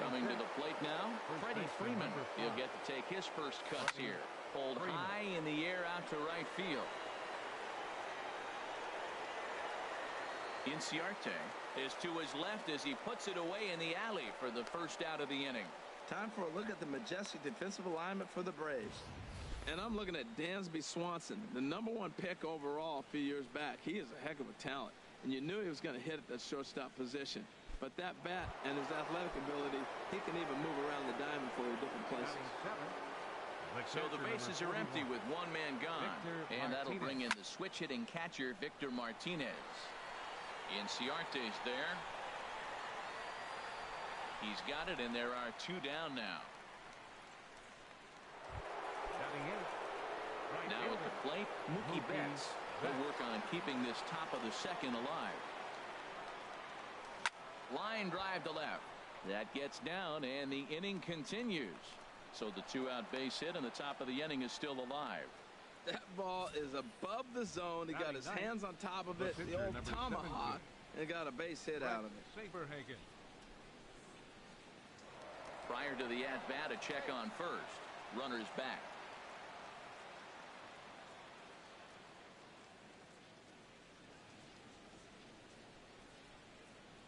Coming to the plate now, Freddie Freeman. He'll get to take his first cuts here. Pulled high in the air out to right field. Inciarte is to his left as he puts it away in the alley for the first out of the inning. Time for a look at the majestic defensive alignment for the Braves. And I'm looking at Dansby Swanson, the #1 pick overall a few years back. He is a heck of a talent, and you knew he was going to hit at that shortstop position. But that bat and his athletic ability, he can even move around the diamond for you different places. So the bases are empty with one man gone, and that'll bring in the switch-hitting catcher Victor Martinez. Inciarte's there. He's got it, and there are two down now. Now at the plate, Mookie Betts will work on keeping this top of the second alive. Line drive to left. That gets down, and the inning continues. So the two-out base hit, and the top of the inning is still alive. That ball is above the zone. He got his hands on top of it, the old tomahawk, and got a base hit out of it. Prior to the at-bat, a check on first. Runners back.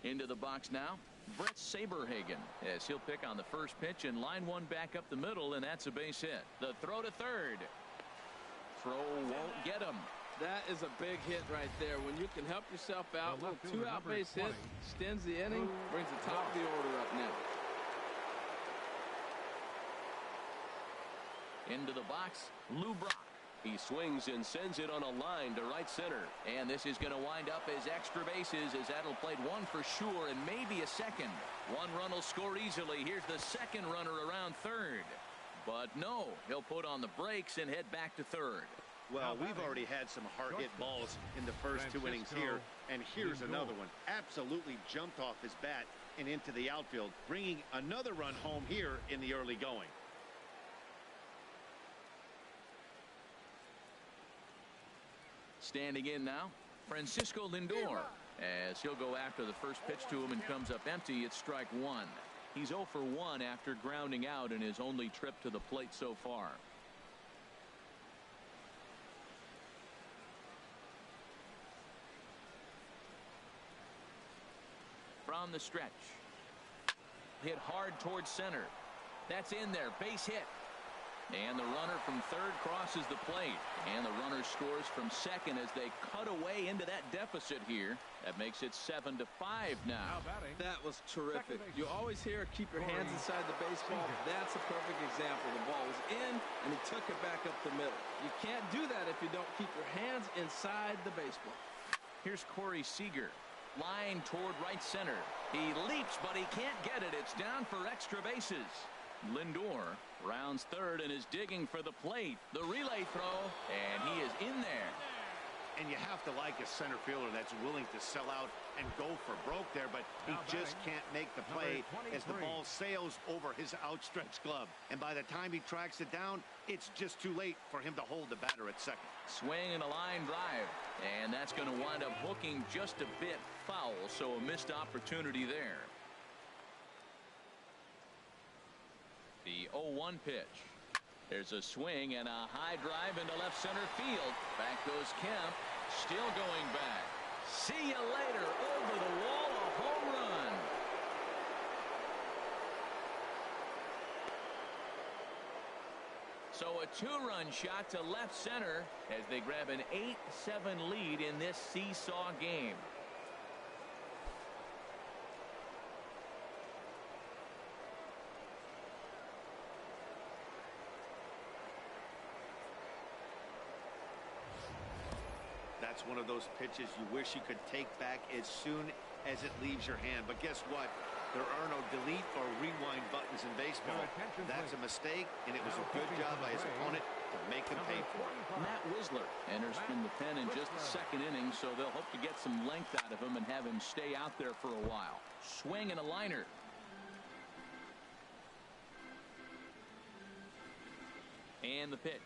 Into the box now, Brett Saberhagen, as he'll pick on the first pitch and line one back up the middle, and that's a base hit. The throw to third. Throw won't get him. That is a big hit right there. When you can help yourself out, little two-out base hit, extends the inning, brings the top of the order up now. Into the box, Lou Brock. He swings and sends it on a line to right center. And this is going to wind up as extra bases, as that'll play one for sure and maybe a second. One run will score easily. Here's the second runner around third. But no, he'll put on the brakes and head back to third. Well, we've already had some hard-hit balls in the first two innings here, and here's another one. Absolutely jumped off his bat and into the outfield, bringing another run home here in the early going. Standing in now, Francisco Lindor, as he'll go after the first pitch to him and comes up empty. It's strike one. He's 0 for 1 after grounding out in his only trip to the plate so far. From the stretch. Hit hard towards center. That's in there. Base hit. And the runner from third crosses the plate. And the runner scores from second as they cut away into that deficit here. That makes it 7-5 now. That was terrific. You always hear keep your hands inside the baseball. That's a perfect example. The ball was in, and he took it back up the middle. You can't do that if you don't keep your hands inside the baseball. Here's Corey Seager. Line toward right center. He leaps, but he can't get it. It's down for extra bases. Lindor rounds third and is digging for the plate. The relay throw, and he is in there. And you have to like a center fielder that's willing to sell out and go for broke there, but he just can't make the play as the ball sails over his outstretched glove. And by the time he tracks it down, it's just too late for him to hold the batter at second. Swing and a line drive, and that's going to wind up hooking just a bit foul, so a missed opportunity there. The 0-1 pitch. There's a swing and a high drive into left center field. Back goes Kemp. Still going back. See you later. Over the wall, a home run. So a 2-run shot to left center as they grab an 8-7 lead in this seesaw game. That's one of those pitches you wish you could take back as soon as it leaves your hand. But guess what? There are no delete or rewind buttons in baseball. That's a mistake, and it was a good job by his opponent to make him pay for it. Matt Wisler enters from the pen in just the second inning, so they'll hope to get some length out of him and have him stay out there for a while. Swing and a liner. And the pitch.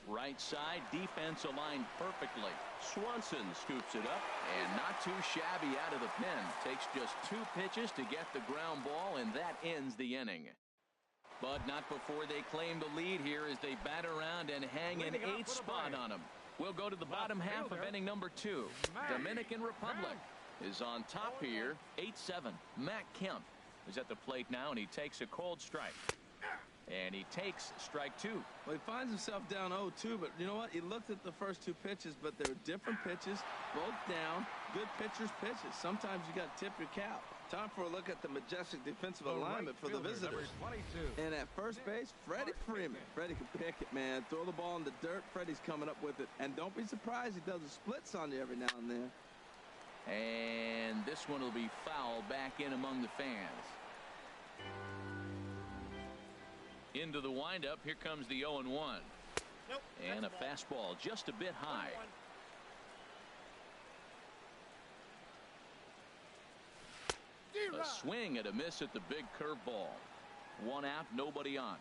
Right side, defense aligned perfectly. Swanson scoops it up, and not too shabby out of the pen. Takes just 2 pitches to get the ground ball, and that ends the inning. But not before they claim the lead here as they bat around and hang an 8th spot on them. We'll go to the bottom half of inning number 2. Dominican Republic is on top here, 8-7. Matt Kemp is at the plate now, and he takes a cold strike. And he takes strike 2. Well, he finds himself down 0-2, but you know what? He looked at the first 2 pitches, but they were different pitches, both down, good pitchers' pitches. Sometimes you got to tip your cap. Time for a look at the majestic defensive alignment for the visitors. And at first base, Freddie Freeman. Freddie can pick it, man. Throw the ball in the dirt. Freddie's coming up with it. And don't be surprised he does the splits on you every now and then. And this one will be fouled back in among the fans. Into the windup. Here comes the 0-1. Nope, and a fastball just a bit high. A swing and a miss at the big curveball. 1 out, nobody on.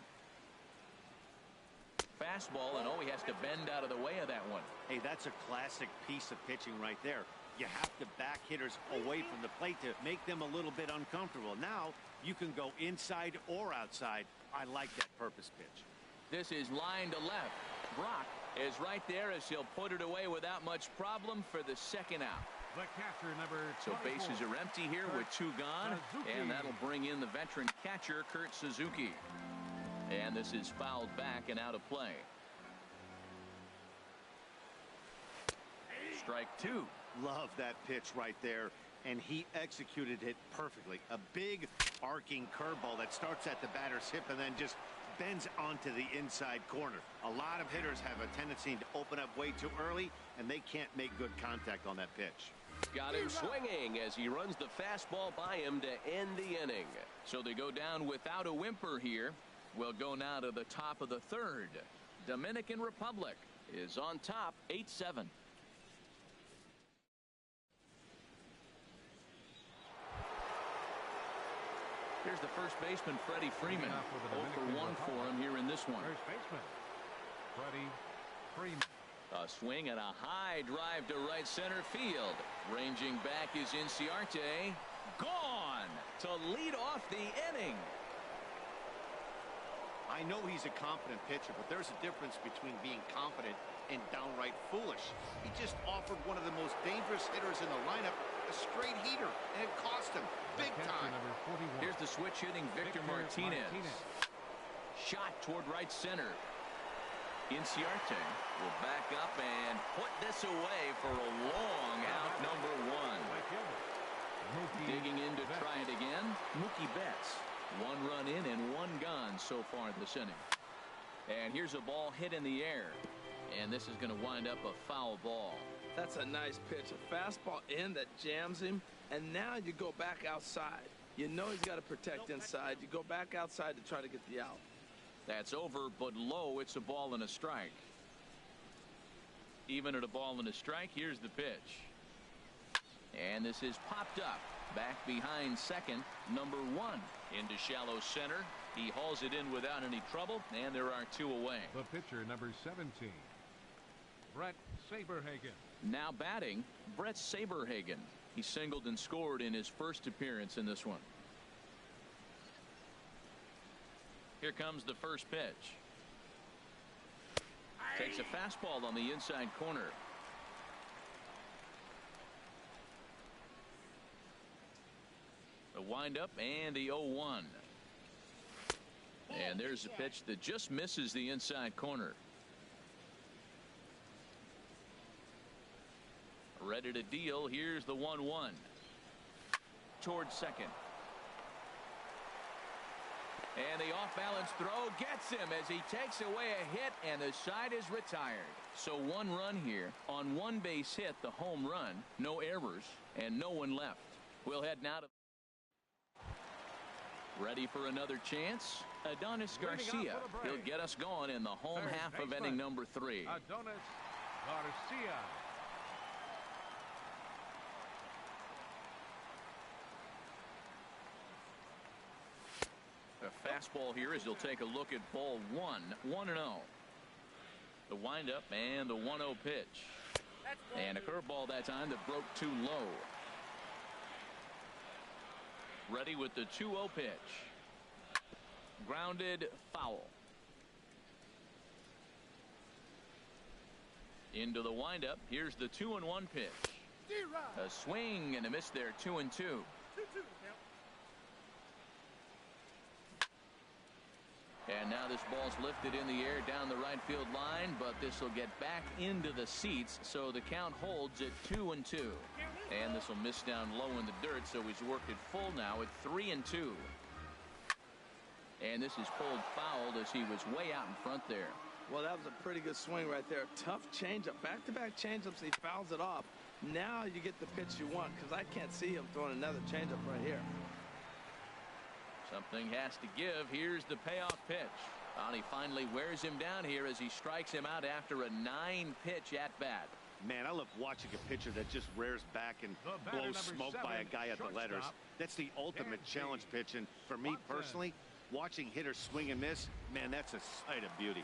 Fastball, and he has to bend out of the way of that one. Hey, that's a classic piece of pitching right there. You have to back hitters away from the plate to make them a little bit uncomfortable. Now you can go inside or outside. I like that purpose pitch. This is line to left. Brock is right there as he'll put it away without much problem for the 2nd out. The catcher, number 24. So bases are empty here with 2 gone. Suzuki. And that'll bring in the veteran catcher, Kurt Suzuki. And this is fouled back and out of play. Strike 2. Love that pitch right there, and he executed it perfectly. A big arcing curveball that starts at the batter's hip and then just bends onto the inside corner. A lot of hitters have a tendency to open up way too early, and they can't make good contact on that pitch. Got him swinging as he runs the fastball by him to end the inning. So they go down without a whimper here. We'll go now to the top of the 3rd. Dominican Republic is on top, 8-7. Here's the first baseman, Freddie Freeman. 0 for 1 for him here in this one. First baseman, Freddie Freeman. A swing and a high drive to right center field. Ranging back is Inciarte. Gone to lead off the inning. I know he's a competent pitcher, but there's a difference between being confident and downright foolish. He just offered one of the most dangerous hitters in the lineup a straight heater, and it cost him big time. Here's the switch hitting Victor Martinez. Shot toward right center. Inciarte will back up and put this away for a long out, number 1. Digging in to try it again, Mookie Betts. 1 run in and 1 gone so far this inning. And here's a ball hit in the air. And this is going to wind up a foul ball. That's a nice pitch. A fastball in that jams him. And now you go back outside. You know he's got to protect inside. You go back outside to try to get the out. That's over, but low. It's a ball and a strike. Even at a ball and a strike, here's the pitch. And this is popped up. Back behind second, number 1. Into shallow center. He hauls it in without any trouble, and there are 2 away. The pitcher, number 17, Brett Saberhagen. Now batting, Brett Saberhagen. He singled and scored in his first appearance in this one. Here comes the first pitch. Takes a fastball on the inside corner. The windup and the 0-1. And there's a pitch that just misses the inside corner. Ready to deal. Here's the 1-1. Towards second. And the off-balance throw gets him as he takes away a hit, and the side is retired. So 1 run here on 1 base hit, the home run, no errors, and no one left. We'll head now to ready for another chance. Adonis Garcia. He'll get us going in the home half of inning number 3. Adonis Garcia. A fastball here as he'll take a look at ball 1. 1-0. The windup and the 1-0 pitch. And a curveball that time that broke too low. Ready with the 2-0 pitch. Grounded foul. Into the windup. Here's the 2-1 pitch. A swing and a miss there. 2-2. And now this ball's lifted in the air down the right field line, but this will get back into the seats, so the count holds at 2-2. And this will miss down low in the dirt, so he's worked it full now at 3-2. And this is pulled fouled as he was way out in front there. Well, that was a pretty good swing right there. Tough changeup. Back-to-back changeups. He fouls it off. Now you get the pitch you want, because I can't see him throwing another changeup right here. Something has to give. Here's the payoff pitch. And he finally wears him down here as he strikes him out after a 9-pitch at bat. Man, I love watching a pitcher that just rears back and blows smoke by a guy at the letters. That's the ultimate challenge pitch. And for me personally, watching hitters swing and miss, man, that's a sight of beauty.